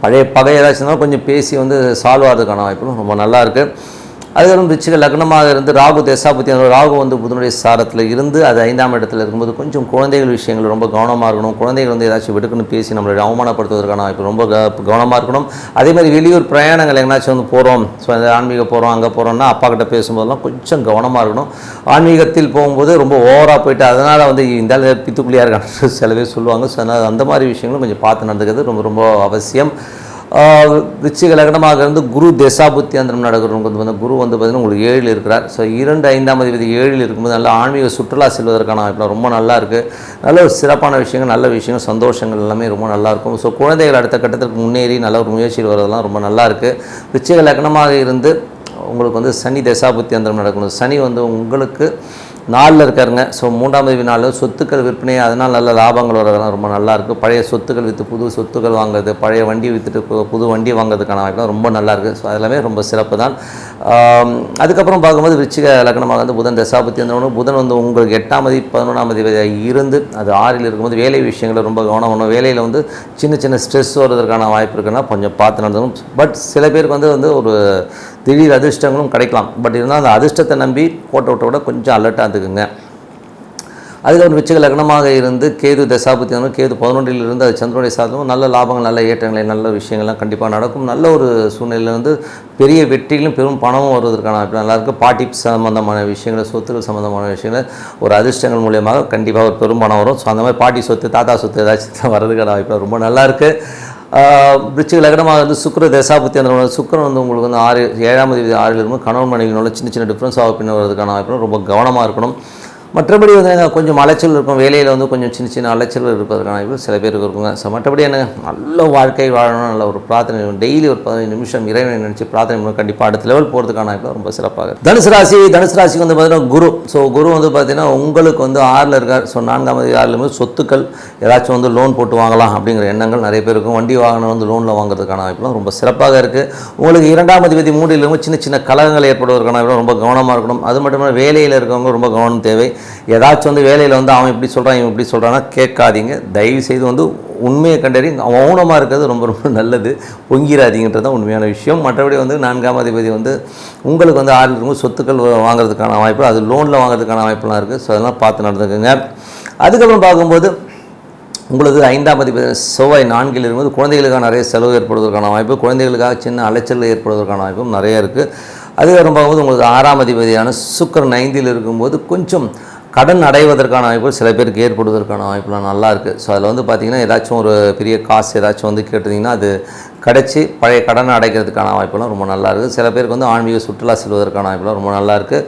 பழைய பகை ஏதாச்சும் கொஞ்சம் பேசி வந்து சால்வ் ஆகிறதுக்கான வாய்ப்புகளும் ரொம்ப நல்லா இருக்குது. அதுக்கப்புறம் விருச்சிக லக்னமாக இருந்து ராகு தசாபுத்தி ராகு வந்து புதனுடைய சாரத்தில் இருந்து அது 5ஆம் இடத்துல இருக்கும்போது கொஞ்சம் குழந்தைகள் விஷயங்கள் ரொம்ப கவனமாக இருக்கணும். குழந்தைகள் வந்து ஏதாச்சும் விடுக்குன்னு பேசி நம்மளுடைய அவமானப்படுத்துவதற்கான வாய்ப்பு ரொம்ப கவனமாக இருக்கணும். அதேமாதிரி வெளியூர் பிரயாணங்கள் எங்கேனாச்சும் வந்து போகிறோம், ஸோ அந்த ஆன்மீக போகிறோம் அங்கே போகிறோம்னா அப்பா கிட்ட பேசும்போதெல்லாம் கொஞ்சம் கவனமாக இருக்கணும். ஆன்மீகத்தில் போகும்போது ரொம்ப ஓவராக போயிட்டு அதனால் வந்து இந்த பித்துக்குள்ளியாக இருக்கான்னு சில பேர் சொல்லுவாங்க. ஸோ அதனால் அந்த மாதிரி விஷயங்களும் கொஞ்சம் பார்த்து நடந்துக்கிறது ரொம்ப ரொம்ப அவசியம். விருச்சிக லக்னமாக இருந்து குரு தசாபுத்தி அந்தரம் நடக்கிறவங்க வந்து குரு வந்து பார்த்திங்கன்னா உங்களுக்கு 7ல் இருக்கிறார். ஸோ 2 5ஆம் அதிபதி 7ல் இருக்கும்போது நல்ல ஆன்மீக சுற்றுலா செல்வதற்கான வாய்ப்பு ரொம்ப நல்லா இருக்குது. நல்ல ஒரு சிறப்பான விஷயங்கள், நல்ல விஷயங்கள், சந்தோஷங்கள் எல்லாமே ரொம்ப நல்லாயிருக்கும். ஸோ குழந்தைகள் அடுத்த கட்டத்திற்கு முன்னேறி நல்ல ஒரு முயற்சியில் வரதெல்லாம் ரொம்ப நல்லா இருக்குது. விருச்சிக லக்னமாக இருந்து உங்களுக்கு வந்து சனி தசாபுத்தி அந்தரம் நடக்கணும். சனி வந்து உங்களுக்கு 4ல் இருக்காருங்க. ஸோ 3ஆம் தேதி 4 சொத்துக்கள் விற்பனை, அதனால் நல்ல லாபங்கள் வரதெல்லாம் ரொம்ப நல்லாயிருக்கு. பழைய சொத்துக்கள் விற்று புது சொத்துக்கள் வாங்குறது, பழைய வண்டி விற்றுட்டு புது வண்டி வாங்குறதுக்கான வாய்ப்புலாம் ரொம்ப நல்லாயிருக்கு. ஸோ அதெல்லாமே ரொம்ப சிறப்பு தான். அதுக்கப்புறம் பார்க்கும்போது விருச்சிக லக்னமாக வந்து புதன் தசாபுத்தி இருந்தவனும் புதன் வந்து உங்களுக்கு 8ஆம் தேதி 11ஆம் தேதி இருந்து அது 6ல் இருக்கும்போது வேலை விஷயங்களை ரொம்ப கவனம் பண்ணணும். வேலையில் வந்து சின்ன சின்ன ஸ்ட்ரெஸ் வருவதற்கான வாய்ப்பு இருக்குன்னா கொஞ்சம் பார்த்து நடந்தணும். பட் சில பேருக்கு வந்து ஒரு திடீர் அதிர்ஷ்டங்களும் கிடைக்கலாம். பட் இருந்தால் அந்த அதிர்ஷ்டத்தை நம்பி கோட்டை விட்ட விட கொஞ்சம் அலர்ட்டாக இருந்துக்குங்க. அதுக்கப்புறம் விருச்சிக லக்னமாக இருந்து கேது தசாபுத்தி கேது 11ல் இருந்து அது சந்திரனுடைய சாதமும் நல்ல லாபங்கள், நல்ல ஏற்றங்களை, நல்ல விஷயங்கள்லாம் கண்டிப்பாக நடக்கும். நல்ல ஒரு சூழ்நிலையில் வந்து பெரிய வெற்றிகளும் பெரும் பணமும் வருவதற்கான வாய்ப்பு நல்லாயிருக்கு. பாட்டி சம்மந்தமான விஷயங்கள், சொத்துக்கள் சம்மந்தமான விஷயங்கள் ஒரு அதிர்ஷ்டங்கள் மூலியமாக கண்டிப்பாக ஒரு பெரும் பணம் வரும். ஸோ அந்த மாதிரி பாட்டி சொத்து, தாத்தா சொத்து ஏதாச்சும் வர்றதுக்கான வாய்ப்பு ரொம்ப நல்லாயிருக்கு. விருச்சிக லக்னமாக வந்து சுக்கிர தசாபுத்தி அந்த சுக்கிரன் வந்து உங்களுக்கு வந்து 7ஆம் தேதி 6ல் இருக்கும்போது கணவன் மனைவியோட சின்ன சின்ன டிஃப்ரென்ஸ் பின்ன வரதுக்கான வாய்ப்பு ரொம்ப கவனமாக இருக்கணும். மற்றபடி வந்து கொஞ்சம் அலைச்சல் இருக்கும், வேலையில் வந்து கொஞ்சம் சின்ன சின்ன அலைச்சல் இருப்பதற்கான வாய்ப்பு சில பேருக்கு இருக்குங்க. ஸோ மற்றபடி என்ன நல்ல வாழ்க்கை வாழணும், நல்ல ஒரு பிரார்த்தனை, டெய்லி ஒரு 15 நிமிஷம் இறைவனை நினச்சி பிரார்த்தனை பண்ணணும். கண்டிப்பாக அடுத்த லெவல் போகிறதுக்கான வாய்ப்பு ரொம்ப சிறப்பாக. தனுசு ராசிக்கு வந்து பார்த்தீங்கன்னா குரு. ஸோ குரு வந்து பார்த்தீங்கன்னா உங்களுக்கு வந்து 6ல் இருக்கார். ஸோ 4ஆம் தேதி 6ல் சொத்துக்கள் ஏதாச்சும் வந்து லோன் போட்டு வாங்கலாம் அப்படிங்கிற எண்ணங்கள் நிறைய பேர் இருக்கும். வண்டி வாகனம் வந்து லோனில் வாங்குறதுக்கான வாய்ப்புலாம் ரொம்ப சிறப்பாக இருக்குது. உங்களுக்கு 2ஆம் அதிபதி 3ல் இருக்கும் சின்ன சின்ன கலகங்கள் ஏற்படுவதற்கான வாய்ப்பு ரொம்ப கவனமாக இருக்கணும். அது மட்டும் இல்லாமல் வேலையில் இருக்கவங்க ரொம்ப கவனம் தேவை. ஏதாச்சும் வந்து வேலையில் வந்து அவன் இப்படி சொல்கிறான் இவன் இப்படி சொல்கிறான்னா கேட்காதீங்க. தயவு செய்து வந்து உண்மையை கண்டறி மௌனமாக இருக்கிறது ரொம்ப ரொம்ப நல்லது. பொங்கிடாதீங்கன்றது தான் உண்மையான விஷயம். மற்றபடி வந்து 4ஆம் அதிபதி வந்து உங்களுக்கு வந்து 6ல் இருக்கும் சொத்துக்கள் வாங்குறதுக்கான வாய்ப்பு, அது லோனில் வாங்குறதுக்கான வாய்ப்புலாம் இருக்குது. ஸோ அதெல்லாம் பார்த்து நடந்துக்குங்க. அதுக்கப்புறம் பார்க்கும்போது உங்களுக்கு 5ஆம் அதிபதி செவ்வாய் 4ல் இருக்கும்போது குழந்தைகளுக்காக நிறைய செலவு ஏற்படுவதற்கான வாய்ப்பு, குழந்தைகளுக்காக சின்ன அலைச்சல் ஏற்படுவதற்கான வாய்ப்பும் நிறைய இருக்குது. அதுக்கப்புறம் பார்க்கும்போது உங்களுக்கு 6ஆம் அதிபதியான சுக்கிரன் 5ல் இருக்கும்போது கொஞ்சம் கடன் அடைவதற்கான வாய்ப்பு சில பேருக்கு ஏற்படுவதற்கான வாய்ப்புலாம் நல்லா இருக்குது. ஸோ அதில் வந்து பார்த்திங்கன்னா ஏதாச்சும் ஒரு பெரிய காசு ஏதாச்சும் வந்து கேட்டிங்கன்னா அது கிடச்சி பழைய கடனை அடைக்கிறதுக்கான வாய்ப்புலாம் ரொம்ப நல்லா இருக்குது. சில பேருக்கு வந்து ஆன்மீக சுற்றுலா செல்வதற்கான வாய்ப்புலாம் ரொம்ப நல்லா இருக்குது.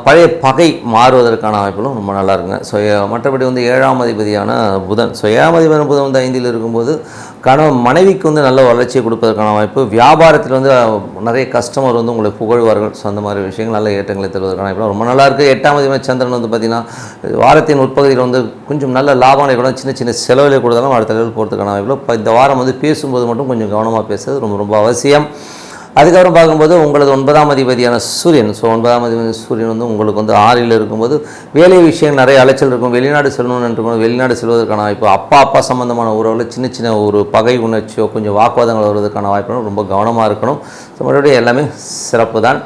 பழைய பகை மாறுவதற்கான வாய்ப்புகளும் ரொம்ப நல்லா இருக்குங்க. ஸோ மற்றபடி வந்து 7ஆம் அதிபதியான புதன். ஸோ 7ஆம் அதிபதியான புதன் வந்து 5ல் இருக்கும்போது மனைவிக்கு வந்து நல்ல வளர்ச்சியை கொடுப்பதற்கான வாய்ப்பு, வியாபாரத்தில் வந்து நிறைய கஸ்டமர் வந்து உங்களை புகழ்வார்கள். ஸோ அந்த மாதிரி விஷயங்கள் நல்ல ஏற்றங்களை தருவதற்கான வாய்ப்பு ரொம்ப நல்லாயிருக்கு. 8ஆம் அதிபதி சந்திரன் வந்து பார்த்திங்கன்னா வாரத்தின் உட்பகுதியில் வந்து கொஞ்சம் நல்ல லாபங்களை கூட சின்ன சின்ன செலவுகளை கொடுத்தாலும் அடுத்த லெவல் போகிறதுக்கான வாய்ப்பு. இப்போ இந்த வாரம் வந்து பேசும்போது மட்டும் கொஞ்சம் கவனமாக பேசுறது ரொம்ப ரொம்ப அவசியம். அதுக்கப்புறம் பார்க்கும்போது உங்களது 9ஆம் அதிபதியான சூரியன். ஸோ 9ஆம் அதிபதி சூரியன் வந்து உங்களுக்கு வந்து 6ல் இருக்கும்போது வேலை விஷயம் நிறைய அலைச்சல் இருக்கும். வெளிநாடு செல்லணும்னு இருக்கணும், வெளிநாடு செல்வதற்கான வாய்ப்பு, அப்பா சம்மந்தமான உறவுகளில் சின்ன சின்ன ஒரு பகை உணர்ச்சியோ கொஞ்சம் வாக்குவாதங்கள் வருவதற்கான வாய்ப்பு ரொம்ப கவனமாக இருக்கணும். ஸோ மறுபடியும் எல்லாமே சிறப்பு தான்.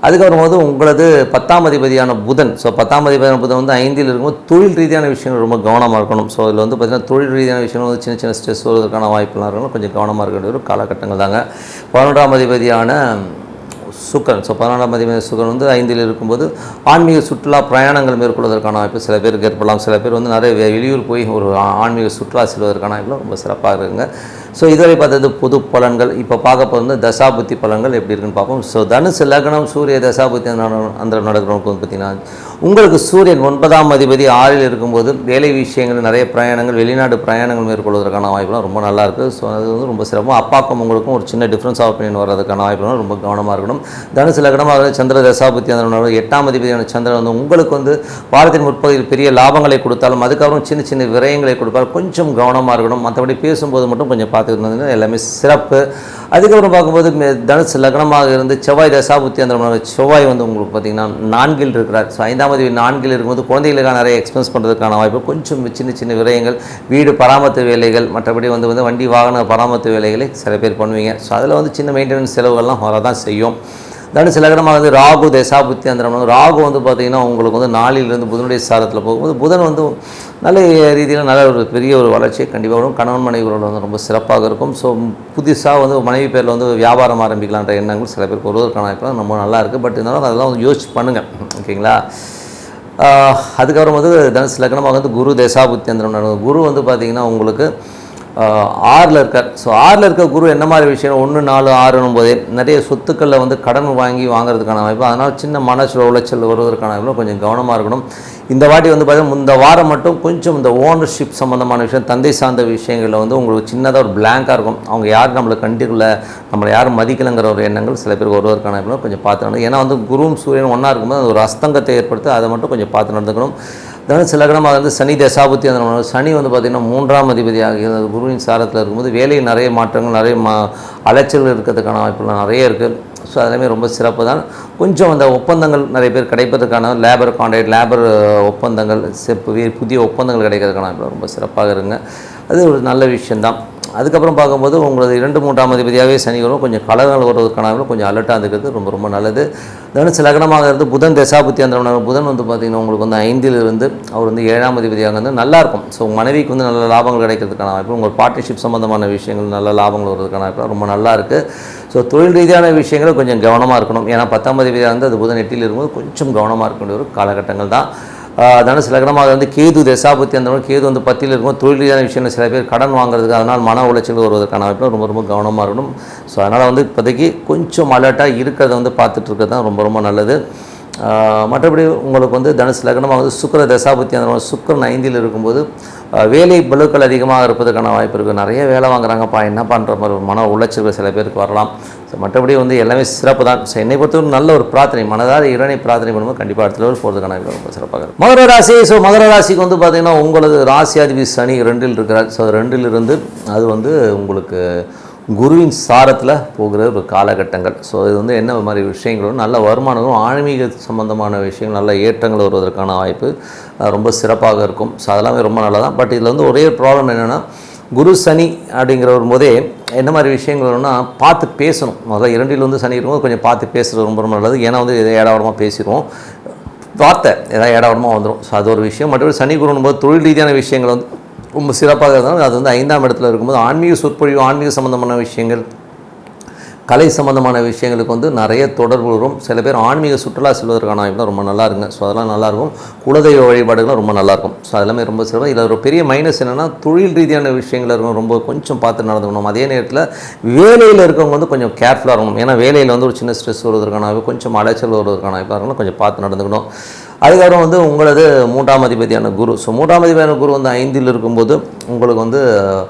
அதுக்கப்புறம் போது உங்களது 10ஆம் அதிபதியான புதன். ஸோ 10ஆம் அதிபதியான புதன் வந்து 5ல் இருக்கும்போது தொழில் ரீதியான விஷயங்கள் ரொம்ப கவனமாக இருக்கணும். ஸோ இதில் வந்து பார்த்திங்கன்னா தொழில் ரீதியான விஷயங்கள் வந்து சின்ன சின்ன ஸ்ட்ரெஸ் வருவதற்கான வாய்ப்புலாம் இருக்கணும். கொஞ்சம் கவனமாக இருக்க வேண்டிய ஒரு காலகட்டங்கள் தாங்க. 11ஆம் அதிபதியான சுக்கிரன். ஸோ 11ஆம் அதிபதி சுக்கிரன் வந்து 5ல் இருக்கும்போது ஆன்மீக சுற்றுலா பிரயாணங்கள் மேற்கொள்வதற்கான வாய்ப்பு சில பேருக்கு ஏற்படலாம். சில பேர் வந்து நிறைய வெளியூர் போய் ஒரு ஆன்மீக சுற்றுலா செல்வதற்கான வாய்ப்புலாம் ரொம்ப சிறப்பாக இருக்குங்க. ஸோ இதுவரை பார்த்தது பொது பலன்கள். இப்போ பார்க்க போகிறது தசாபுத்தி பலன்கள் எப்படி இருக்குன்னு பார்ப்போம். ஸோ தனுசு லக்னம் சூரிய தசாபுத்தி அந்த நடக்கிறவங்களுக்கு வந்து பார்த்திங்கன்னா உங்களுக்கு சூரியன் 9ஆம் அதிபதி 6ல் இருக்கும்போது வேலை விஷயங்கள் நிறைய பிரயாணங்கள் வெளிநாடு பிரயாணங்கள் மேற்கொள்வதற்கான வாய்ப்புலாம் ரொம்ப நல்லாயிருக்கு. ஸோ அது வந்து ரொம்ப சிறப்பாக அப்பாக்கும் உங்களுக்கும் ஒரு சின்ன டிஃப்ரென்ஸ் ஆஃப் ஒப்பீனியன் வர்றதுக்கான வாய்ப்புலாம் ரொம்ப கவனமாக இருக்கணும். தனுசு லக்னமாக சந்திர தசாபுத்தி அந்த 8ஆம் அதிபதியான சந்திரன் வந்து உங்களுக்கு வந்து வாரத்தின் முற்பகுதியில் பெரிய லாபங்களை கொடுத்தாலும் அதுக்கப்புறம் சின்ன சின்ன விரயங்களை கொடுப்பால் கொஞ்சம் கவனமாக இருக்கணும். மற்றபடி பேசும்போது மட்டும் கொஞ்சம் பார்த்துக்கிட்டு எல்லாமே சிறப்பு. அதுக்கப்புறம் பார்க்கும்போது தனுசு லக்னமாக இருந்து செவ்வாய் தசாபுத்தி அந்த செவ்வாய் வந்து உங்களுக்கு பார்த்திங்கன்னா 4ல் இருக்கிறார். ஸோ 5ஆம் தேதி 4ல் இருக்கும்போது குழந்தைகளுக்காக நிறைய எக்ஸ்பென்ஸ் பண்ணுறதுக்கான வாய்ப்பு, கொஞ்சம் சின்ன சின்ன விரயங்கள், வீடு பராமரிப்பு வேலைகள், மற்றபடி வந்து வண்டி வாகன பராமரிப்பு வேலைகளை சில பேர் பண்ணுவீங்க. ஸோ அதில் வந்து சின்ன மெயின்டெனன்ஸ் செலவுகள்லாம் வரதான் செய்யும். தனுசு லக்னமாக வந்து ராகு தசாபுத்தி அந்த ராகு வந்து பார்த்திங்கன்னா உங்களுக்கு வந்து 4லிருந்து புதனுடைய சாரத்தில் போகும்போது புதன் வந்து நல்ல ரீதியில் நல்ல ஒரு பெரிய ஒரு வளர்ச்சியை கண்டிப்பாக வரும். கணவன் மனைவி உறவு வந்து ரொம்ப சிறப்பாக இருக்கும். ஸோ புதுசாக வந்து மனைவி பேரில் வந்து வியாபாரம் ஆரம்பிக்கலான்ற எண்ணங்கள் சில பேருக்கு வருவதற்கான வாய்ப்புலாம் ரொம்ப நல்லா இருக்குது. பட் இருந்தாலும் அதெல்லாம் வந்து யோசிச்சு பண்ணுங்கள், ஓகேங்களா. அதுக்கப்புறம் வந்து தனுசு லக்னமாக வந்து குரு தசாபுத்தி அந்த குரு வந்து பார்த்திங்கன்னா உங்களுக்கு 6ல் இருக்கார். ஸோ 6ல் இருக்க குரு என்ன மாதிரி விஷயம் 1, 4, 6னும் போதே நிறைய சொத்துக்களில் வந்து கடன் வாங்குறதுக்கான வாய்ப்பு, அதனால் சின்ன மனசில் உளைச்சல் வருவதற்கான வாய்ப்பு, கொஞ்சம் கவனமாக இருக்கணும். இந்த வாட்டி வந்து பார்த்தீங்கன்னா இந்த வாரம் மட்டும் கொஞ்சம் இந்த ஓனர்ஷிப் சம்மந்தமான விஷயம், தந்தை சார்ந்த விஷயங்களில் வந்து உங்களுக்கு சின்னதாக ஒரு பிளாங்காக இருக்கும். அவங்க யாரும் நம்மளை கண்டிக்கல, நம்மளை யாரும் மதிக்கலைங்கிற ஒரு எண்ணங்கள் சில பேருக்கு வருவதற்கான வாய்ப்பு கொஞ்சம் பார்த்து நடந்து. ஏன்னா வந்து குருவும் சூரியன் ஒன்றா இருக்கும்போது அது ஒரு அஸ்தங்கத்தை ஏற்படுத்தி அதை மட்டும் கொஞ்சம் பார்த்து நடந்துக்கணும். தனுசு லக்னமாக வந்து சனி தசாபுத்தி அந்த சனி வந்து பார்த்திங்கன்னா 3ஆம் அதிபதியாக குருவின் சாரத்தில் இருக்கும்போது வேலையில் நிறைய மாற்றங்கள், நிறைய அலைச்சல் இருக்கிறதுக்கான வாய்ப்புலாம் நிறைய இருக்குது. ஸோ அதெல்லாமே ரொம்ப சிறப்பு தான். கொஞ்சம் அந்த ஒப்பந்தங்கள் நிறைய பேர் கிடைப்பதற்கான லேபர் கான்ட்ராக்ட், லேபர் ஒப்பந்தங்கள், புதிய ஒப்பந்தங்கள் கிடைக்கிறதுக்கான வாய்ப்பு ரொம்ப சிறப்பாக இருங்க. அது ஒரு நல்ல விஷயந்தான். அதுக்கப்புறம் பார்க்கும்போது உங்களது 2, 3ஆம் அதிபதியாகவே சனி வரும். கொஞ்சம் கலங்கள் வருவதற்கான கொஞ்சம் அலர்ட்டாக இருக்கிறது ரொம்ப ரொம்ப நல்லது. தனுசு லக்னமாக இருந்து புதன் தசாபுத்தி அந்த புதன் வந்து பார்த்திங்கன்னா உங்களுக்கு வந்து 5ல் இருந்து அவர் வந்து 7ஆம் அதிபதியாக வந்து நல்லாயிருக்கும். ஸோ மனைவிக்கு வந்து நல்ல லாபங்கள் கிடைக்கிறதுக்கான வாய்ப்பு, உங்கள் பார்ட்னர்ஷிப் சம்மந்தமான விஷயங்கள் நல்ல லாபங்கள் வருவதற்கான வாய்ப்பு ரொம்ப நல்லா இருக்குது. ஸோ தொழில் ரீதியான விஷயங்களை கொஞ்சம் கவனமாக இருக்கணும். ஏன்னா 10ஆம் அதிபதியாக வந்து அது புதன் 8ல் இருக்கும்போது கொஞ்சம் கவனமாக இருக்க வேண்டிய ஒரு காலகட்டங்கள் தான். தனுசு லக்னமாக வந்து கேது தசாபுத்தி அந்த கேது வந்து 10ல் இருக்கும். தொழில் ரீதியான விஷயங்கள் சில பேர் கடன் வாங்குறதுக்கு, அதனால் மன உளைச்சல் வருவதற்கான வாய்ப்பு ரொம்ப ரொம்ப கவனமாக இருக்கணும். ஸோ அதனால் வந்து இப்போதைக்கு கொஞ்சம் அலர்ட்டாக இருக்கிறத வந்து பார்த்துட்டு இருக்கிறது தான் ரொம்ப ரொம்ப நல்லது. மற்றபடி உங்களுக்கு வந்து தனுசு லக்னமாக வந்து சுக்கிர தசாபுத்தி அந்த சுக்கிரன் 5ல் இருக்கும்போது வேலை பளுக்கள் அதிகமாக இருப்பதற்கான வாய்ப்பு இருக்குது. நிறைய வேலை வாங்குறாங்கப்பா, என்ன பண்ணுற மாதிரி மன உளைச்சல்கள் சில பேருக்கு வரலாம். ஸோ மற்றபடி வந்து எல்லாமே சிறப்பு தான். ஸோ என்னை பொறுத்தவரை நல்ல ஒரு பிரார்த்தனை, மனதார இறைவனை பிரார்த்தனை பண்ணும்போது கண்டிப்பாக அடுத்த லெவல் போகிறதுக்கான ரொம்ப சிறப்பாக இருக்கும். மகர ராசி. ஸோ மகர ராசிக்கு வந்து பார்த்திங்கன்னா உங்களது ராசியாதிபதி சனி 2ல் இருக்கிறார். ஸோ 2ல் இருந்து அது வந்து உங்களுக்கு குருவின் சாரத்தில் போகிற ஒரு காலகட்டங்கள். ஸோ இது வந்து என்ன மாதிரி விஷயங்களும் நல்ல வருமானங்களும் ஆன்மீக சம்பந்தமான விஷயங்கள் நல்ல ஏற்றங்கள் வருவதற்கான வாய்ப்பு ரொம்ப சிறப்பாக இருக்கும். ஸோ அதெல்லாமே ரொம்ப நல்லதான். பட் இதில் வந்து ஒரே ப்ராப்ளம் என்னென்னா குரு சனி அப்படிங்கிற ஒரு போதே என்ன மாதிரி விஷயங்கள் வரும்னா பார்த்து பேசணும். முதல்ல 2ல் வந்து சனி இருக்கும்போது கொஞ்சம் பார்த்து பேசுகிறது ரொம்ப ரொம்ப நல்லது. ஏன்னா வந்து இதை ஏடாவடமாக பேசிடுவோம், வார்த்தை ஏதாவது ஏடாவடமாக வந்துடும். ஸோ அது ஒரு விஷயம். மற்றபடி சனி குருன்னு போது தொழில் ரீதியான விஷயங்கள் வந்து ரொம்ப சிறப்பாக இருந்தாலும் அது வந்து 5ஆம் இடத்துல இருக்கும்போது ஆன்மீக சொற்பொழிவு, ஆன்மீக சம்மந்தமான விஷயங்கள், கலை சம்மந்தமான விஷயங்களுக்கு வந்து நிறைய தொடர்பு வரும். சில பேர் ஆன்மீக சுற்றுலா செல்வதற்கான வாய்ப்பு ரொம்ப நல்லா இருக்குங்க. ஸோ அதெல்லாம் நல்லாயிருக்கும். குலதெய்வ வழிபாடுகளும் ரொம்ப நல்லாயிருக்கும். ஸோ அதெல்லாமே ரொம்ப சிறப்பு. இதில் ஒரு பெரிய மைனஸ் என்னென்னா தொழில் ரீதியான விஷயங்கள் இருக்கும், ரொம்ப கொஞ்சம் பார்த்து நடந்துக்கணும். அதே நேரத்தில் வேலையில் இருக்கவங்க வந்து கொஞ்சம் கேர்ஃபுல்லாக இருக்கணும். ஏன்னா வேலையில் வந்து ஒரு சின்ன ஸ்ட்ரெஸ் வருவதற்கான வாய்ப்பு, கொஞ்சம் அலைச்சல் வருவதற்கான வாய்ப்பாக இருக்கணும், கொஞ்சம் பார்த்து நடந்துக்கணும். அதுக்கப்புறம் வந்து உங்களது 3ஆம் அதிபதியான குரு. ஸோ 3ஆம் அதிபதியான குரு வந்து 5ல் இருக்கும்போது உங்களுக்கு வந்து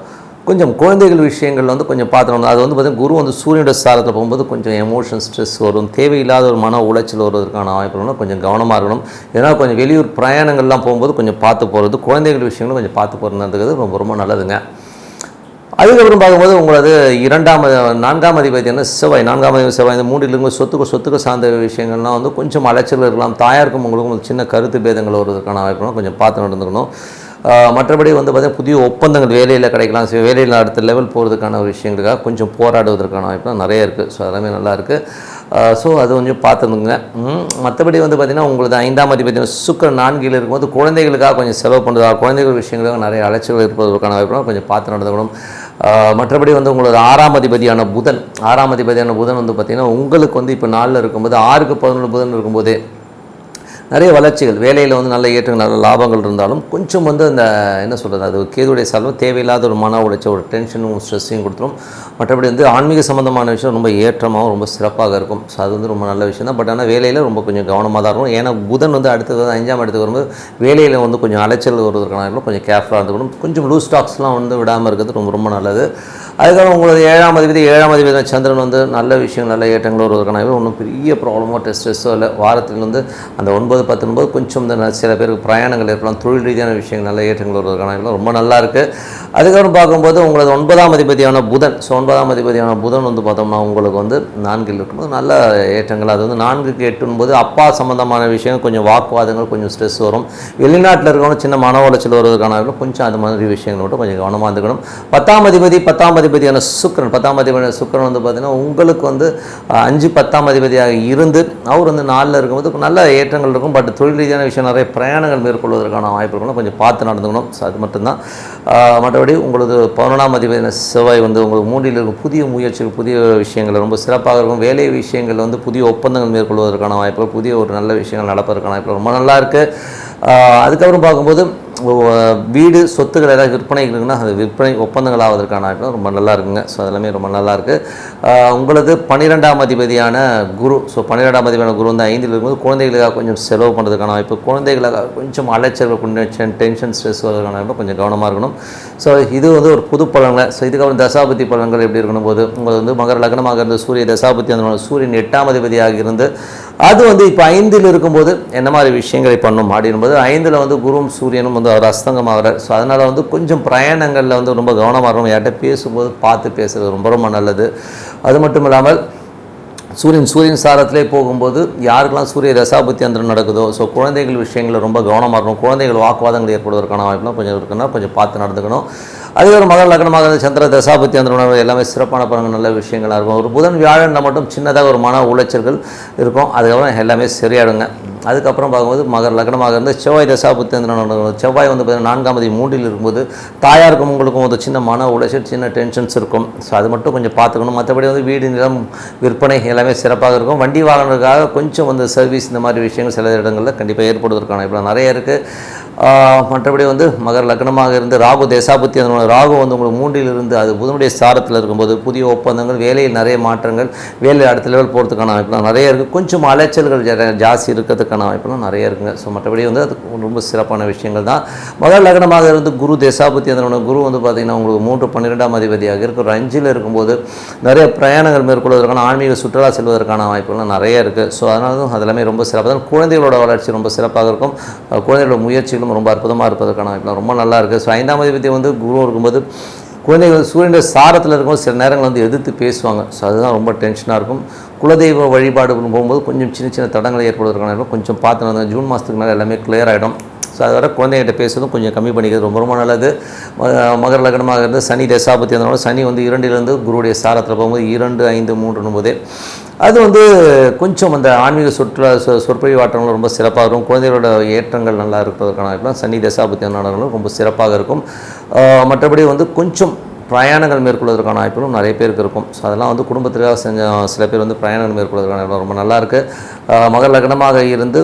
கொஞ்சம் குழந்தைகள் விஷயங்கள் வந்து கொஞ்சம் பார்த்துக்கணும். அது வந்து பார்த்திங்கன்னா குரு வந்து சூரியனோட சாரத்தில் போகும்போது கொஞ்சம் எமோஷன் ஸ்ட்ரெஸ் வரும், தேவையில்லாத ஒரு மன உளைச்சல் வருவதற்கான வாய்ப்புகளும் கொஞ்சம் கவனமாக இருக்கணும். இதனால் கொஞ்சம் வெளியூர் பிரயாணங்கள்லாம் போகும்போது கொஞ்சம் பார்த்து போகிறது, குழந்தைகள் விஷயங்களும் கொஞ்சம் பார்த்து போகிறதுங்கிறது ரொம்ப ரொம்ப நல்லதுங்க. அதுக்கப்புறம் பார்க்கும்போது உங்களது 4ஆம் அதிபதியான செவ்வாய், 4ஆம் அதிபதி செவ்வாய் இந்த 3ல் இருக்கும் சொத்துக்கு சார்ந்த விஷயங்கள்லாம் வந்து கொஞ்சம் அலைச்சல் இருக்கலாம். தாயாருக்கும் உங்களுக்கும் சின்ன கருத்து பேதங்கள் வருவதற்கான வாய்ப்புகளும் கொஞ்சம் பார்த்து நடந்துக்கணும். மற்றபடி வந்து பார்த்திங்கன்னா புதிய ஒப்பந்தங்கள் வேலையில் கிடைக்கலாம். வேலையில் அடுத்த லெவல் போகிறதுக்கான ஒரு விஷயங்களுக்காக கொஞ்சம் போராடுவதற்கான வாய்ப்புலாம் நிறைய இருக்குது. ஸோ எல்லாமே நல்லா இருக்குது. ஸோ அது கொஞ்சம் பார்த்துருந்துங்க. மற்றபடி வந்து பார்த்திங்கன்னா உங்களுக்கு 5ஆம் அதிபதி சுக்கிரன் 4ல் இருக்கும்போது குழந்தைகளுக்காக கொஞ்சம் செலவு பண்ணுறதா, குழந்தைகள் விஷயங்களுக்காக நிறைய அலைச்சல்கள் இருப்பதற்கான வாய்ப்புலாம் கொஞ்சம் பார்த்து நடந்துக்கணும். மற்றபடி வந்து உங்களோட 6ஆம் அதிபதியான புதன் வந்து பார்த்திங்கன்னா உங்களுக்கு வந்து இப்போ 4ல் இருக்கும்போது 6க்கு 11 புதன் இருக்கும்போதே நிறைய வளர்ச்சிகள் வேலையில் வந்து நல்ல ஏற்றங்கள் நல்ல லாபங்கள் இருந்தாலும் கொஞ்சம் வந்து அந்த என்ன சொல்கிறது அது கேதுடைய சார்பு தேவையில்லாத ஒரு மன உளைச்சல் ஒரு டென்ஷனும் ஸ்ட்ரெஸ்ஸையும் கொடுத்துரும். மற்றபடி வந்து ஆன்மீக சம்மந்தமான விஷயம் ரொம்ப ஏற்றமாகவும் ரொம்ப சிறப்பாக இருக்கும். ஸோ அது வந்து ரொம்ப நல்ல விஷயம் தான். பட் ஆனால் வேலையில் ரொம்ப கொஞ்சம் கவனமாக தான் இருக்கும். ஏன்னா புதன் வந்து அடுத்தது 5ஆம் இடத்துக்கு வரும்போது வேலையில் வந்து கொஞ்சம் அலைச்சல் வருவதற்கான கொஞ்சம் கேர்ஃபுல்லாக இருந்துக்கணும். கொஞ்சம் லூஸ் ஸ்டாக்ஸ்லாம் வந்து விடாமல் இருக்கிறது ரொம்ப ரொம்ப நல்லது. அதுக்காக உங்களது 7ஆம் அதிபதி சந்திரன் வந்து நல்ல விஷயம் நல்ல ஏற்றங்கள் வருவதற்கான ஒன்றும் பெரிய ப்ராப்ளமோ ஸ்ட்ரெஸ்ஸோ இல்லை. வாரத்தில் வந்து அந்த 9-10 கொஞ்சம் இந்த சில பேருக்கு பிரயாணங்கள் ஏற்படலாம். தொழில் ரீதியான விஷயங்கள் நல்ல ஏற்றங்கள் வருவதற்கான ரொம்ப நல்லா இருக்குது. அதுக்கப்புறம் பார்க்கும்போது உங்களது 9ஆம் அதிபதியான புதன். ஸோ 9ஆம் அதிபதியான புதன் வந்து பார்த்தோம்னா உங்களுக்கு வந்து 4ல் இருக்கும்போது நல்ல ஏற்றங்கள். அது வந்து 4க்கு 8 அப்பா சம்மந்தமான விஷயம் கொஞ்சம் வாக்குவாதங்கள் கொஞ்சம் ஸ்ட்ரெஸ் வரும். வெளிநாட்டில் இருக்கவங்க சின்ன மன உளைச்சல் வருவதற்கான கொஞ்சம் அது மாதிரி விஷயங்கள் மட்டும் கொஞ்சம் கவனமாக இருந்துக்கணும். 10ஆம் அதிபதியான சுக்கிரன் 10ஆம் அதிபதியான சுக்கிரன் வந்து பார்த்தீங்கன்னா உங்களுக்கு வந்து 5-10ஆம் அதிபதியாக இருந்து அவர் வந்து 4ல் இருக்கும்போது நல்ல ஏற்றங்கள் இருக்கும். பட் தொழில் ரீதியான விஷயம் நிறைய பிரயாணங்கள் மேற்கொள்வதற்கான வாய்ப்பு இருக்கணும். கொஞ்சம் பார்த்து நடந்துக்கணும். ஸோ அது மட்டும்தான். மற்றபடி உங்களது 11ஆம் அதிபதியான செவ்வாய் வந்து உங்களுக்கு 3ல் இருக்கும் புதிய முயற்சிகள் புதிய விஷயங்கள் ரொம்ப சிறப்பாக இருக்கும். வேலை விஷயங்கள் வந்து புதிய ஒப்பந்தங்கள் மேற்கொள்வதற்கான வாய்ப்புகள் புதிய ஒரு நல்ல விஷயங்கள் நடப்பதற்கான வாய்ப்புகள் ரொம்ப நல்லா இருக்குது. அதுக்கப்புறம் பார்க்கும்போது வீடு சொத்துக்கள் ஏதாவது விற்பனை இருக்குன்னா அது விற்பனை ஒப்பந்தங்கள் ஆவதற்கான வாய்ப்பு ரொம்ப நல்லா இருக்குங்க. ஸோ அதெல்லாமே ரொம்ப நல்லா இருக்குது. உங்களது 12ஆம் அதிபதியான குரு. ஸோ 12ஆம் அதிபதியான குரு வந்து 5ல் இருக்கும்போது குழந்தைகளுக்காக கொஞ்சம் செலவு பண்ணுறதுக்கான வாய்ப்பு குழந்தைகளுக்காக கொஞ்சம் அலைச்சல் கொஞ்சம் டென்ஷன் ஸ்ட்ரெஸ் வருவதற்கான வாய்ப்பு கொஞ்சம் கவனமாக இருக்கணும். ஸோ இது வந்து ஒரு புது பலன்கள். ஸோ இதுக்கப்புறம் தசாபதி பலன்கள் எப்படி இருக்கணும் போது உங்களுக்கு வந்து மகர லக்னமாக இருந்த சூரிய தசாபதி அந்த சூரியன் 8ஆம் அதிபதியாக இருந்து அது வந்து இப்போ 5ல் இருக்கும்போது என்ன மாதிரி விஷயங்களை பண்ணும் அப்படின்போது 5ல் வந்து குருவும் சூரியனும் வந்து அவர் அஸ்தங்கமாகிறார். ஸோ அதனால் வந்து கொஞ்சம் பிரயாணங்களில் வந்து ரொம்ப கவனமாக இருக்கணும். யார்கிட்ட பேசும்போது பார்த்து பேசுகிறது ரொம்ப ரொம்ப நல்லது. அது மட்டும் இல்லாமல் சூரியன் சாரத்திலே போகும்போது யாருக்கெல்லாம் சூரிய தசாபுத்தி அந்தரம் நடக்குதோ ஸோ குழந்தைகள் விஷயங்களில் ரொம்ப கவனமாக இருக்கணும். குழந்தைகள் வாக்குவாதங்கள் ஏற்படுவதற்கான வாய்ப்புலாம் கொஞ்சம் இருக்குன்னா கொஞ்சம் பார்த்து நடந்துக்கணும். அதே ஒரு மகர லக்னமாக சந்திர தசாபுத்தி அந்தரம் எல்லாமே சிறப்பான பலன்கள் நல்ல விஷயங்களாக இருக்கும். ஒரு புதன் வியாழனில் மட்டும் சின்னதாக ஒரு மன உளைச்சல்கள் இருக்கும். அதுக்கப்புறம் எல்லாமே சரியாடுங்க. அதுக்கப்புறம் பார்க்கும்போது மகர லக்னமாக இருந்து செவ்வாய் தசாபுத்தி அந்தரம் செவ்வாய் வந்து பார்த்தீங்கன்னா 4ஆம் அதிபதி 3ல் இருக்கும்போது தாயாருக்கும் உங்களுக்கும் ஒரு சின்ன மன உளைச்சல் சின்ன டென்ஷன்ஸ் இருக்கும். ஸோ அது மட்டும் கொஞ்சம் பார்த்துக்கணும். மற்றபடி வந்து வீடு நிலம் விற்பனை எல்லாமே சிறப்பாக இருக்கும். வண்டி வாகனங்களுக்காக கொஞ்சம் வந்து சர்வீஸ் இந்த மாதிரி விஷயங்கள் சில இடங்களில் கண்டிப்பாக ஏற்படுவதற்கான இப்போ நிறைய இருக்குது. மற்றபடி வந்து மகர லக்னமாக இருந்து ராகு தேசாபுத்தி அந்த ராகு வந்து உங்களுக்கு 3ல் இருந்து அது புதனுடைய சாரத்தில் இருக்கும்போது புதிய ஒப்பந்தங்கள் வேலையில் நிறைய மாற்றங்கள் வேலையில் அடுத்த லெவல் போகிறதுக்கான வாய்ப்புலாம் நிறைய இருக்குது. கொஞ்சம் அலைச்சல்கள் ஜாஸ்தி இருக்கிறதுக்கான வாய்ப்புலாம் நிறைய இருக்குங்க. ஸோ மற்றபடி வந்து அது ரொம்ப சிறப்பான விஷயங்கள் தான். மகர லக்னமாக இருந்து குரு தேசாபுத்தி அந்த குரு வந்து பார்த்திங்கன்னா உங்களுக்கு 3-12ஆம் அதிபதியாக இருக்கிற 5ல் இருக்கும்போது நிறைய பிரயாணங்கள் மேற்கொள்வதற்கான ஆன்மீக சுற்றுலா செல்வதற்கான வாய்ப்புலாம் நிறைய இருக்குது. ஸோ அதனால அதெல்லாமே ரொம்ப சிறப்பாக தான். குழந்தைகளோட வளர்ச்சி ரொம்ப சிறப்பாக இருக்கும். குழந்தைகளோட முயற்சிகளும் ரொம்ப அற்புதமாக இருப்பதற்கான வாய்ப்புலாம் ரொம்ப நல்லா இருக்குது. ஸோ 5ஆம் அதிபதி வந்து குரு இருக்கும்போது குழந்தைகள் சூரியனுடைய சாரத்தில் இருக்கும்போது சில நேரங்கள் வந்து எதிர்த்து பேசுவாங்க. ஸோ அதுதான் ரொம்ப டென்ஷனாக இருக்கும். குலதெய்வ வழிபாடு போகும்போது கொஞ்சம் சின்ன தடங்களை ஏற்படுவதற்கான கொஞ்சம் பார்த்து நடந்தாங்க. ஜூன் மாதத்துக்கு மேலே எல்லாமே கிளியர் ஆகிடும். ஸோ அதை வர குழந்தைகிட்ட பேசுறதும் கொஞ்சம் கம்மி பண்ணிக்கிறது ரொம்ப ரொம்ப நல்லது. மகர லக்னமாக இருந்து சனி தசாபத்தி அதனால சனி வந்து 2லிருந்து குருவுடைய சாரத்தில் போகும்போது 2, 5, 3 போதே அது வந்து கொஞ்சம் அந்த ஆன்மீக சுற்றுலா சொற்பொழிவாற்றங்கள் ரொம்ப சிறப்பாக இருக்கும். குழந்தைகளோட ஏற்றங்கள் நல்லா இருப்பதற்கான வாய்ப்புலாம் சனி தசாபத்தி நாடகங்களும் ரொம்ப சிறப்பாக இருக்கும். மற்றபடி வந்து கொஞ்சம் பிரயாணங்கள் மேற்கொள்வதற்கான வாய்ப்புகளும் நிறைய பேருக்கு இருக்கும். ஸோ அதெல்லாம் வந்து குடும்பத்திற்காக செஞ்ச சில பேர் வந்து பிரயாணங்கள் மேற்கொள்வதற்கான ரொம்ப நல்லாயிருக்கு. மகர லக்னமாக இருந்து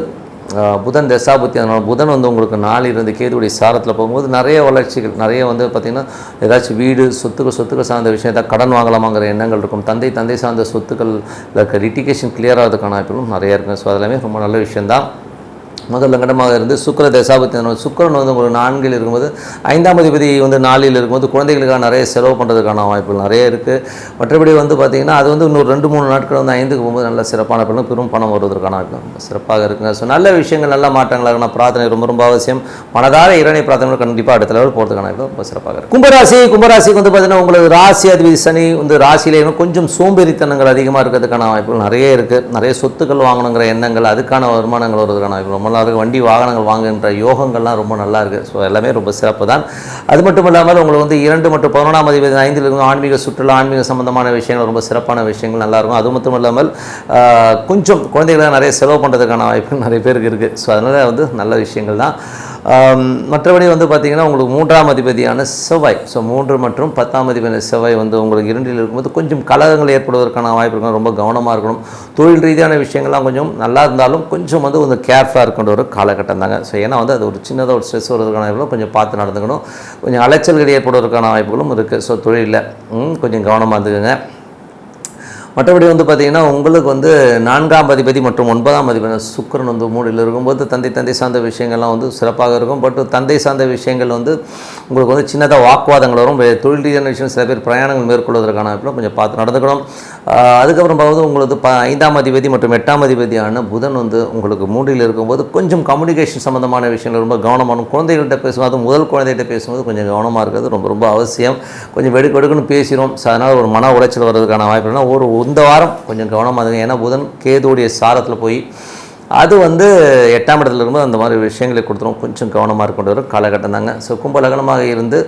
புதன் தசாபுத்தி அதனால் புதன் வந்து உங்களுக்கு 4ல் இருந்து கேதுவுடைய சாரத்தில் போகும்போது நிறைய வளர்ச்சிகள் நிறைய வந்து பார்த்திங்கன்னா ஏதாச்சும் வீடு சொத்துக்கள் சார்ந்த விஷயத்தை கடன் வாங்கலாமாங்கிற எண்ணங்கள் இருக்கும். தந்தை சார்ந்த சொத்துக்கள் இருக்க லிட்டிகேஷன் கிளியர் ஆகிறதுக்கான வாய்ப்புகளும் நிறைய இருக்கும். ஸோ அதெல்லாமே ரொம்ப நல்ல விஷயந்தான். மகர லக்னமாக இருந்து சுக்கிர தசாபத்தி சுக்கிரன் வந்து உங்களுக்கு 4ல் இருக்கும்போது 5ஆம் அதிபதி வந்து 4ல் இருக்கும்போது குழந்தைகளுக்காக நிறைய செலவு பண்ணுறதுக்கான வாய்ப்புகள் நிறைய இருக்குது. மற்றபடி வந்து பார்த்திங்கன்னா அது வந்து இன்னொரு 2-3 நாட்கள் வந்து 5க்கு போகும்போது நல்ல சிறப்பான பலன் பெரும் பணம் வருவதற்கான வாய்ப்பு ரொம்ப சிறப்பாக இருக்குங்க. ஸோ நல்ல விஷயங்கள் நல்ல மாற்றங்களாக இருக்கணும். பிரார்த்தனை ரொம்ப ரொம்ப அவசியம். மனதார இறைவனை பிரார்த்தனை கண்டிப்பாக அடுத்த லெவல் போகிறதுக்கான வாய்ப்பு ரொம்ப சிறப்பாக இருக்குது. கும்பராசிக்கு வந்து பார்த்திங்கன்னா உங்களுக்கு ராசி அதிபதி சனி வந்து ராசியிலே கொஞ்சம் சோம்பேறித்தனங்கள் அதிகமாக இருக்கிறதுக்கான வாய்ப்புகள் நிறைய இருக்குது. நிறைய சொத்துக்கள் வாங்கணுங்கிற எண்ணங்கள் அதுக்கான வருமானங்கள் வருவதற்கான வாய்ப்பு ரொம்ப நல்லா இருக்குது. வண்டி வாகனங்கள் வாங்குகின்ற யோகங்கள்லாம் ரொம்ப நல்லா இருக்குது. ஸோ எல்லாமே ரொம்ப சிறப்பு தான். அது மட்டும் இல்லாமல் உங்களுக்கு வந்து 2 மற்றும் 11ஆம் அதிபதி 5ல் இருக்கும் ஆன்மீக சுற்றுலா ஆன்மீக சம்பந்தமான விஷயங்கள் ரொம்ப சிறப்பான விஷயங்கள் நல்லாயிருக்கும். அது மட்டும் இல்லாமல் கொஞ்சம் குழந்தைகளாக நிறைய செலவு பண்ணுறதுக்கான வாய்ப்பு நிறைய பேருக்கு இருக்குது. ஸோ அதனால் வந்து நல்ல விஷயங்கள் தான். மற்றபடி வந்து பார்த்திங்கன்னா உங்களுக்கு 3ஆம் அதிபதியான செவ்வாய், ஸோ 3 மற்றும் 10ஆம் அதிபதியான செவ்வாய் வந்து உங்களுக்கு 2இல் இருக்கும்போது கொஞ்சம் கலகங்கள் ஏற்படுவதற்கான வாய்ப்பு இருக்கணும். ரொம்ப கவனமாக இருக்கணும். தொழில் ரீதியான விஷயங்கள்லாம் கொஞ்சம் நல்லா இருந்தாலும் கொஞ்சம் வந்து கொஞ்சம் கேர்ஃபுல்லாக இருக்கின்ற ஒரு காலகட்டம் தாங்க. ஸோ ஏன்னா வந்து அது ஒரு சின்னதாக ஒரு ஸ்ட்ரெஸ் வருவதற்கான வாய்ப்புகளும் கொஞ்சம் பார்த்து நடந்துக்கணும். கொஞ்சம் அலைச்சல்கள் ஏற்படுவதற்கான வாய்ப்புகளும் இருக்குது. ஸோ தொழிலில் கொஞ்சம் கவனமாக இருந்துக்குங்க. மற்றபடி வந்து பார்த்திங்கன்னா உங்களுக்கு வந்து 4ஆம் அதிபதி மற்றும் 9ஆம் அதிபதி சுக்கிரன் வந்து 3இல் இருக்கும்போது தந்தை சார்ந்த விஷயங்கள்லாம் வந்து சிறப்பாக இருக்கும். பட் தந்தை சார்ந்த விஷயங்கள் வந்து உங்களுக்கு வந்து சின்னதாக வாக்குவாதங்கள் வரும். தொழில் ரீதியான விஷயம் சில பேர் பிரயாணங்கள் மேற்கொள்வதற்கான வாய்ப்பில் கொஞ்சம் பார்த்து நடந்துக்கணும். அதுக்கப்புறம் பார்க்கும்போது உங்களுக்கு 5ஆம் அதிபதி மற்றும் 8ஆம் அதிபதியான புதன் வந்து உங்களுக்கு 3இல் இருக்கும்போது கொஞ்சம் கம்யூனிகேஷன் சம்மந்தமான விஷயங்கள் ரொம்ப கவனமானும். குழந்தைகள்கிட்ட பேசும்போது, அதுவும் முதல் குழந்தைகிட்ட பேசும்போது கொஞ்சம் கவனமாக இருக்கிறது ரொம்ப ரொம்ப அவசியம். கொஞ்சம் வெடுக்கெடுக்குன்னு பேசிடும். ஸோ அதனால் ஒரு மன உளைச்சல் வர்றதுக்கான வாய்ப்பு இல்லைன்னா இந்த வாரம் கொஞ்சம் கவனமாக இருங்க. ஏன்னா புதன் கேதுடைய சாரத்தில் போய் அது வந்து 8ஆம் இடத்துல இருக்கும்போது அந்த மாதிரி விஷயங்களை கொடுத்துரும். கொஞ்சம் கவனமாக இருக்கின்ற ஒரு காலகட்டம் தாங்க. ஸோ கும்ப லக்னமாக இருந்து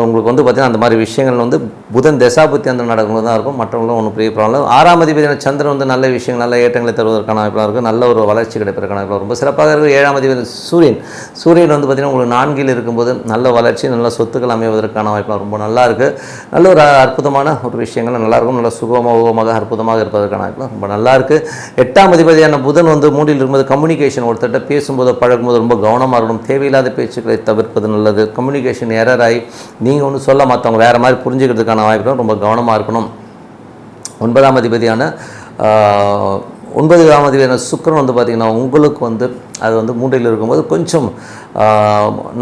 உங்களுக்கு வந்து பார்த்திங்கன்னா அந்த மாதிரி விஷயங்கள் வந்து புதன் தசாபுத்தி அந்த நடக்கும்போது தான் இருக்கும். மற்றவங்களும் ஒன்றும் பெரிய ப்ராப்ளம். 6ஆம் அதிபதியான சந்திரன் வந்து நல்ல விஷயங்கள், நல்ல ஏற்றங்களை தருவதற்கான வாய்ப்பாக இருக்குது. நல்ல ஒரு வளர்ச்சி கிடைப்பதற்கான வாய்ப்பாக ரொம்ப சிறப்பாக இருக்குது. 7ஆம் அதிபதி சூரியன் வந்து பார்த்திங்கன்னா உங்களுக்கு 4இல் இருக்கும்போது நல்ல வளர்ச்சி, நல்ல சொத்துக்கள் அமைவதற்கான வாய்ப்பாக ரொம்ப நல்லா இருக்குது. நல்ல ஒரு அற்புதமான ஒரு விஷயங்கள் நல்லாயிருக்கும். நல்ல சுகமாக அற்புதமாக இருப்பதற்கான வாய்ப்பாக ரொம்ப நல்லா இருக்குது. 8ஆம் அதிபதியான புதன் வந்து 3இல் இருக்கும்போது கம்யூனிகேஷன், ஒருத்தட்ட பேசும்போது பழகும்போது ரொம்ப கவனமாக இருக்கணும். தேவையில்லாத பேச்சுக்களை தவிர்ப்பது நல்லது. கம்யூனிகேஷன் எரர் ஆகி நீங்கள் ஒன்று சொல்ல மற்றவங்க வேறு மாதிரி புரிஞ்சுக்கிறதுக்கான வாய்ப்பு ரொம்ப கவனமாக இருக்கணும். 9ஆம் அதிபதியான சுக்கிரன் வந்து பார்த்திங்கன்னா உங்களுக்கு வந்து அது வந்து 3இல் இருக்கும்போது கொஞ்சம்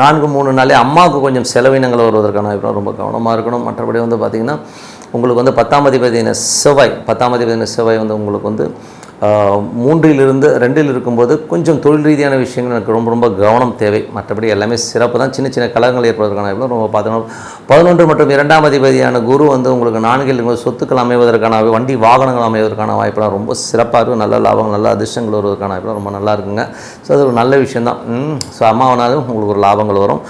4-3 நாளே அம்மாவுக்கு கொஞ்சம் செலவினங்கள் வருவதற்கான வாய்ப்பு ரொம்ப கவனமாக இருக்கணும். மற்றபடி வந்து பார்த்திங்கன்னா உங்களுக்கு வந்து 10ஆம் அதிபதியான செவ்வாய் வந்து உங்களுக்கு வந்து 3இலிருந்து 2இல் இருக்கும்போது கொஞ்சம் தொழில் ரீதியான விஷயங்கள் எனக்கு ரொம்ப ரொம்ப கவனம் தேவை. மற்றபடி எல்லாமே சிறப்பு தான். சின்ன சின்ன கலகங்கள் ஏற்படுவதற்கான ரொம்ப பார்த்துக்கணும். 11 மற்றும் 2ஆம் அதிபதியான குரு வந்து உங்களுக்கு 4இல் இருக்கும்போது சொத்துக்கள் அமைவதற்கான, வண்டி வாகனங்கள் அமைவதற்கான வாய்ப்பெல்லாம் ரொம்ப சிறப்பாக இருக்கும். நல்ல லாபங்கள், நல்ல அதிர்ஷ்டங்கள் வருவதற்கான வாய்ப்பெல்லாம் ரொம்ப நல்லா இருக்குங்க. ஸோ அது ஒரு நல்ல விஷயந்தான். ஸோ அம்மாவனாலும் உங்களுக்கு ஒரு லாபங்கள் வரும்.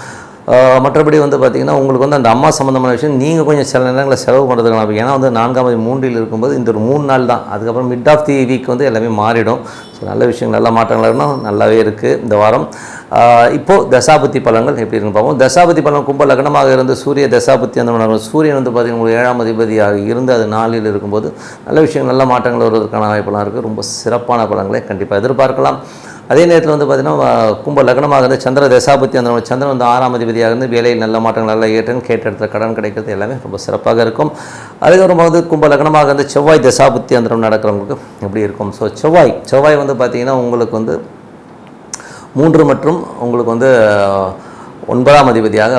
மற்றபடி வந்து பார்த்திங்கன்னா உங்களுக்கு வந்து அந்த அம்மா சம்மந்தமான விஷயம் நீங்கள் கொஞ்சம் சில நேரங்களில் செலவு பண்ணுறதுக்கான, ஏன்னா வந்து 4ஆம் அதிபதி 3இல் இருக்கும்போது இந்த ஒரு 3 நாள் தான். அதுக்கப்புறம் மிட் ஆஃப் தி வீக் வந்து எல்லாமே மாறிடும். ஸோ நல்ல விஷயங்கள், நல்ல மாற்றங்கள் இருக்கணும். நல்லாவே இருக்குது இந்த வாரம். இப்போது தசாபுத்தி பலன்கள் எப்படி இருக்குன்னு பார்ப்போம். தசாபுத்தி பலன் கும்ப லக்னமாக இருந்து சூரிய தசாபுத்தி அந்த சூரியன் வந்து பார்த்திங்கன்னா உங்களுக்கு 7ஆம் அதிபதியாக இருந்து அது 4இல் இருக்கும்போது நல்ல விஷயங்கள், நல்ல மாற்றங்கள் வருவதற்கான வாய்ப்பெல்லாம் இருக்குது. ரொம்ப சிறப்பான பலன்களை கண்டிப்பாக எதிர்பார்க்கலாம். அதே நேரத்தில் வந்து பார்த்திங்கன்னா கும்ப லக்னமாக இருந்து சந்திர தசாபுத்தி அந்த சந்திரன் வந்து 6ஆம் அதிபதியாக இருந்து வேலையில் நல்ல மாற்றங்கள், நல்ல ஏற்றங்கள், கேட்ட இடத்துல கடன் கிடைக்கிறது எல்லாமே ரொம்ப சிறப்பாக இருக்கும். அதுக்கப்புறம் வந்து கும்ப லக்னமாக இருந்து செவ்வாய் தசாபுத்தி அந்த நடக்கிறவங்களுக்கு எப்படி இருக்கும். ஸோ செவ்வாய் வந்து பார்த்திங்கன்னா உங்களுக்கு வந்து 3 மற்றும் உங்களுக்கு வந்து 9ஆம் அதிபதியாக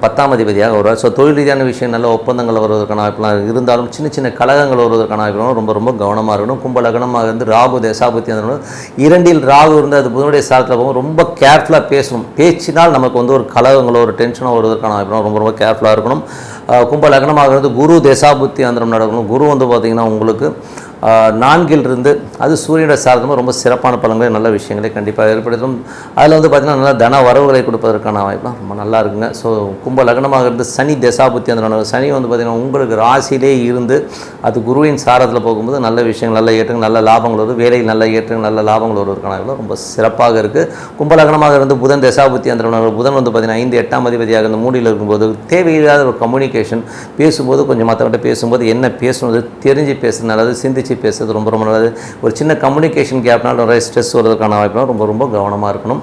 10ஆம் அதிபதியாக வருவார். ஸோ தொழில் ரீதியான விஷயம், நல்ல ஒப்பந்தங்கள் வருவதற்கான வாய்ப்புலாம் இருந்தாலும் சின்ன சின்ன கலகங்கள் வருவதற்கான வாய்ப்புகளும் ரொம்ப ரொம்ப கவனமாக இருக்கணும். கும்ப லக்னமாக இருந்து ராகு தசாபுத்தி அந்த 2இல் ராகு இருந்து அது புதனுடைய சாரத்தில் போகும். ரொம்ப கேர்ஃபுல்லாக பேசணும். பேச்சினால் நமக்கு வந்து ஒரு கலகங்களோ ஒரு டென்ஷனோ வருவதற்கான வாய்ப்புலாம் ரொம்ப ரொம்ப கேர்ஃபுல்லாக இருக்கணும். கும்ப லக்னமாக இருந்து குரு தசாபுத்தி அந்த நடக்கணும். குரு வந்து பார்த்திங்கன்னா உங்களுக்கு 4இல் இருந்து அது சூரியனோட சாதனமாக ரொம்ப சிறப்பான பலன்களை, நல்ல விஷயங்களை கண்டிப்பாக ஏற்படுத்தும். அதில் வந்து பார்த்திங்கன்னா நல்லா தன வரவுகளை கொடுப்பதற்கான வாய்ப்புலாம் ரொம்ப நல்லா இருக்குங்க. ஸோ கும்ப லக்னமாக இருந்து சனி தசாபுத்தி அந்த சனி வந்து பார்த்திங்கன்னா உங்களுக்கு ராசியிலே இருந்து அது குருவின் சாரத்தில் போகும்போது நல்ல விஷயங்கள், நல்ல ஏற்றங்கள், நல்ல லாபங்கள் வரும். வேலையில் நல்ல ஏற்றங்கள், நல்ல லாபங்கள் வருவதற்கான வாய்ப்புலாம் ரொம்ப சிறப்பாக இருக்குது. கும்ப லக்னமாக இருந்து புதன் தசாபுத்தி அந்த புதன் வந்து பார்த்திங்கன்னா 5-8ஆம் அதிபதியாக இருந்து 3இல் இருக்கும்போது தேவையில்லாத ஒரு கம்யூனிகேஷன், பேசும்போது கொஞ்சம் மற்றவங்கிட்ட பேசும்போது என்ன பேசணும் தெரிஞ்சு பேசுறது நல்லது, சிந்திச்சு பேசுறது ரொம்ப ரொம்ப நல்லது. ஒரு சின்ன கம்யூனிகேஷன் கேப்னால் நிறைய ஸ்ட்ரெஸ் வருவதற்கான வாய்ப்புலாம் ரொம்ப ரொம்ப கவனமாக இருக்கணும்.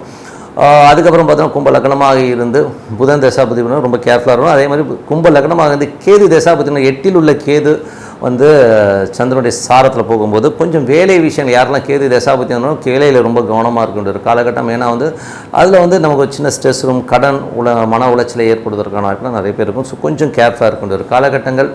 அதுக்கப்புறம் பார்த்தோன்னா கும்ப லக்னமாக இருந்து புதன் தசாபதி ரொம்ப கேர்ஃபுல்லாக இருக்கணும். அதே மாதிரி கும்ப லக்னமாக இருந்து கேது தசாபதி 8இல் உள்ள கேது வந்து சந்திரனுடைய சாரத்தில் போகும்போது கொஞ்சம் வேலை விஷயங்கள், யாரெல்லாம் கேது தசாபதி இருந்தாலும் வேலையில் ரொம்ப கவனமாக இருக்கின்ற ஒரு காலகட்டம். ஏன்னா வந்து அதில் வந்து நமக்கு ஒரு சின்ன ஸ்ட்ரெஸ் வரும், கடன் மன உளைச்சலை ஏற்படுவதற்கான வாய்ப்புலாம் நிறைய பேர் இருக்கும். ஸோ கொஞ்சம் கேர்ஃபுல்லாக இருக்கின்ற ஒரு காலகட்டங்கள்.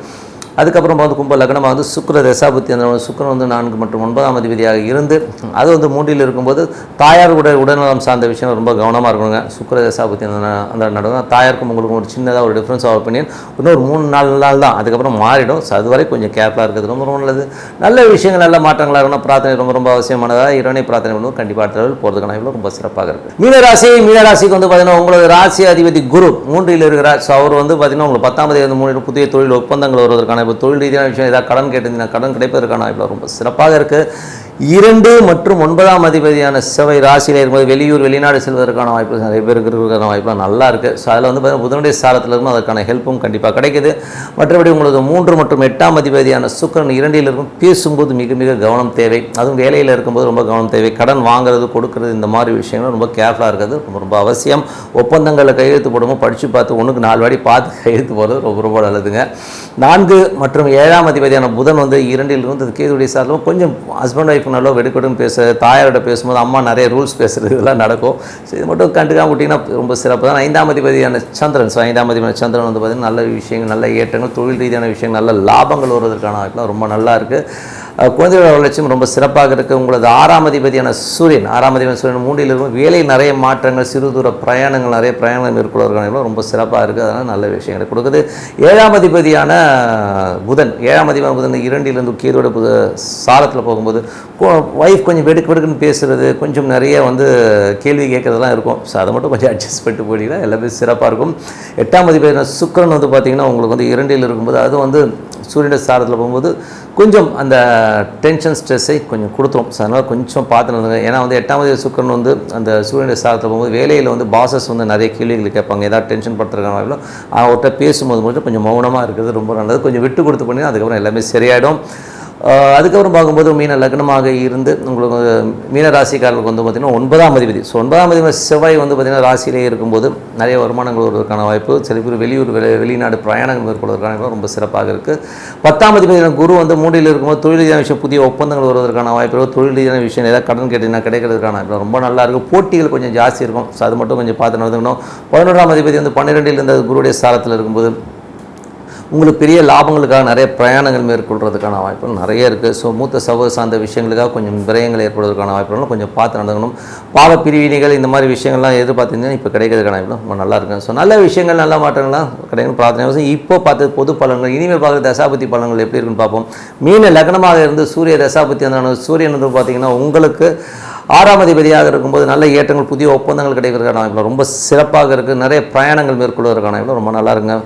அதுக்கப்புறம் வந்து கும்ப லக்னமாக வந்து சுக்கிர தசாபுத்தி அந்த சுக்கிரன் வந்து 4 மற்றும் 9ஆம் அதிபதியாக இருந்து அது வந்து 3இல் இருக்கும்போது தாயார் உடல்நலம் சார்ந்த விஷயம் ரொம்ப கவனமாக இருக்கணுங்க. சுக்கிர தசாபுத்தி அந்த நடக்கும். தாயாருக்கும் உங்களுக்கு ஒரு சின்னதாக ஒரு டிஃப்ரென்ஸ் ஆஃப் ஒப்பீனியன் இன்னொரு 3 நாள் தான், அதுக்கப்புறம் மாறிடும். ஸோ அதுவரை கொஞ்சம் கேர்ஃபுல்லாக இருக்கிறது ரொம்ப ரொம்ப நல்லது. நல்ல விஷயங்கள், நல்ல மாற்றங்களாக இருக்கணும். பிரார்த்தனை ரொம்ப ரொம்ப அவசியமானதாக இறைவனை பிரார்த்தனை பண்ணுவோம். கண்டிப்பாக அடுத்த லெவல் போகிறதுக்கான இவ்வளோ ரொம்ப சிறப்பாக இருக்குது. மீனராசிக்கு வந்து பார்த்திங்கன்னா உங்களுக்கு ராசி அதிபதி குரு 3இல் இருக்கிறார். ஸோ அவர் வந்து பார்த்திங்கன்னா உங்களுக்கு 10ஆம் தேதி 3 புதிய தொழில் ஒப்பந்தங்கள் வருவதற்கான வாய்ப்பு, தொழில் ரீதியான விஷயம் ஏதாவது கடன் கேட்டிருந்தீங்கன்னா கடன் கிடைப்பதற்கான வாய்ப்பு ரொம்ப சிறப்பாக இருக்குது. 2 மற்றும் 9ஆம் அதிபதியான செவ்வாய் ராசியில் இருக்கும்போது வெளியூர் வெளிநாடு செல்வதற்கான வாய்ப்பு நிறைய பேருக்கு இருக்கிறதுக்கான வாய்ப்புலாம் நல்லா இருக்குது. ஸோ அதில் வந்து பார்த்தீங்கன்னா புதனுடைய சாரத்தில் இருக்கும், அதற்கான ஹெல்ப்பும் கண்டிப்பாக கிடைக்குது. மற்றபடி உங்களுக்கு 3 மற்றும் 8ஆம் அதிபதியான சுக்கிரன் 2இல் இருக்கும், பேசும்போது மிக மிக கவனம் தேவை. அதுவும் வேலையில் இருக்கும்போது ரொம்ப கவனம் தேவை. கடன் வாங்குறது கொடுக்குறது இந்த மாதிரி விஷயங்கள் ரொம்ப கேர்ஃபுல்லாக இருக்கிறது ரொம்ப அவசியம். ஒப்பந்தங்களில் கையெழுத்து போடும்போது படித்து பார்த்து 1க்கு 4 வாடி பார்த்து கையெழுத்து போடுறது ரொம்ப ரொம்ப நல்லதுங்க. 4 மற்றும் 7ஆம் அதிபதியான புதன் வந்து 2இல் இருந்து கேதுடைய சாரத்தில் கொஞ்சம் ஹஸ்பண்ட் ஒய்ஃப் நல்லா வெடுக்கடுன்னு தாயாரோட பேசும்போது அம்மா நிறைய ரூல்ஸ் பேசுகிறது இதெல்லாம் நடக்கும். ஸோ இது மட்டும் கண்டுக்காம விட்டிங்கன்னா ரொம்ப சிறப்பு தான். 5ஆம் அதிபதியான சந்திரன், ஸோ 5ஆம் அதிபதியான சந்திரன் வந்து பார்த்திங்கன்னா நல்ல விஷயங்கள், நல்ல ஏற்றங்கள், தொழில் ரீதியான விஷயங்கள், நல்ல லாபங்கள் வருவதற்கான வாய்ப்புலாம் ரொம்ப நல்லா இருக்குது. குழந்தைகளோட வளர்ச்சியும் ரொம்ப சிறப்பாக இருக்குது. உங்களது 6ஆம் அதிபதியான சூரியன் 3இல் இருக்கும், வேலையில் நிறைய மாற்றங்கள், சிறு தூர பிரயாணங்கள், நிறைய பிரயாணங்கள் மேற்கொள்வதற்கான ரொம்ப சிறப்பாக இருக்குது. அதனால் நல்ல விஷயங்களை கொடுக்குது. 7ஆம் அதிபதியான புதன் 2இலிருந்து கேதுவோட சாரத்தில் போகும்போது ஒய்ஃப் கொஞ்சம் வெடுக்குன்னு பேசுகிறது, கொஞ்சம் நிறைய வந்து கேள்வி கேட்குறதுலாம் இருக்கும். ஸோ அதை மட்டும் கொஞ்சம் அட்ஜஸ்ட் பண்ணிட்டு போயிட்டீங்கன்னா எல்லாமே சிறப்பாக இருக்கும். 8ஆம் அதிபதியான சுக்கிரன் வந்து பார்த்திங்கன்னா உங்களுக்கு வந்து 2இல் இருக்கும்போது அது வந்து சூரியனுடைய சாரத்தில் போகும்போது கொஞ்சம் அந்த டென்ஷன் ஸ்ட்ரெஸ்ஸை கொஞ்சம் கொடுத்துரும். ஸோ அதனால் கொஞ்சம் பார்த்து நடந்துங்க. ஏன்னா வந்து 8ஆம் தேதி சுக்கிரன் வந்து அந்த சூரியனுடைய சாரத்தில் போகும்போது வேலையில் வந்து பாசஸ் வந்து நிறைய கேள்விகள் கேட்பாங்க, ஏதாவது டென்ஷன் படுத்துறதுக்கான அவர்கிட்ட பேசும்போது மட்டும் கொஞ்சம் மௌனமாக இருக்கிறது ரொம்ப நல்லது. கொஞ்சம் விட்டு கொடுத்து பண்ணிங்கன்னா அதுக்கப்புறம் எல்லாமே சரியாயிடும். அதுக்கப்புறம் பார்க்கும்போது மீன லக்னமாக இருந்து உங்களுக்கு மீன ராசிக்காரர்களுக்கு வந்து பார்த்திங்கன்னா 9ஆம் அதிபதி, ஸோ 9ஆம் அதிபதி செவ்வாய் வந்து பார்த்திங்கன்னா ராசியிலே இருக்கும்போது நிறைய வருமானங்கள் வருவதற்கான வாய்ப்பு, சில பேர் வெளியூர் வெளிநாடு பிரயாணங்கள் மேற்கொள்வதற்கான ரொம்ப சிறப்பாக இருக்குது. 10ஆம் அதிபதி குரு வந்து 3இல் இருக்கும்போது தொழில் ரீதியான விஷயம், புதிய ஒப்பந்தங்கள் வருவதற்கான வாய்ப்பு, தொழில் ரீதியான விஷயம் ஏதாவது கடன் கேட்டிங்கன்னா கிடைக்கிறதுக்கான வாய்ப்பு ரொம்ப நல்லா இருக்குது. போட்டிகள் கொஞ்சம் ஜாஸ்தி இருக்கும். ஸோ அது மட்டும் கொஞ்சம் பார்த்து நடந்துக்கணும். 11ஆம் அதிபதி வந்து 12இல் இருந்த குருடைய சாரத்தில் இருக்கும்போது உங்களுக்கு பெரிய லாபங்களுக்காக நிறைய பிரயாணங்கள் மேற்கொள்கிறதுக்கான வாய்ப்புகள் நிறைய இருக்குது. ஸோ மூத்த சமூக சார்ந்த விஷயங்களுக்காக கொஞ்சம் விரயங்கள் ஏற்படுவதற்கான வாய்ப்புகளும் கொஞ்சம் பார்த்து நடந்துக்கணும். பாவ பிரிவினைகள் இந்த மாதிரி விஷயங்கள்லாம் எதிர்பார்த்தீங்கன்னா இப்போ கிடைக்கிறதுக்கான வாய்ப்புகளும் ரொம்ப நல்லா இருக்குது. ஸோ நல்ல விஷயங்கள் நல்ல மாற்றங்கள்லாம் கிடைக்கணும் பிரார்த்தனை. இப்போ பார்த்து பொது பலன்கள், இனிமேல் பார்க்குற தசாபதி பலன்கள் எப்படி இருக்குன்னு பார்ப்போம். மீன லக்னமாக இருந்து சூரிய தசாபதி அந்த சூரியன் வந்து பார்த்திங்கன்னா உங்களுக்கு 6ஆம் அதிபதியாக இருக்கும்போது நல்ல ஏற்றங்கள், புதிய ஒப்பந்தங்கள் கிடைக்கிறதுக்கான வாய்ப்பு ரொம்ப சிறப்பாக இருக்குது. நிறைய பிரயாணங்கள் மேற்கொள்வதற்கான வாய்ப்பு ரொம்ப நல்லா இருக்குங்க.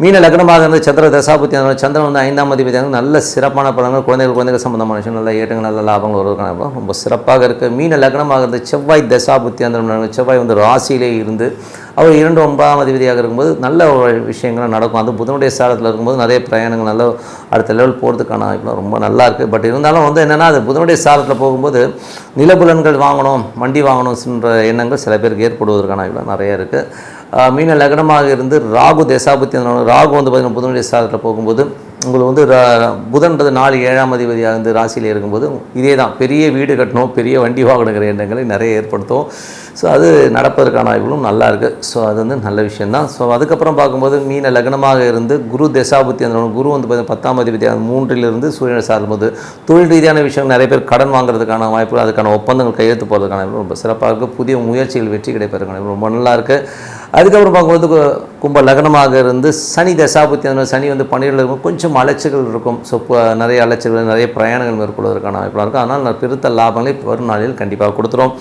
மீன லக்னமாக இருந்து சந்திர தசாபுத்தி சந்திரன் வந்து 5ஆம் அதிபதியாக நல்ல சிறப்பான பலன்கள், குழந்தைகள் சம்பந்தமான விஷயம், நல்ல ஏற்றங்கள், நல்ல லாபங்கள் வருவதற்கான ரொம்ப சிறப்பாக இருக்குது. மீன லக்னமாக இருந்து செவ்வாய் தசாபுத்தி செவ்வாய் வந்து ராசியிலே இருந்து அவர் 9ஆம் அதிபதியாக இருக்கும்போது நல்ல விஷயங்கள் நடக்கும். அது புதனுடைய சாரத்தில் இருக்கும்போது நிறைய பிரயாணங்கள் நல்ல அடுத்த லெவல் போகிறதுக்கான வாய்ப்புலாம் ரொம்ப நல்லா இருக்குது. பட் இருந்தாலும் வந்து என்னென்னா அது புதனுடைய சாரத்தில் போகும்போது நிலபுலன்கள் வாங்கணும், வண்டி வாங்கணும்ன்ற எண்ணங்கள் சில பேருக்கு ஏற்படுவதற்கான வாய்ப்புலாம் நிறைய இருக்குது. மீன லக்னமாக இருந்து ராகு தசாபுத்தி ராகு வந்து பார்த்திங்கன்னா புதனுடைய சாரத்தில் போகும்போது உங்களுக்கு வந்து புதன்றது 4 7ஆம் அதிபதியாக இருந்து ராசியில் இருக்கும்போது இதே தான், பெரிய வீடு கட்டணும், பெரிய வண்டி வாங்கணுங்கிற எண்ணங்களை நிறைய ஏற்படுத்தும். ஸோ அது நடப்பதற்கான வாய்ப்புகளும் நல்லா இருக்குது. ஸோ அது வந்து நல்ல விஷயந்தான். ஸோ அதுக்கப்புறம் பார்க்கும்போது மீன லக்னமாக இருந்து குரு தசாபுத்தி குரு வந்து பார்த்திங்கன்னா 10ஆம் அதிபதியாக 3இலிருந்து சூரியனை சாரும்போது தொழில் ரீதியான விஷயங்கள் நிறைய பேர் கடன் வாங்குறதுக்கான வாய்ப்புகள், அதுக்கான ஒப்பந்தங்கள் கையெழுத்து போகிறதுக்கான வாய்ப்பு ரொம்ப சிறப்பாக இருக்குது. புதிய முயற்சிகள் வெற்றி கிடைப்பதற்கான ரொம்ப நல்லா இருக்குது. அதுக்கப்புறம் பார்க்கும்போது கும்ப லக்னமாக இருந்து சனி தசாபுத்தி சனி வந்து 12இல் இருக்கும், கொஞ்சம் அலைச்சல்கள் இருக்கும். ஸோ நிறைய அலைச்சல்கள், நிறைய பிரயாணங்கள் மேற்கொள்வதற்கான வாய்ப்புலாம் இருக்கும். அதனால் பெருத்த லாபங்களை வரும் நாளில் கண்டிப்பாக கொடுத்துரும்.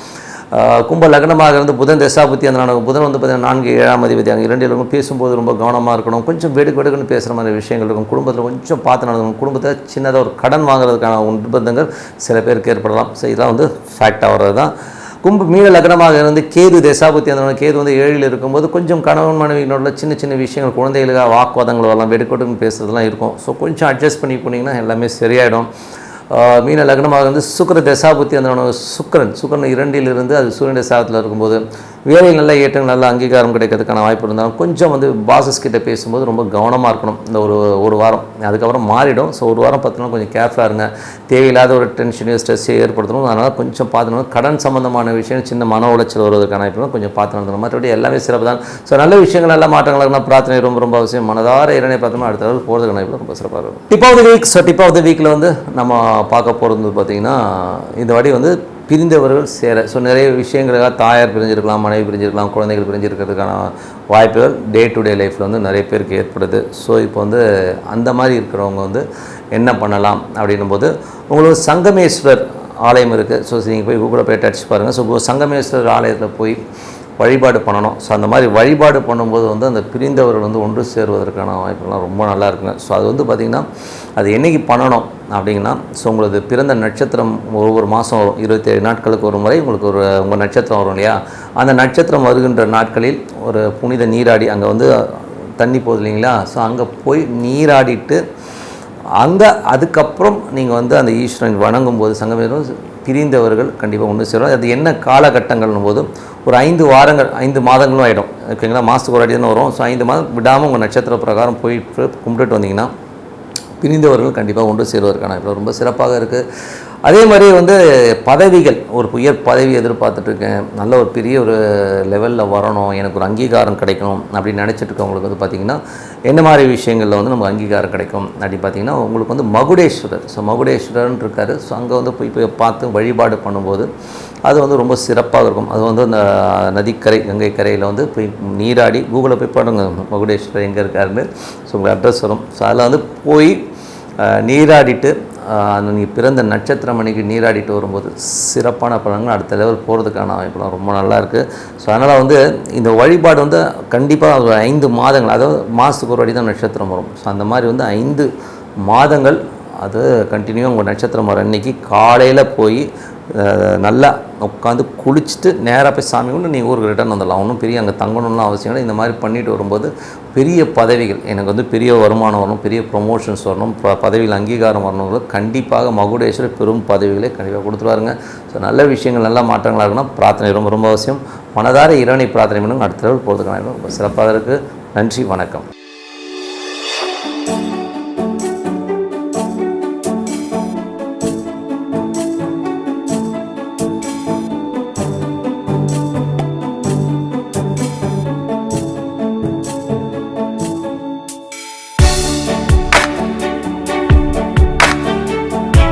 கும்ப லக்னமாக இருந்து புதன் தசாபுத்தி புதன் வந்து பார்த்திங்கன்னா 4 7ஆம் அதிபதியாக 2இல் இருக்கும். பேசும்போது ரொம்ப கவனமாக இருக்கணும், கொஞ்சம் வெடுக்குன்னு பேசுகிற மாதிரி விஷயங்கள் இருக்கும். குடும்பத்தில் கொஞ்சம் பார்த்து நடக்கணும். குடும்பத்தில் சின்னதாக ஒரு கடன் வாங்குறதுக்கான நிர்பந்தங்கள் சில பேருக்கு ஏற்படலாம். ஸோ இதெல்லாம் வந்து ஃபேக்டாக வர்றது தான். மீன லக்னமாக இருந்து கேது தசாபுத்தி கேது வந்து 7இல் இருக்கும்போது கொஞ்சம் கணவன் மனைவியினோட சின்ன சின்ன விஷயங்கள், குழந்தைகளுக்காக வாக்குவாதங்கள் வரலாம், வெடுக்கொட்டுன்னு பேசுறதுலாம் இருக்கும். ஸோ கொஞ்சம் அட்ஜஸ்ட் பண்ணி போனீங்கன்னா எல்லாமே சரியாயிடும். மீன லக்னமாக இருந்து சுக்கிர தசாபுத்தி சுக்கிரன் 2இல் இருந்து அது சூரியனுடைய சாரத்தில் இருக்கும்போது வேலையில் நல்ல ஏற்றங்கள், நல்ல அங்கீகாரம் கிடைக்கிறதுக்கான வாய்ப்பு இருந்தாலும் கொஞ்சம் வந்து பாசஸ் கிட்ட பேசும்போது ரொம்ப கவனமாக இருக்கணும். இந்த ஒரு வாரம் அதுக்கப்புறம் மாறிடும். ஸோ ஒரு வாரம் 10 நாள் கொஞ்சம் கேர்ஃபுல்லாக இருங்க. தேவையில்லாத ஒரு டென்ஷனையோ ஸ்ட்ரெஸ்ஸையோ ஏற்படுத்தணும். அதனால் கொஞ்சம் பார்த்துக்கணும். கடன் சம்பந்தமான விஷயம், சின்ன மன உளைச்சல் வருவதற்கான வாய்ப்பு கொஞ்சம் பார்த்து நடத்தணும். மற்றபடி எல்லாமே சிறப்பு தான். ஸோ நல்ல விஷயங்கள், நல்ல மாற்றங்கள் இருக்குன்னா பிரார்த்தனை ரொம்ப ரொம்ப அவசியம். மனதார இறைவனை பார்த்தோம்னா அடுத்த லெவல் போகிறதுக்கான வாய்ப்பு ரொம்ப சிறப்பாக இருக்கும். Tip of the week. So tip of the வீக்கில் வந்து நம்ம பார்க்க போகிறது பார்த்திங்கன்னா இந்த வாட்டி வந்து பிரிந்தவர்கள் சேர. ஸோ நிறைய விஷயங்களுக்காக தாயார் பிரிஞ்சிருக்கலாம், மனைவி பிரிஞ்சிருக்கலாம், குழந்தைகள் பிரிஞ்சிருக்கிறதுக்கான வாய்ப்புகள் டே டு டே லைஃப்பில் வந்து நிறைய பேருக்கு ஏற்படுது. ஸோ இப்போ வந்து அந்த மாதிரி இருக்கிறவங்க வந்து என்ன பண்ணலாம் அப்படின்னும்போது உங்களுக்கு சங்கமேஸ்வர் ஆலயம் இருக்குது. ஸோ நீங்கள் போய் கூகுளில் போய் டச் பாருங்கள். ஸோ சங்கமேஸ்வரர் ஆலயத்தில் போய் வழிபாடு பண்ணணும். ஸோ அந்த மாதிரி வழிபாடு பண்ணும்போது வந்து அந்த பிரிந்தவர்கள் வந்து ஒன்று சேருவதற்கான வாய்ப்புகள்லாம் ரொம்ப நல்லா இருக்குங்க. ஸோ அது வந்து பார்த்திங்கன்னா அது என்றைக்கு பண்ணணும் அப்படிங்கன்னா, ஸோ உங்களது பிறந்த நட்சத்திரம் ஒவ்வொரு மாதம் வரும், 27 நாட்களுக்கு ஒரு முறை உங்களுக்கு உங்கள் நட்சத்திரம் வரும் இல்லையா, அந்த நட்சத்திரம் வருகின்ற நாட்களில் ஒரு புனித நீராடி, அங்கே வந்து தண்ணி போகுது இல்லைங்களா, ஸோ அங்கே போய் நீராடிட்டு அங்கே அதுக்கப்புறம் நீங்கள் வந்து அந்த ஈஸ்வரன் வணங்கும் போது சங்கமம் பிரிந்தவர்கள் கண்டிப்பாக ஒன்று சேரும். அது என்ன காலகட்டங்கள்னும் போது ஒரு 5 வாரங்கள் 5 மாதங்களும் ஆகிடும் ஓகேங்களா. மாதத்துக்கு ஒரு அடி தான் வரும். ஸோ 5 மாதம் விடாமல் உங்கள் நட்சத்திர பிரகாரம் போயிட்டு கும்பிட்டுட்டு வந்தீங்கன்னா பிரிந்தவர்கள் கண்டிப்பாக ஒன்று சேருவதற்கான இப்போ ரொம்ப சிறப்பாக இருக்குது. அதே மாதிரி வந்து பதவிகள், ஒரு உயர் பதவி எதிர்பார்த்துட்ருக்கேன், நல்ல ஒரு பெரிய ஒரு லெவலில் வரணும், எனக்கு ஒரு அங்கீகாரம் கிடைக்கணும் அப்படின்னு நினச்சிட்டு இருக்கவங்களுக்கு வந்து பார்த்திங்கன்னா என்ன மாதிரி விஷயங்களில் வந்து நமக்கு அங்கீகாரம் கிடைக்கும் அப்படின்னு பார்த்திங்கன்னா, உங்களுக்கு வந்து மகுடேஸ்வரர், ஸோ மகுடேஸ்வரர்னு இருக்கார். ஸோ அங்கே வந்து போய் பார்த்து வழிபாடு பண்ணும்போது அது வந்து ரொம்ப சிறப்பாக இருக்கும். அது வந்து அந்த நதிக்கரை கங்கை கரையில் வந்து போய் நீராடி, கூகுளில் போய் பாருங்க மகுடேஸ்வரர் எங்கே இருக்காருன்னு, ஸோ உங்களுக்கு அட்ரஸ் வரும். ஸோ அதில் வந்து போய் நீராடிட்டு அந்த நீங்கள் பிறந்த நட்சத்திரம் அன்றைக்கி நீராடிட்டு வரும்போது சிறப்பான பலன்கள் அடுத்த லெவல் போகிறதுக்கான வாய்ப்புலாம் ரொம்ப நல்லாயிருக்கு. ஸோ அதனால் வந்து இந்த வழிபாடு வந்து கண்டிப்பாக 5 மாதங்கள், அதாவது மாதத்துக்கு ஒரு வாட்டி தான் நட்சத்திரம் வரும். ஸோ அந்த மாதிரி வந்து 5 மாதங்கள் அது கண்டினியூ உங்கள் நட்சத்திரம் வர அன்றைக்கி காலையில் போய் நல்லா உட்காந்து குளிச்சுட்டு நேராக போய் சாமி கொண்டு நீங்கள் ஊருக்கு ரிட்டர்ன் வந்துடலாம். ஒன்றும் பெரிய அங்கே தங்கணும்லாம் அவசியம் இல்லை. இந்த மாதிரி பண்ணிட்டு வரும்போது பெரிய பதவிகள், எனக்கு வந்து பெரிய வருமானம் வரணும், பெரிய ப்ரொமோஷன்ஸ் வரணும், பதவியில் அங்கீகாரம் வரணும், கண்டிப்பாக மகுடேஸ்வரர் பெரும் பதவிகளை கண்டிப்பாக கொடுத்துருவாருங்க. ஸோ நல்ல விஷயங்கள், நல்ல மாற்றங்களாக இருக்குன்னா பிரார்த்தனை ரொம்ப ரொம்ப அவசியம். மனதார இறைவனை பிரார்த்தனை பண்ணுங்க, அடுத்த லெவல் போகிறதுக்கான ரொம்ப சிறப்பாக இருக்குது. நன்றி, வணக்கம்.